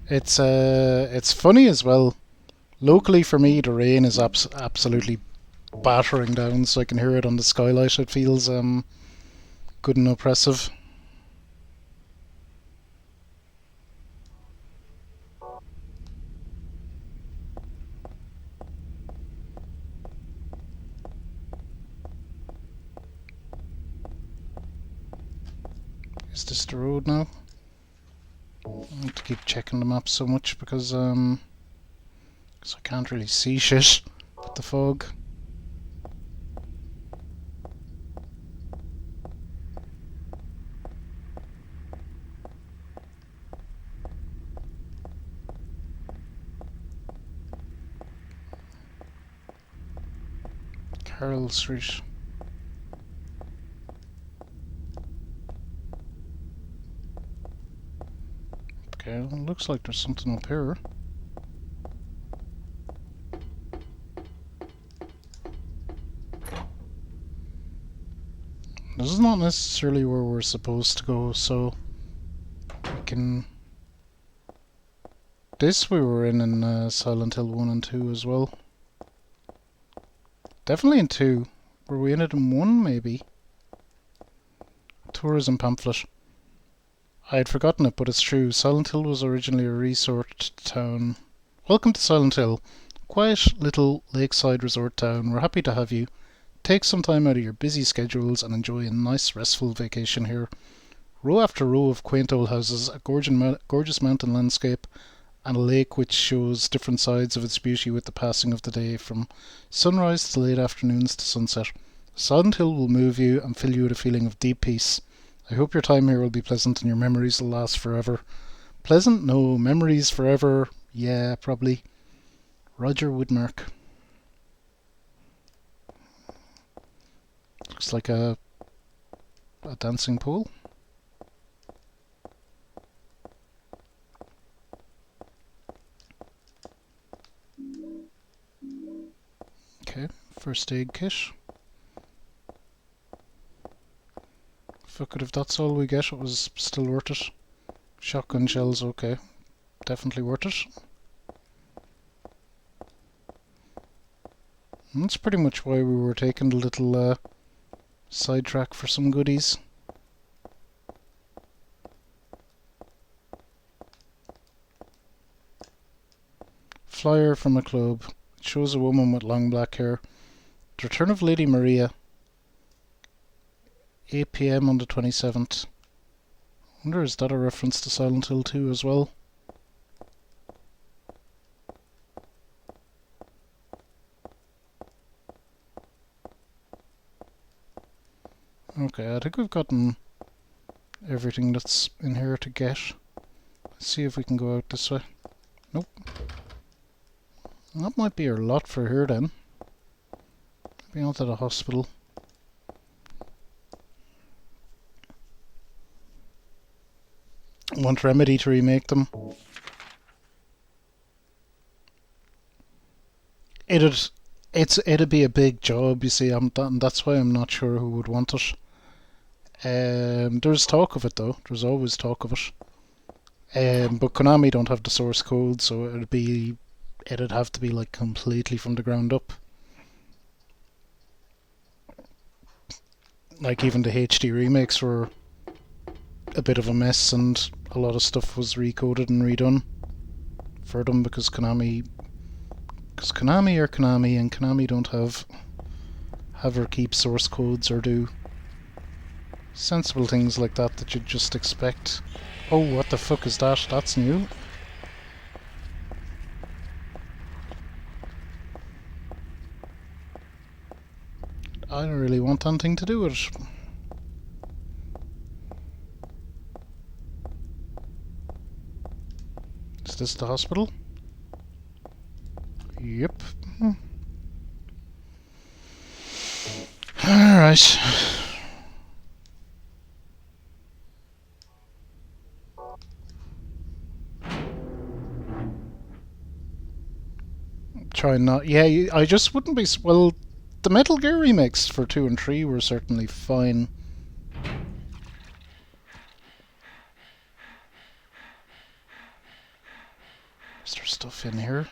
It's funny as well. Locally for me, the rain is absolutely battering down, so I can hear it on the skylight. It feels good and oppressive. Is this the road now? I have to keep checking the map so much because I can't really see shit with the fog. Carroll Street. Okay, well, looks like there's something up here. This is not necessarily where we're supposed to go, so we can... This we were in Silent Hill 1 and 2 as well. Definitely in 2. Were we in it in 1, maybe? Tourism pamphlet. I had forgotten it, but it's true. Silent Hill was originally a resort town. Welcome to Silent Hill. Quiet little lakeside resort town. We're happy to have you. Take some time out of your busy schedules and enjoy a nice restful vacation here. Row after row of quaint old houses, a gorgeous mountain landscape, and a lake which shows different sides of its beauty with the passing of the day, from sunrise to late afternoons to sunset. Silent Hill will move you and fill you with a feeling of deep peace. I hope your time here will be pleasant and your memories will last forever. Pleasant? No. Memories forever? Yeah, probably. Roger Woodmark. Looks like a dancing pole. Okay, first aid kit. Fuck it, if that's all we get, it was still worth it. Shotgun shells, okay. Definitely worth it. And that's pretty much why we were taking the little sidetrack for some goodies. Flyer from a club. It shows a woman with long black hair. The return of Lady Maria. 8 PM on the 27th. Wonder, is that a reference to Silent Hill 2 as well? Okay, I think we've gotten everything that's in here to get. Let's see if we can go out this way. Nope. That might be our lot for here then. Maybe onto the hospital. Want Remedy to remake them. It'd be a big job, you see. That's why I'm not sure who would want it. There's talk of it though. There's always talk of it. But Konami don't have the source code, so it'd have to be like completely from the ground up. Like even the HD remakes were a bit of a mess, and a lot of stuff was recoded and redone for them because Konami are Konami, and Konami don't have or keep source codes or do sensible things like that you'd just expect. Oh, what the fuck is that? That's new. I don't really want anything to do with it. Is this the hospital? Yep. Alright. Try not... Yeah, I just wouldn't be... Well, the Metal Gear remakes for 2 and 3 were certainly fine. Is there stuff in here?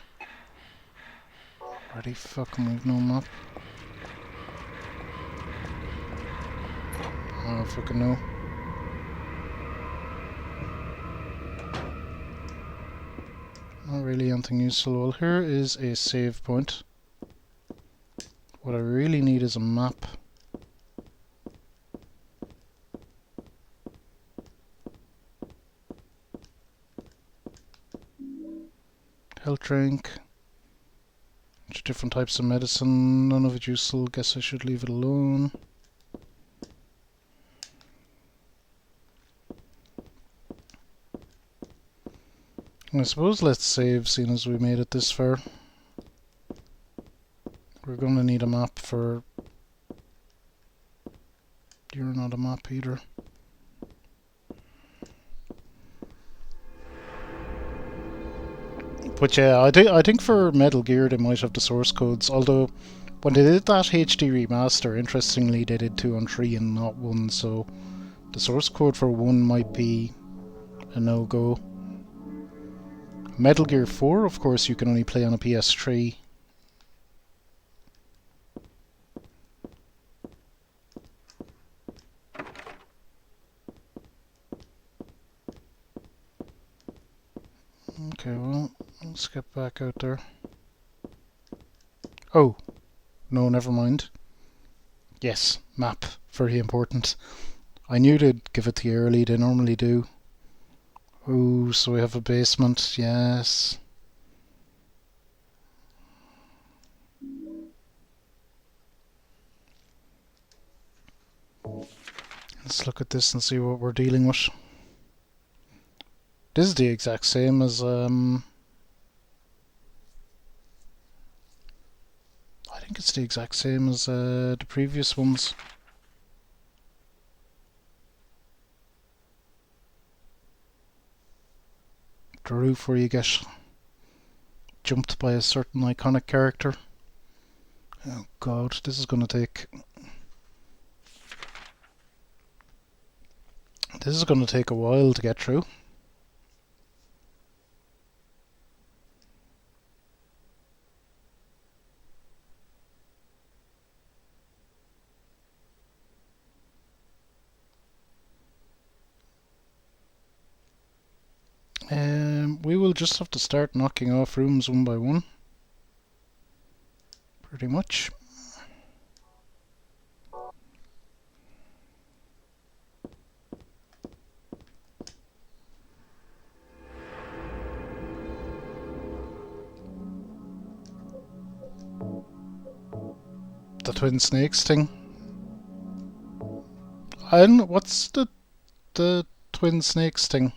Already fucking we've no map. I don't fucking know. Not really anything useful. Well, here is a save point. What I really need is a map. Health drink. Different types of medicine. None of it useful. Guess I should leave it alone. I suppose let's save, seeing as we made it this far. We're going to need a map for... You're not a map either. But yeah, I think for Metal Gear they might have the source codes, although when they did that HD remaster, interestingly they did 2 and 3 and not 1, so the source code for 1 might be a no-go. Metal Gear 4, of course, you can only play on a PS3. Okay, well, let's get back out there. Oh, no, never mind. Yes, map, very important. I knew they'd give it to you early, they normally do. Oh, so we have a basement, yes. Let's look at this and see what we're dealing with. This is the exact same as, I think it's the exact same as the previous ones. The roof where you get jumped by a certain iconic character. Oh god, this is gonna take... This is gonna take a while to get through. We will just have to start knocking off rooms one by one. Pretty much. The twin snakes thing. And what's the twin snakes thing?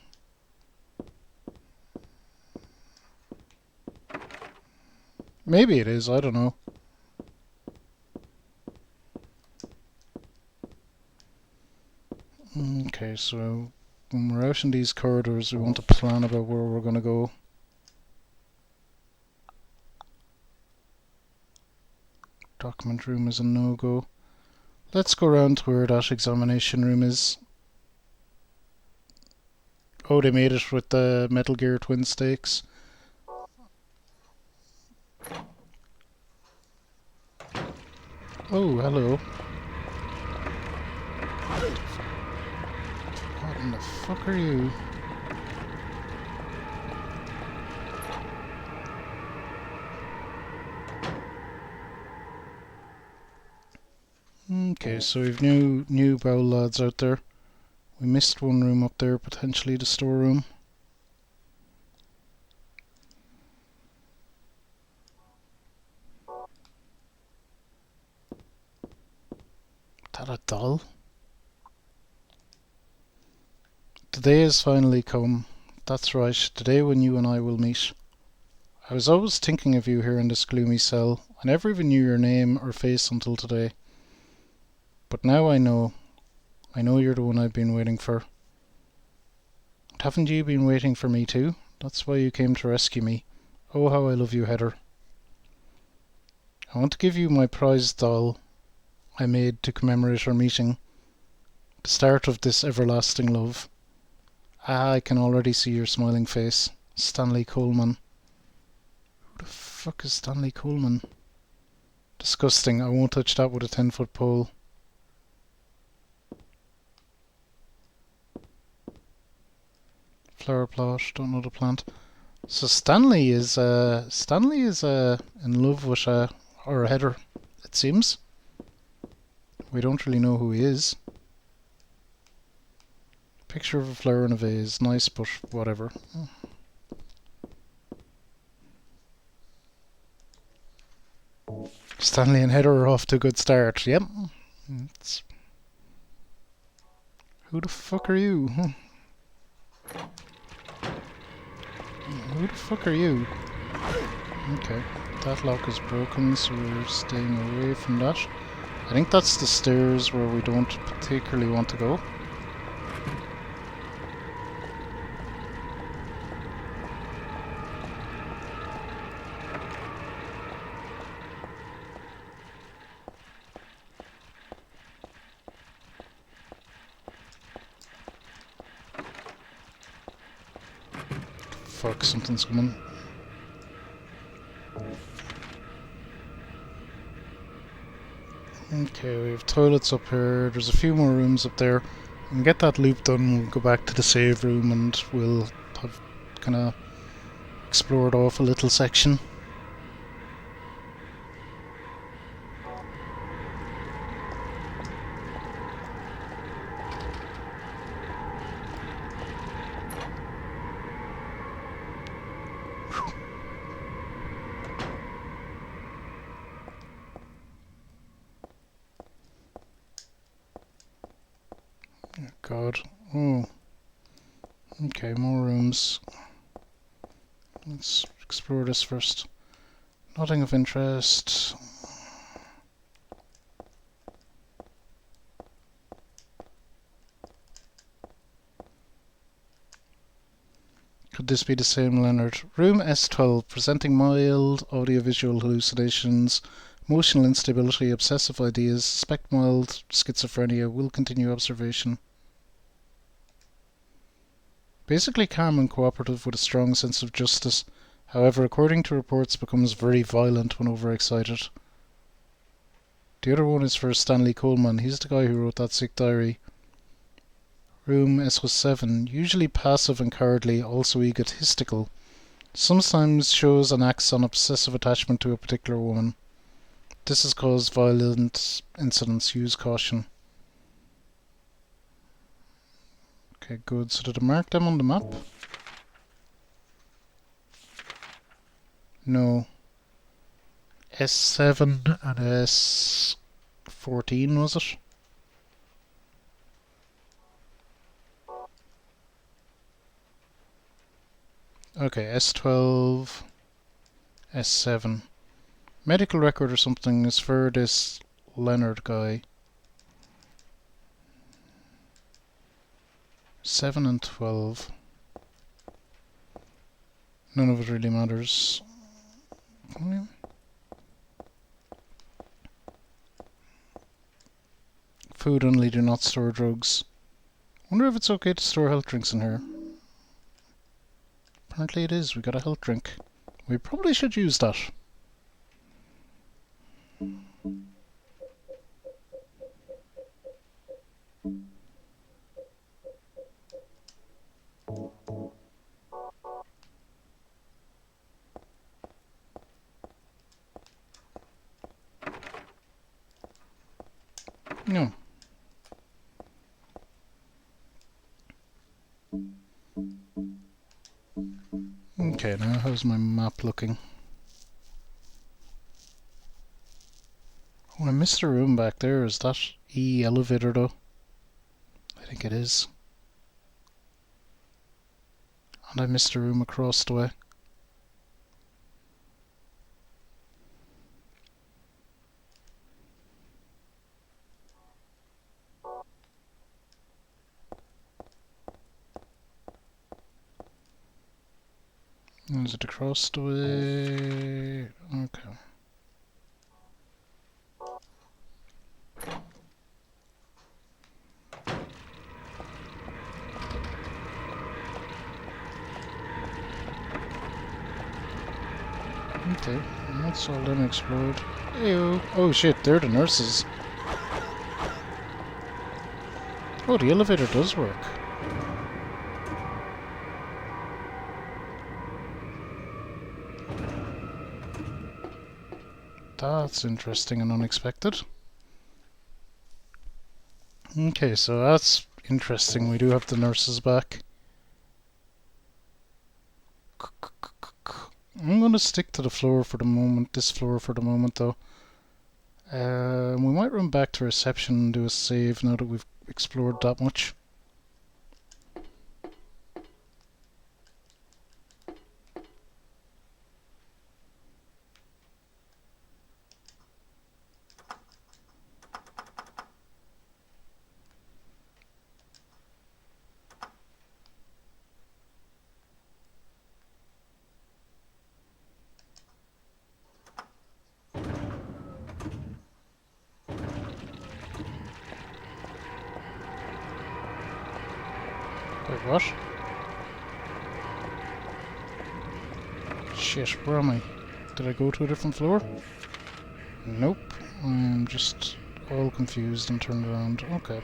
Maybe it is, I don't know. Okay, so when we're out in these corridors, we want to plan about where we're going to go. Document room is a no-go. Let's go around to where that examination room is. Oh, they made it with the Metal Gear twin stakes. Oh, hello. What in the fuck are you? Okay, so we've new bow lads out there. We missed one room up there, potentially the storeroom. Is that a doll? The day has finally come. That's right, the day when you and I will meet. I was always thinking of you here in this gloomy cell. I never even knew your name or face until today. But now I know. I know you're the one I've been waiting for. And haven't you been waiting for me too? That's why you came to rescue me. Oh, how I love you, Heather. I want to give you my prized doll I made to commemorate our meeting. The start of this everlasting love. Ah, I can already see your smiling face. Stanley Coleman. Who the fuck is Stanley Coleman? Disgusting. I won't touch that with a 10-foot pole. Flower plot, don't know the plant. So Stanley is in love with or Heather, it seems. We don't really know who he is. Picture of a flower in a vase, nice, but whatever. Stanley and Heather are off to a good start. Yep. Who the fuck are you? Who the fuck are you? Okay, that lock is broken, so we're staying away from that. I think that's the stairs where we don't particularly want to go. Fuck, something's coming. Okay, we have toilets up here. There's a few more rooms up there. We can get that loop done. We'll go back to the save room and we'll have kind of explored off a little section. God. Oh. Okay, more rooms. Let's explore this first. Nothing of interest. Could this be the same Leonard? Room S12, presenting mild audiovisual hallucinations, emotional instability, obsessive ideas, suspect mild schizophrenia, will continue observation. Basically calm and cooperative with a strong sense of justice. However, according to reports, becomes very violent when overexcited. The other one is for Stanley Coleman. He's the guy who wrote that sick diary. Room S7, usually passive and cowardly, also egotistical. Sometimes shows and acts on obsessive attachment to a particular woman. This has caused violent incidents. Use caution. Okay, good. So did I mark them on the map? No. S7 and S14, was it? Okay, S12, S7. Medical record or something is for this Leonard guy. 7 and 12. None of it really matters. Food only, do not store drugs. Wonder if it's okay to store health drinks in here. Apparently it is. We got a health drink. We probably should use that. No. Okay, now how's my map looking? Oh, I missed a room back there. Is that E elevator though? I think it is. And I missed a room across the way. Is it across the way? Okay. Okay, that's all then explored. Ew. Oh shit, they're the nurses. Oh, the elevator does work. That's interesting and unexpected. Okay, so that's interesting. We do have the nurses back. I'm gonna stick to the floor for the moment, this floor for the moment though. We might run back to reception and do a save now that we've explored that much. Wait, what? Shit, where am I? Did I go to a different floor? Nope. I'm just all confused and turned around. Okay.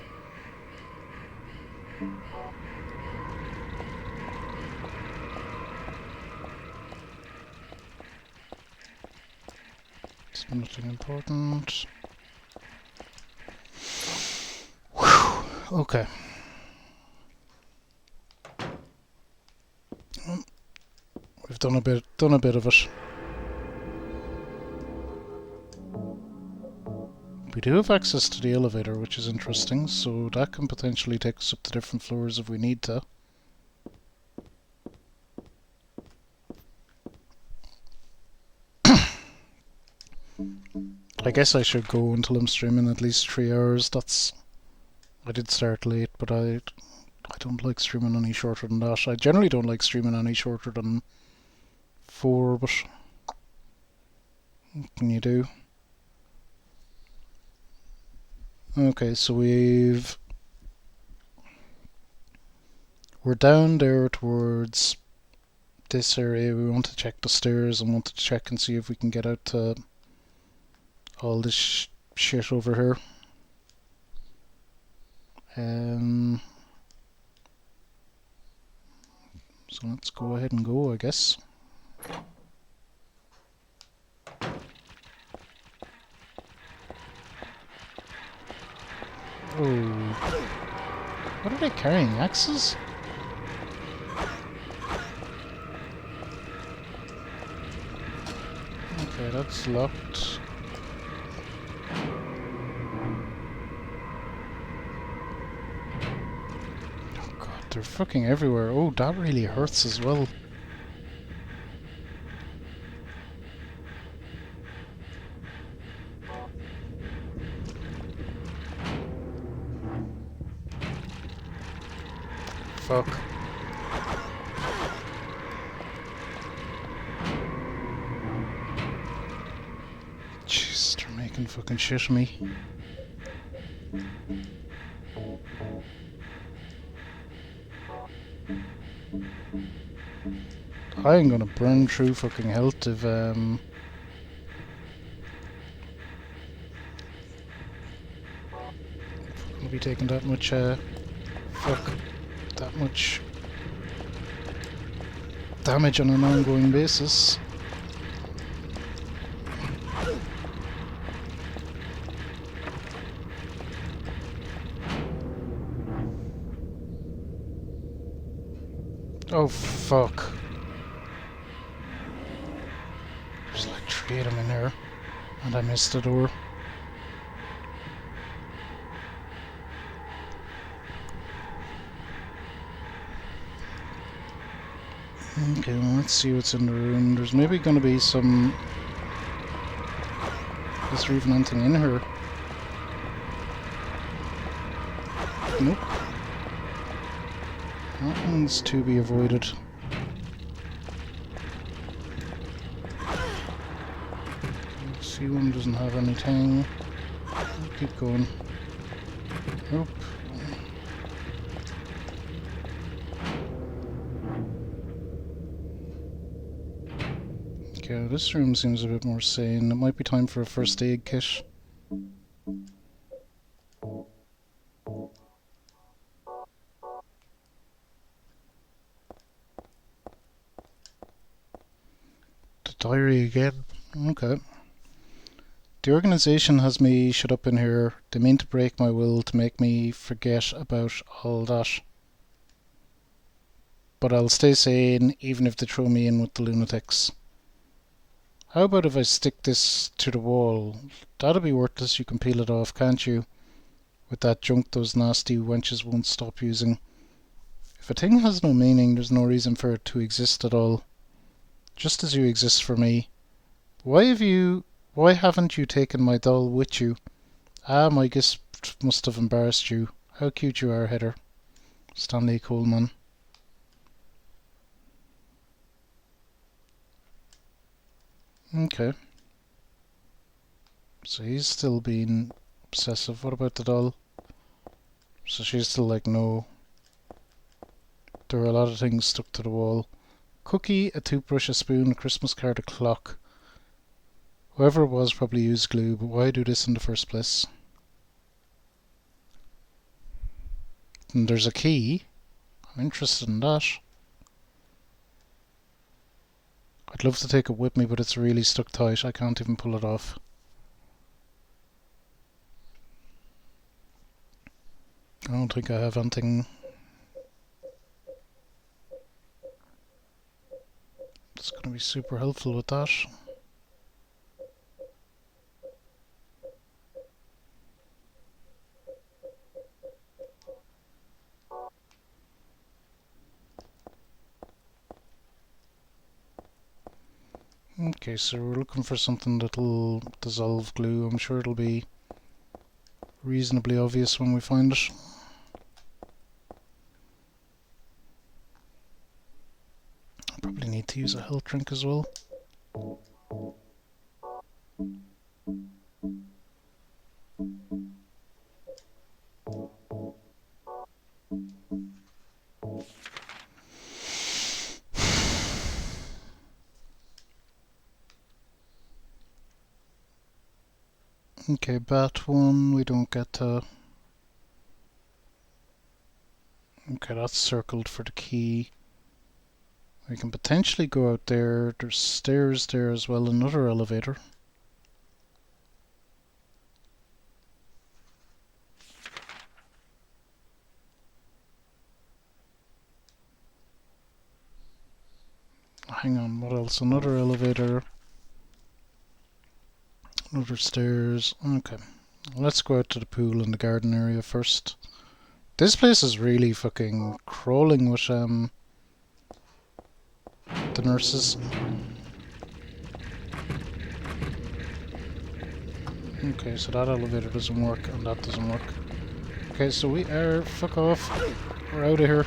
It's nothing important. Whew. Okay. We've done a bit of it. We do have access to the elevator, which is interesting, so that can potentially take us up to different floors if we need to. I guess I should go until I'm streaming at least 3 hours. I did start late, but I don't like streaming any shorter than that. I generally don't like streaming any shorter than 4, but what can you do? Okay, so we're down there towards this area. We want to check the stairs and want to check and see if we can get out to all this shit over here. So let's go ahead and go, I guess. Oh. What are they carrying? Axes? Okay, that's locked. Oh god, they're fucking everywhere. Oh, that really hurts as well. fuck. Jeez, they're making fucking shit of me. I ain't gonna burn through fucking health if gonna be taking that much fuck, that much damage on an ongoing basis. Oh fuck. There's like 3 of them in there, and I missed the door. Okay, well, let's see what's in the room. There's maybe gonna be some... Is there even anything in here? Nope. That one's to be avoided. C1 doesn't have anything. I'll keep going. Nope. Okay, this room seems a bit more sane. It might be time for a first aid kit. The diary again. Okay. The organisation has me shut up in here. They mean to break my will to make me forget about all that. But I'll stay sane even if they throw me in with the lunatics. How about if I stick this to the wall? That'll be worthless, you can peel it off, can't you? With that junk those nasty wenches won't stop using. If a thing has no meaning, there's no reason for it to exist at all. Just as you exist for me. Why haven't you taken my doll with you? Ah, my gift must have embarrassed you. How cute you are, Heather. Stanley Coleman. Okay. So he's still being obsessive. What about the doll? So she's still like, no. There are a lot of things stuck to the wall. Cookie, a toothbrush, a spoon, a Christmas card, a clock. Whoever it was probably used glue, but why do this in the first place? And there's a key. I'm interested in that. I'd love to take it with me, but it's really stuck tight. I can't even pull it off. I don't think I have anything that's going to be super helpful with that. Okay, so we're looking for something that'll dissolve glue. I'm sure it'll be reasonably obvious when we find it. I probably need to use a health drink as well. Okay, bat one, we don't get to... Okay, that's circled for the key. We can potentially go out there. There's stairs there as well, another elevator. Hang on, what else? Another elevator. Another stairs. Okay. Let's go out to the pool in the garden area first. This place is really fucking crawling with the nurses. Okay, so that elevator doesn't work and that doesn't work. Okay, so we are... Fuck off. We're out of here.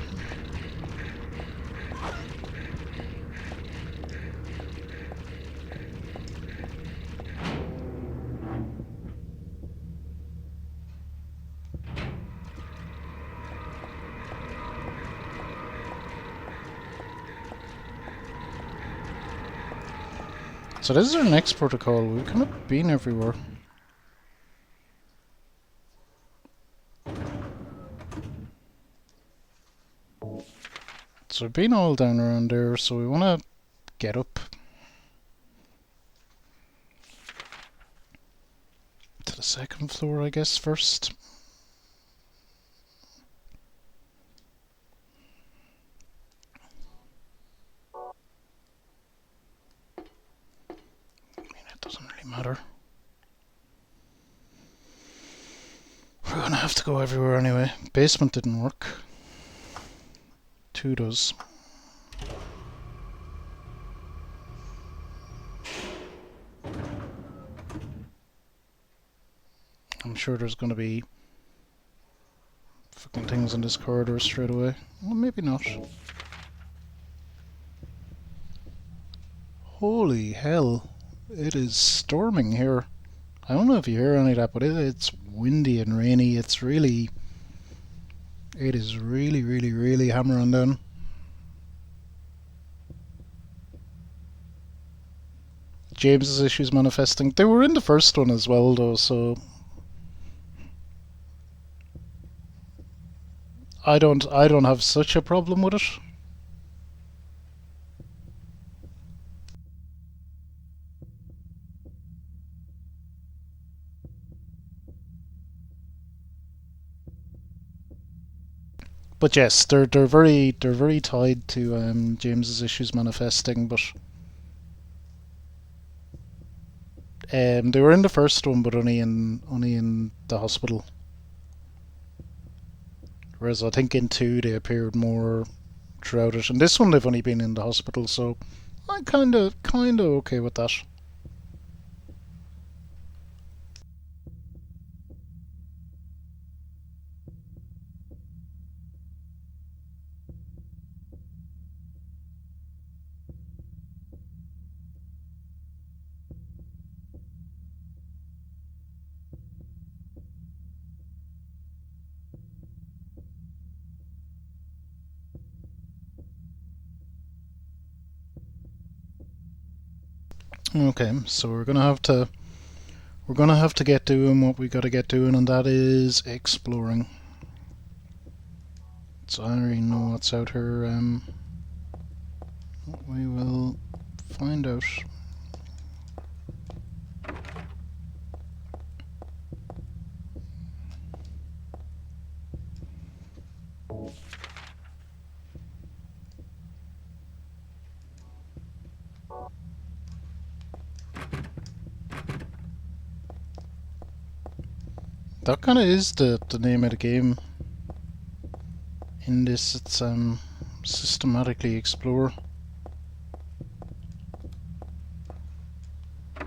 So this is our next protocol. We've kind of been everywhere. So we've been all down around there, so we want to get up to the second floor, I guess, first. I mean, it doesn't really matter. We're gonna have to go everywhere anyway. Basement didn't work. 2 does. I'm sure there's gonna be fucking things in this corridor straight away. Well, maybe not. Holy hell. It is storming here. I don't know if you hear any of that, but it's windy and rainy. It is really, really hammering down. James's issues manifesting. They were in the first one as well, though, so I don't have such a problem with it. But yes, they're very tied to James's issues manifesting. But they were in the first one, but only in the hospital. Whereas I think in 2 they appeared more throughout it, and this one they've only been in the hospital, so I'm kinda okay with that. Okay, so we're gonna have to get doing what we gotta get doing, and that is exploring. So I don't really know what's out here. We will find out. That kind of is the name of the game. In this, it's systematically explore. Okay,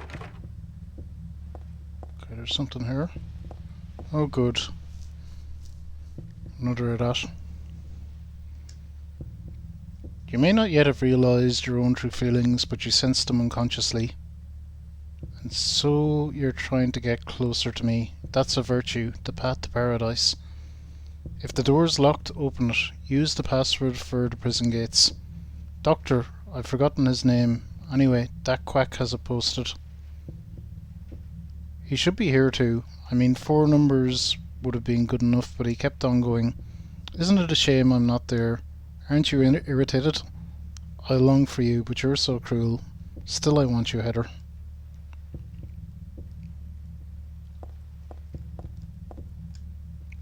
there's something here. Oh, good. Another of that. You may not yet have realized your own true feelings, but you sense them unconsciously. And so you're trying to get closer to me. That's a virtue, the path to paradise. If the door's locked, open it. Use the password for the prison gates. Doctor, I've forgotten his name. Anyway, that quack has it posted. He should be here too. I mean, 4 numbers would have been good enough, but he kept on going. Isn't it a shame I'm not there? Aren't you irritated? I long for you, but you're so cruel. Still I want you, Heather.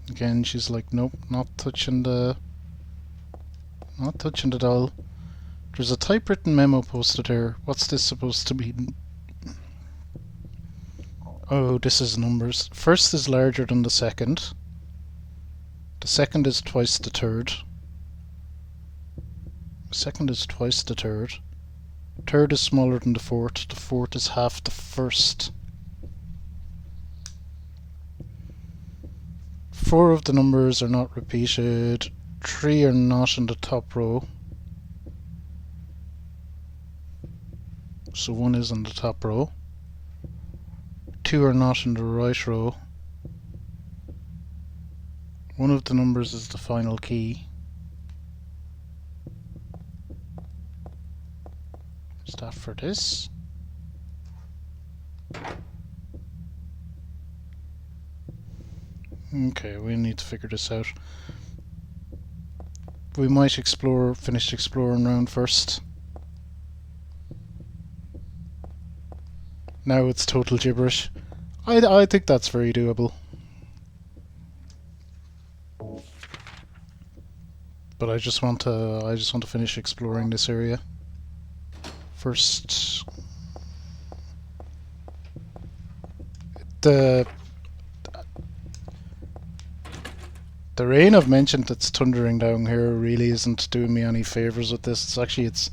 Again, she's like, nope, not touching the doll. There's a typewritten memo posted here. What's this supposed to be? Oh, this is numbers. First is larger than the second. The second is twice the third. The second is twice the third. Third is smaller than the fourth. The fourth is half the first. 4 of the numbers are not repeated. 3 are not in the top row. So 1 is in the top row. 2 are not in the right row. 1 of the numbers is the final key. Is that for this? Okay, we need to figure this out. We might finish exploring round first. Now it's total gibberish. I think that's very doable. But I just want to finish exploring this area first. The rain I've mentioned that's thundering down here really isn't doing me any favours with this. It's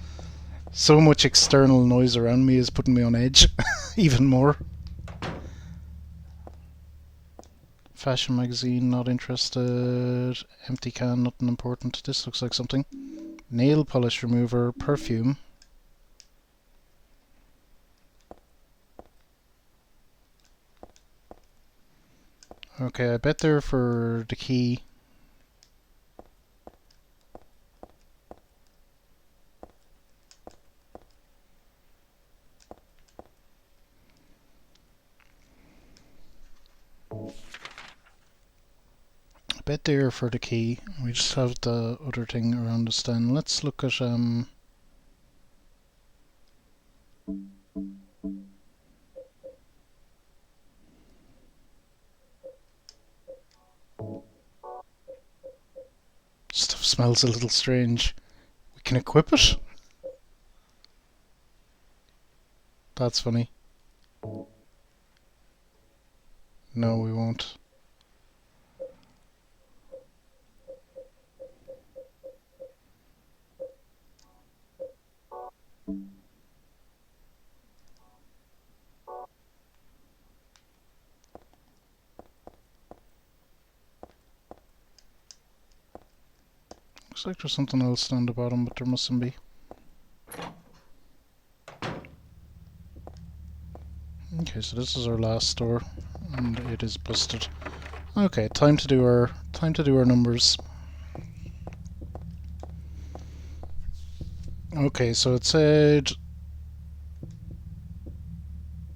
so much external noise around me is putting me on edge even more. Fashion magazine, not interested. Empty can, nothing important. This looks like something. Nail polish remover, perfume. Okay, I bet they're for the key. Bet there for the key. We just have the other thing around us then. Let's look at stuff smells a little strange. We can equip it? That's funny. No, we won't. Looks like there's something else down the bottom, but there mustn't be. Okay, so this is our last door, and it is busted. Okay, time to do our numbers. Okay, so it said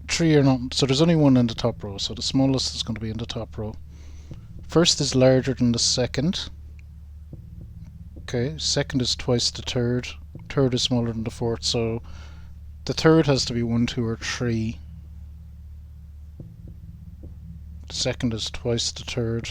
3 or not, so there's only one in the top row, so the smallest is going to be in the top row. First is larger than the second. Okay, second is twice the third. Third is smaller than the fourth, so the third has to be 1, 2, or 3. The second is twice the third.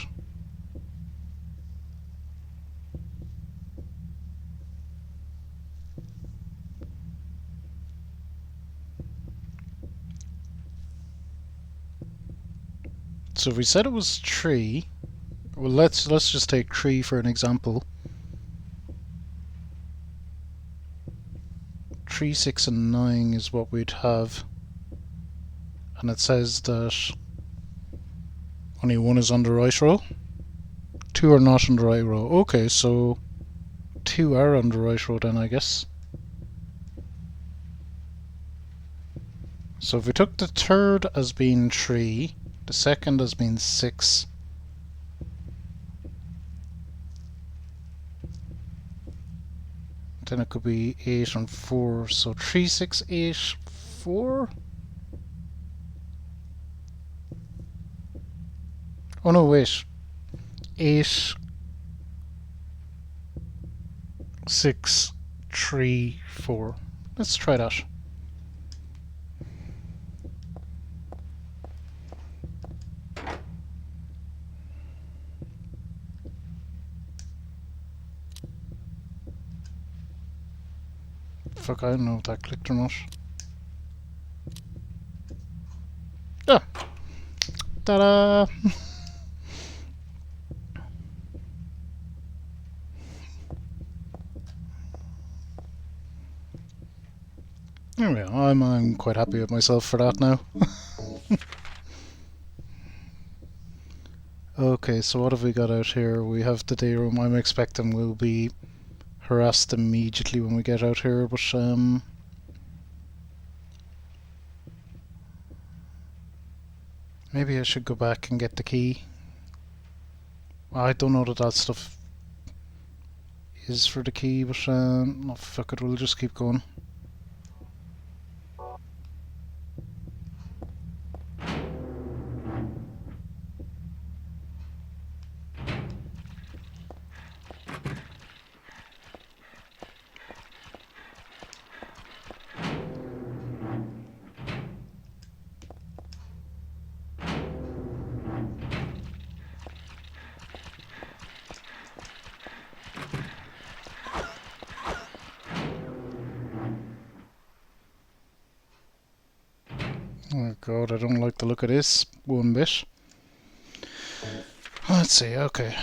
So if we said it was 3, well, let's just take 3 for an example. 3, 6, and 9 is what we'd have, and it says that only 1 is on the right row. 2 are not on the right row. Okay, so 2 are on the right row then, I guess. So if we took the third as being 3, the second as being 6, then it could be 8 and 4. So 3, 6, 8, 4? Oh no, wait. 8, 6, 3, 4. Let's try that. Fuck, I don't know if that clicked or not. Ah! Ta-da! There we go. I'm quite happy with myself for that now. Okay, so what have we got out here? We have the day room. I'm expecting we'll be harassed immediately when we get out here, but maybe I should go back and get the key. I don't know that stuff is for the key, but oh, fuck it, we'll just keep going. Oh god, I don't like the look of this one bit. Let's see, okay.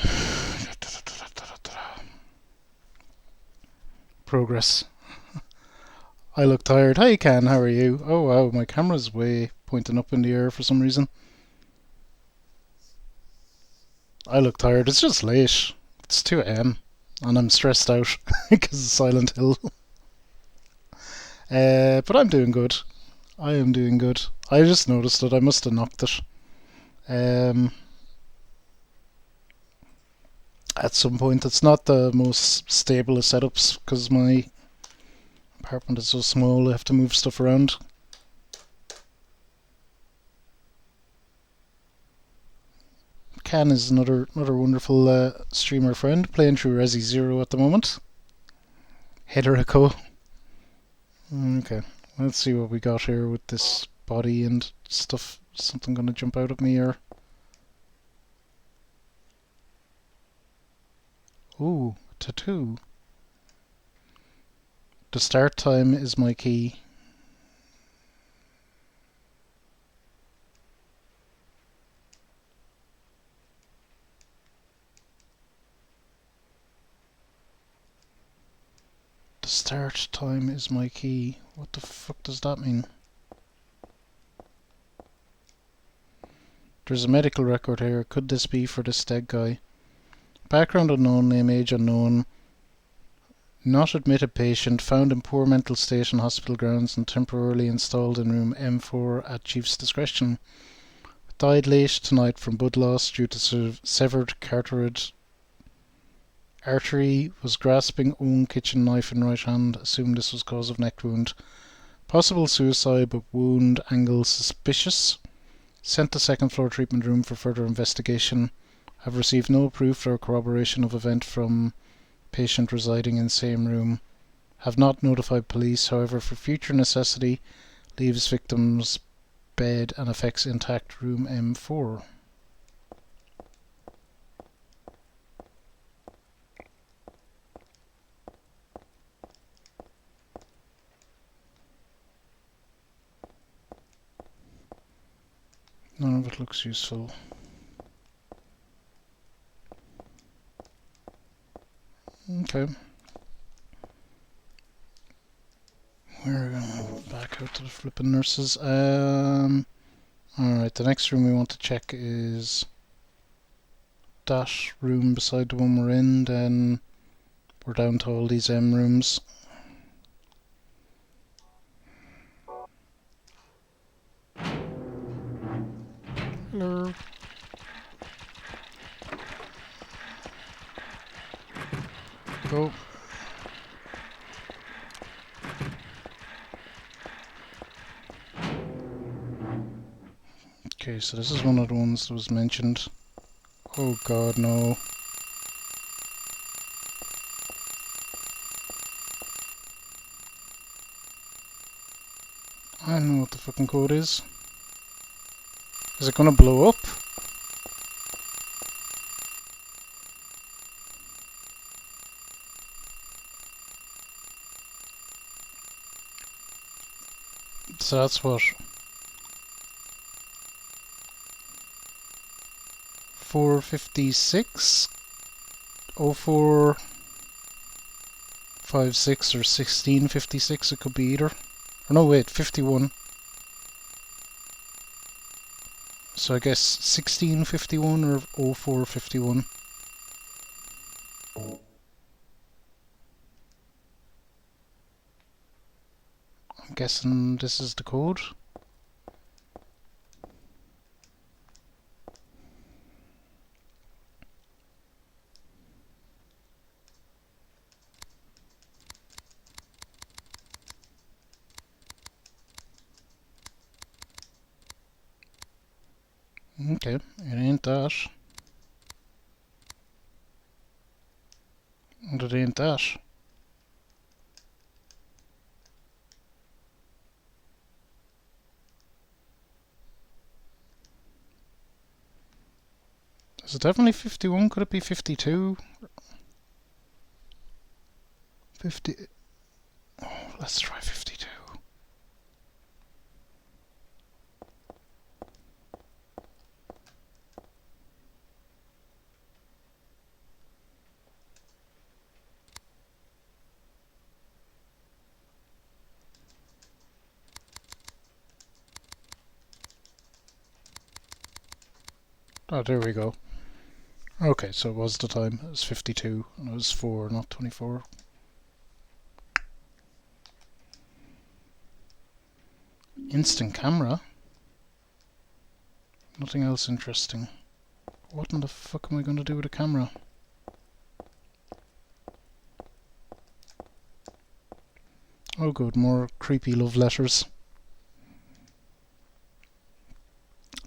Progress. I look tired. Hi Ken, how are you? Oh wow, my camera's way pointing up in the air for some reason. I look tired. It's just late. It's 2 a.m. and I'm stressed out because of Silent Hill. But I'm doing good. I am doing good. I just noticed that I must have knocked it. At some point. It's not the most stable of setups because my apartment is so small. I have to move stuff around. Can is another wonderful streamer friend playing through Resi Zero at the moment. Hederico. Okay, let's see what we got here with this body and stuff. Something gonna jump out at me here. Ooh, tattoo. The start time is my key. The start time is my key. What the fuck does that mean? There's a medical record here. Could this be for this dead guy? Background unknown, name age unknown. Not admitted patient, found in poor mental state in hospital grounds and temporarily installed in room M4 at chief's discretion. Died late tonight from blood loss due to severed carotid artery. Was grasping own kitchen knife in right hand. Assumed this was cause of neck wound. Possible suicide but wound angle suspicious. Sent to second floor treatment room for further investigation. Have received no proof or corroboration of event from patient residing in same room. Have not notified police, however, for future necessity, leaves victim's bed and affects intact room M4. None of it looks useful. Okay. We're going back out to the flippin' nurses. Alright, the next room we want to check is that room beside the one we're in, then we're down to all these M rooms. Hello. Go. Okay, so this is one of the ones that was mentioned. Oh god, no. I don't know what the fucking code is. Is it gonna blow up? So that's what? 456? 0456 or 1656, it could be either. Or no, wait, 51. So I guess 1651 or 0451. I'm guessing this is the code. Okay, it ain't that. And it ain't that. Is it definitely 51? Could it be 52? 50. Oh, let's try 52. Oh, there we go. Okay, so it was the time. It was 52, and it was 4, not 24. Instant camera? Nothing else interesting. What in the fuck am I going to do with a camera? Oh good, more creepy love letters.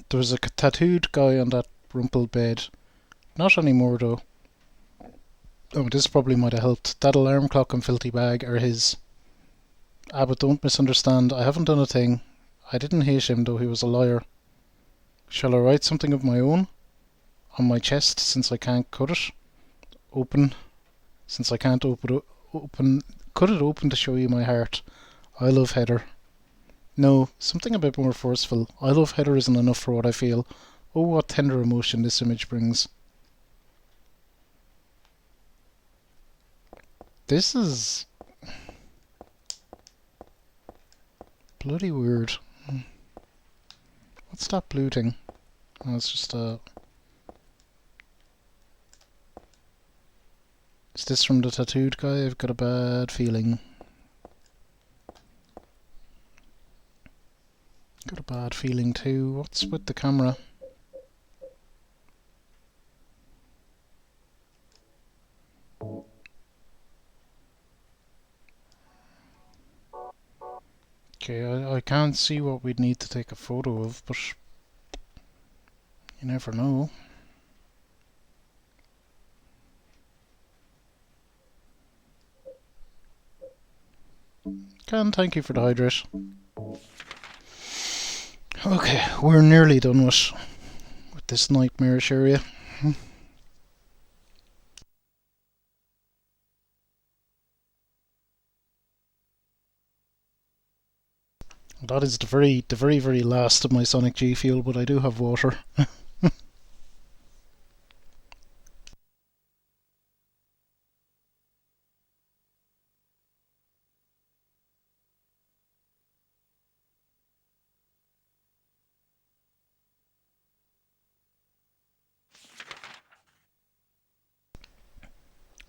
There was a tattooed guy on that rumpled bed. Not anymore though. Oh, this probably might have helped. That alarm clock and filthy bag are his. Ah, but don't misunderstand. I haven't done a thing. I didn't hate him, though he was a liar. Shall I write something of my own? On my chest, since I can't cut it open. Since I can't cut it open to show you my heart. I love Heather. No, something a bit more forceful. I love Heather isn't enough for what I feel. Oh, what tender emotion this image brings. This is bloody weird. What's that blue thing? Oh, it's just a... Is this from the tattooed guy? I've got a bad feeling. Got a bad feeling too. What's with the camera? Okay, I can't see what we'd need to take a photo of, but you never know. Can, thank you for the hydrate. Okay, we're nearly done with this nightmarish area. That is the very last of my Sonic G Fuel, but I do have water.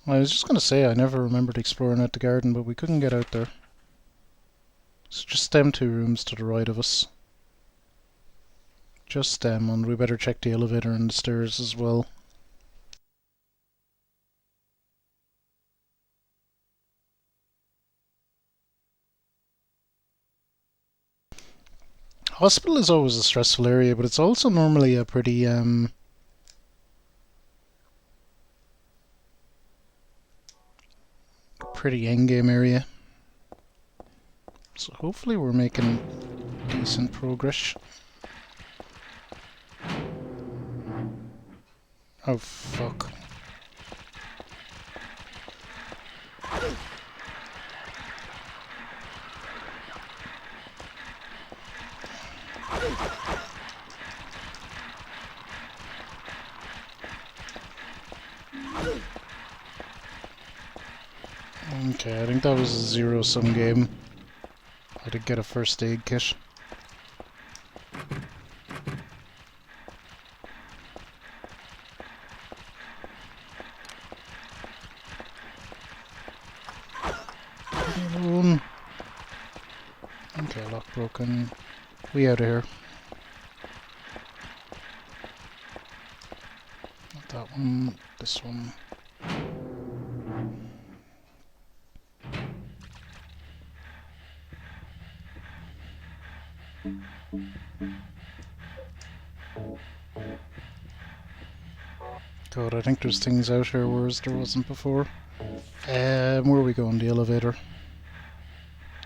I was just going to say I never remembered exploring out the garden, but we couldn't get out there. It's just them two rooms to the right of us. Just them, and we better check the elevator and the stairs as well. Hospital is always a stressful area, but it's also normally a pretty endgame area. So hopefully we're making decent progress. Oh fuck. Okay, I think that was a zero-sum game. I did get a first aid kit. Leave me alone. Okay, lock broken. We out of here. Not that one, this one. God, I think there's things out here whereas there wasn't before. Where are we going? The elevator.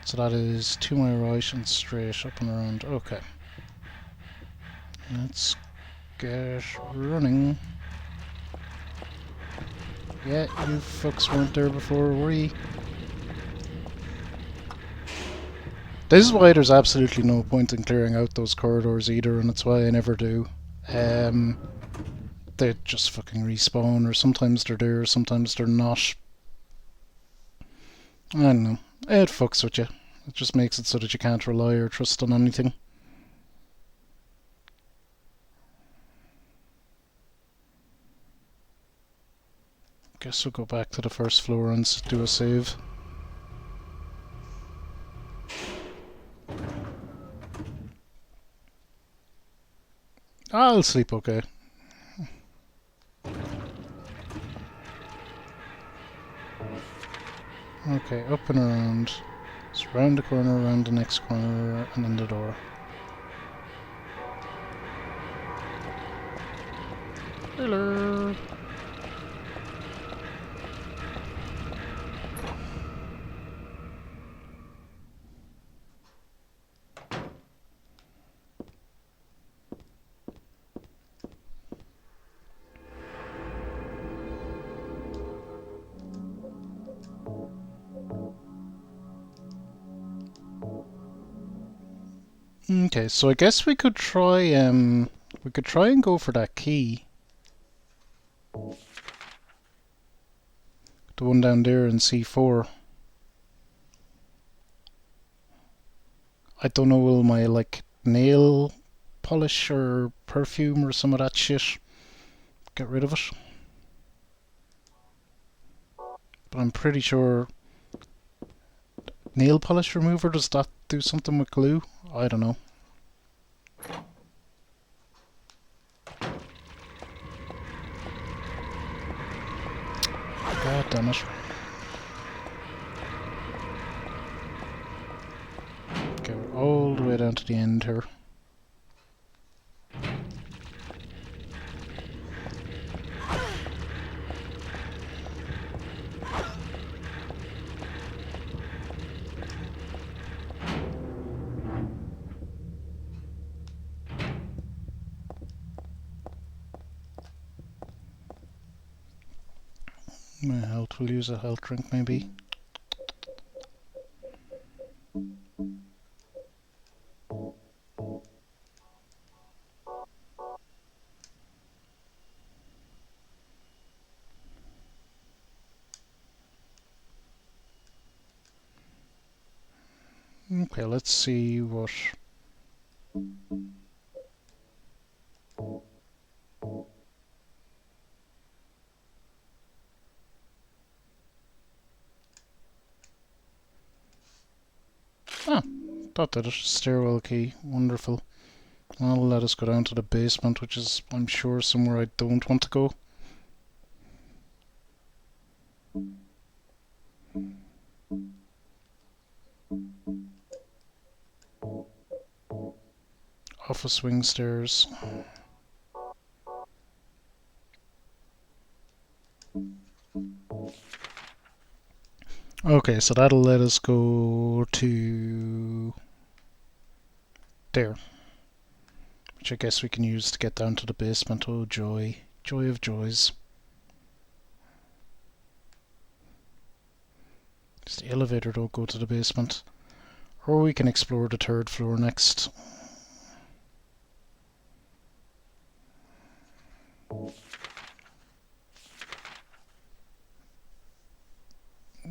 So that is to my right and straight up and around. Okay. Let's get running. Yeah, you fucks weren't there before, were ye? This is why there's absolutely no point in clearing out those corridors either, and it's why I never do. They just fucking respawn, or sometimes they're there, sometimes they're not. I don't know. It fucks with you. It just makes it so that you can't rely or trust on anything. Guess we'll go back to the first floor and do a save. I'll sleep okay. Okay, up and around. It's round the corner, around the next corner, and in the door. Hello. Okay, so I guess we could try and go for that key. The one down there in C4. I don't know, will my like nail polish or perfume or some of that shit get rid of it? But I'm pretty sure nail polish remover, does that do something with glue? I don't know. God damn it. Okay, we're all the way down to the end here. My health, we'll use a health drink maybe. Okay, let's see what... Ah, that did it. Stairwell key. Wonderful. That'll let us go down to the basement, which is, I'm sure, somewhere I don't want to go. Office wing stairs. Okay, so that'll let us go to there, which I guess we can use to get down to the basement. Oh joy, joy of joys. Does the elevator don't go to the basement? Or we can explore the third floor next.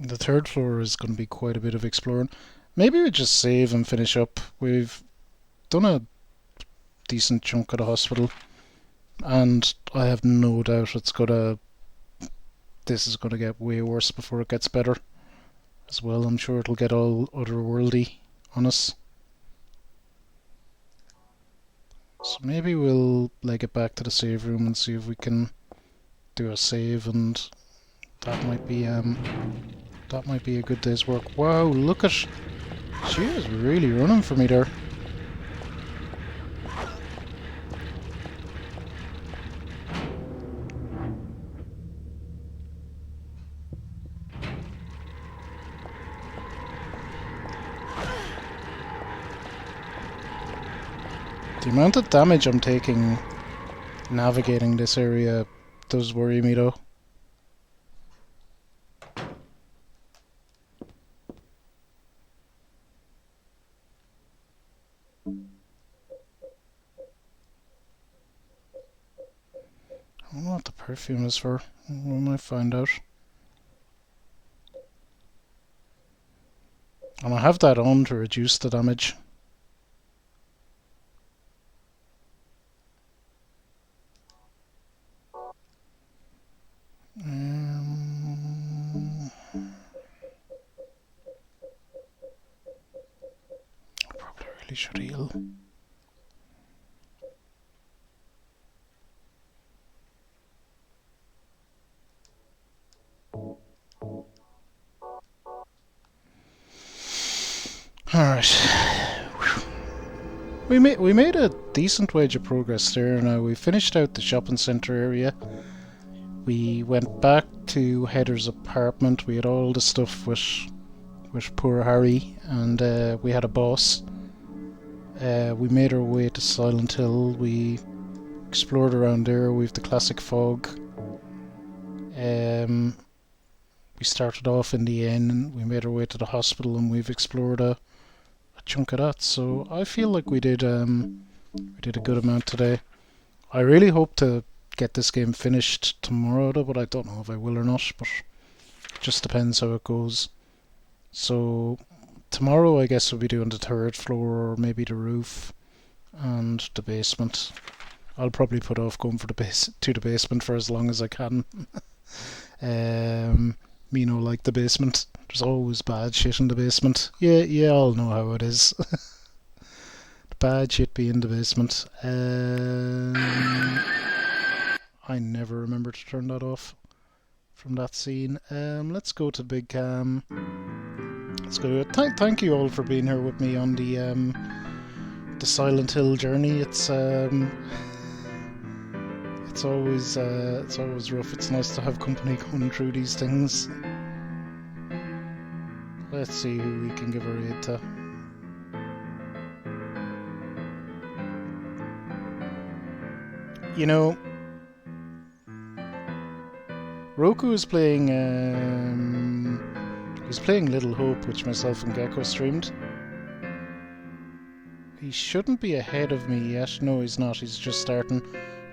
The third floor is going to be quite a bit of exploring. Maybe we just save and finish up. We've done a decent chunk of the hospital, and I have no doubt this is gonna get way worse before it gets better as well. I'm sure it'll get all otherworldly on us. So maybe we'll leg it back to the save room and see if we can do a save, and that might be a good day's work. Wow, look at... She is really running for me there. The amount of damage I'm taking navigating this area does worry me though. I don't know what the perfume is for. We might find out. And I have that on to reduce the damage. really should heal. Alright. We made a decent wage of progress there now. We finished out the shopping centre area. We went back to Heather's apartment. We had all the stuff with poor Harry, and we had a boss. We made our way to Silent Hill. We explored around there. We've the classic fog. We started off in the inn. We made our way to the hospital, and we've explored a chunk of that. So I feel like we did a good amount today. I really hope to get this game finished tomorrow, though, but I don't know if I will or not. But it just depends how it goes. So tomorrow, I guess we'll be doing the third floor, or maybe the roof and the basement. I'll probably put off going for the basement for as long as I can. Me no like the basement. There's always bad shit in the basement. Yeah, you all know how it is. The bad shit be in the basement. I never remember to turn that off from that scene. Let's go to the big cam. Let's go. Thank you all for being here with me on the Silent Hill journey. It's always rough. It's nice to have company going through these things. Let's see who we can give a raid to. You know, Roku is playing. He's playing Little Hope, which myself and Gecko streamed. He shouldn't be ahead of me yet. No, he's not. He's just starting.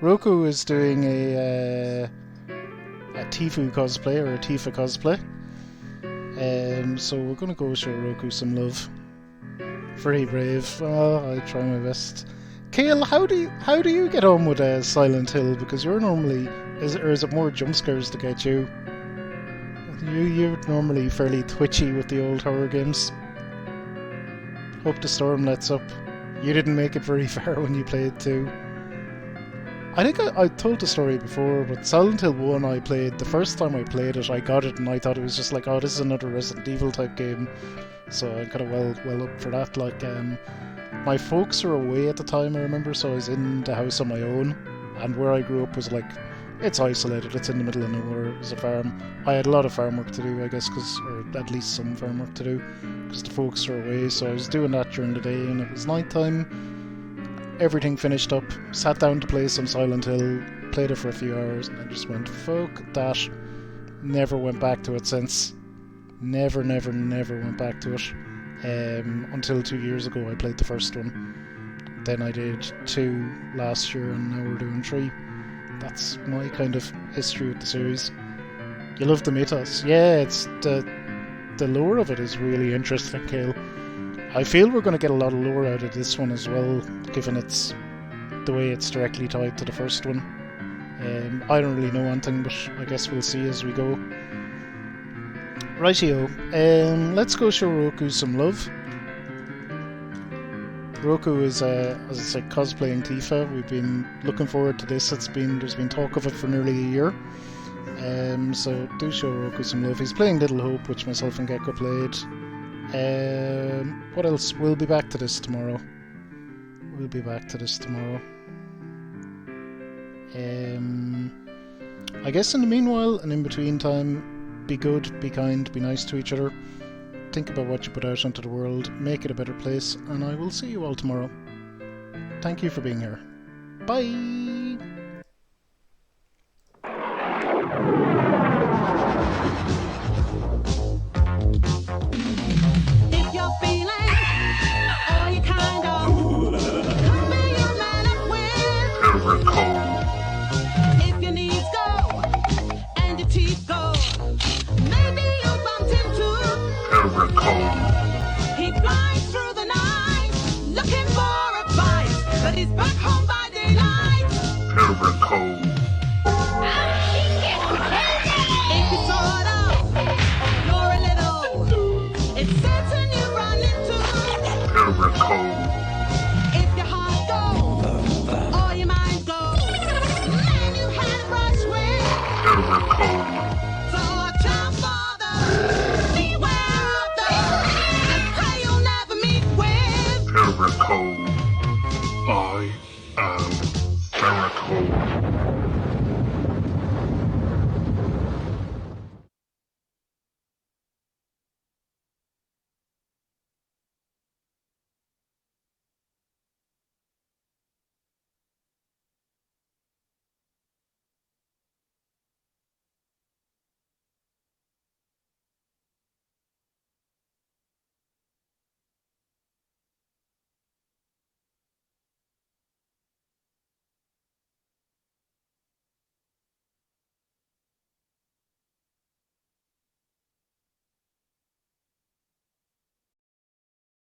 Roku is doing a Tifu cosplay, or a Tifa cosplay. So we're gonna go show Roku some love. Very brave. Oh, I try my best. Kale, how do you get on with Silent Hill? Because you're normally, is it more jump scares to get you? You're normally fairly twitchy with the old horror games. Hope the storm lets up. You didn't make it very far when you played 2. I think I told the story before, but Silent Hill 1 I played, the first time I played it, I got it and I thought it was just like, oh, this is another Resident Evil type game. So I got well up for that. Like, my folks were away at the time, I remember, so I was in the house on my own, and where I grew up was like, it's isolated, it's in the middle of nowhere, it was a farm. I had a lot of farm work to do, I guess, or at least some farm work to do, because the folks were away, so I was doing that during the day, and it was night time. Everything finished up, sat down to play some Silent Hill, played it for a few hours, and then just went, fuck that. Never went back to it since. Never went back to it. Until 2 years ago I played the first one. Then I did 2 last year, and now we're doing 3. That's my kind of history with the series. You love the mythos. Yeah, it's the lore of it is really interesting, Kale. I feel we're going to get a lot of lore out of this one as well, given it's the way it's directly tied to the first one. I don't really know anything, but I guess we'll see as we go. Rightio, let's go show Roku some love. Roku is, as I said, cosplaying Tifa. We've been looking forward to this. There's been talk of it for nearly a year. So do show Roku some love. He's playing Little Hope, which myself and Gecko played. What else? We'll be back to this tomorrow. I guess in the meanwhile and in between time, be good, be kind, be nice to each other. Think about what you put out into the world, make it a better place, and I will see you all tomorrow. Thank you for being here. Bye!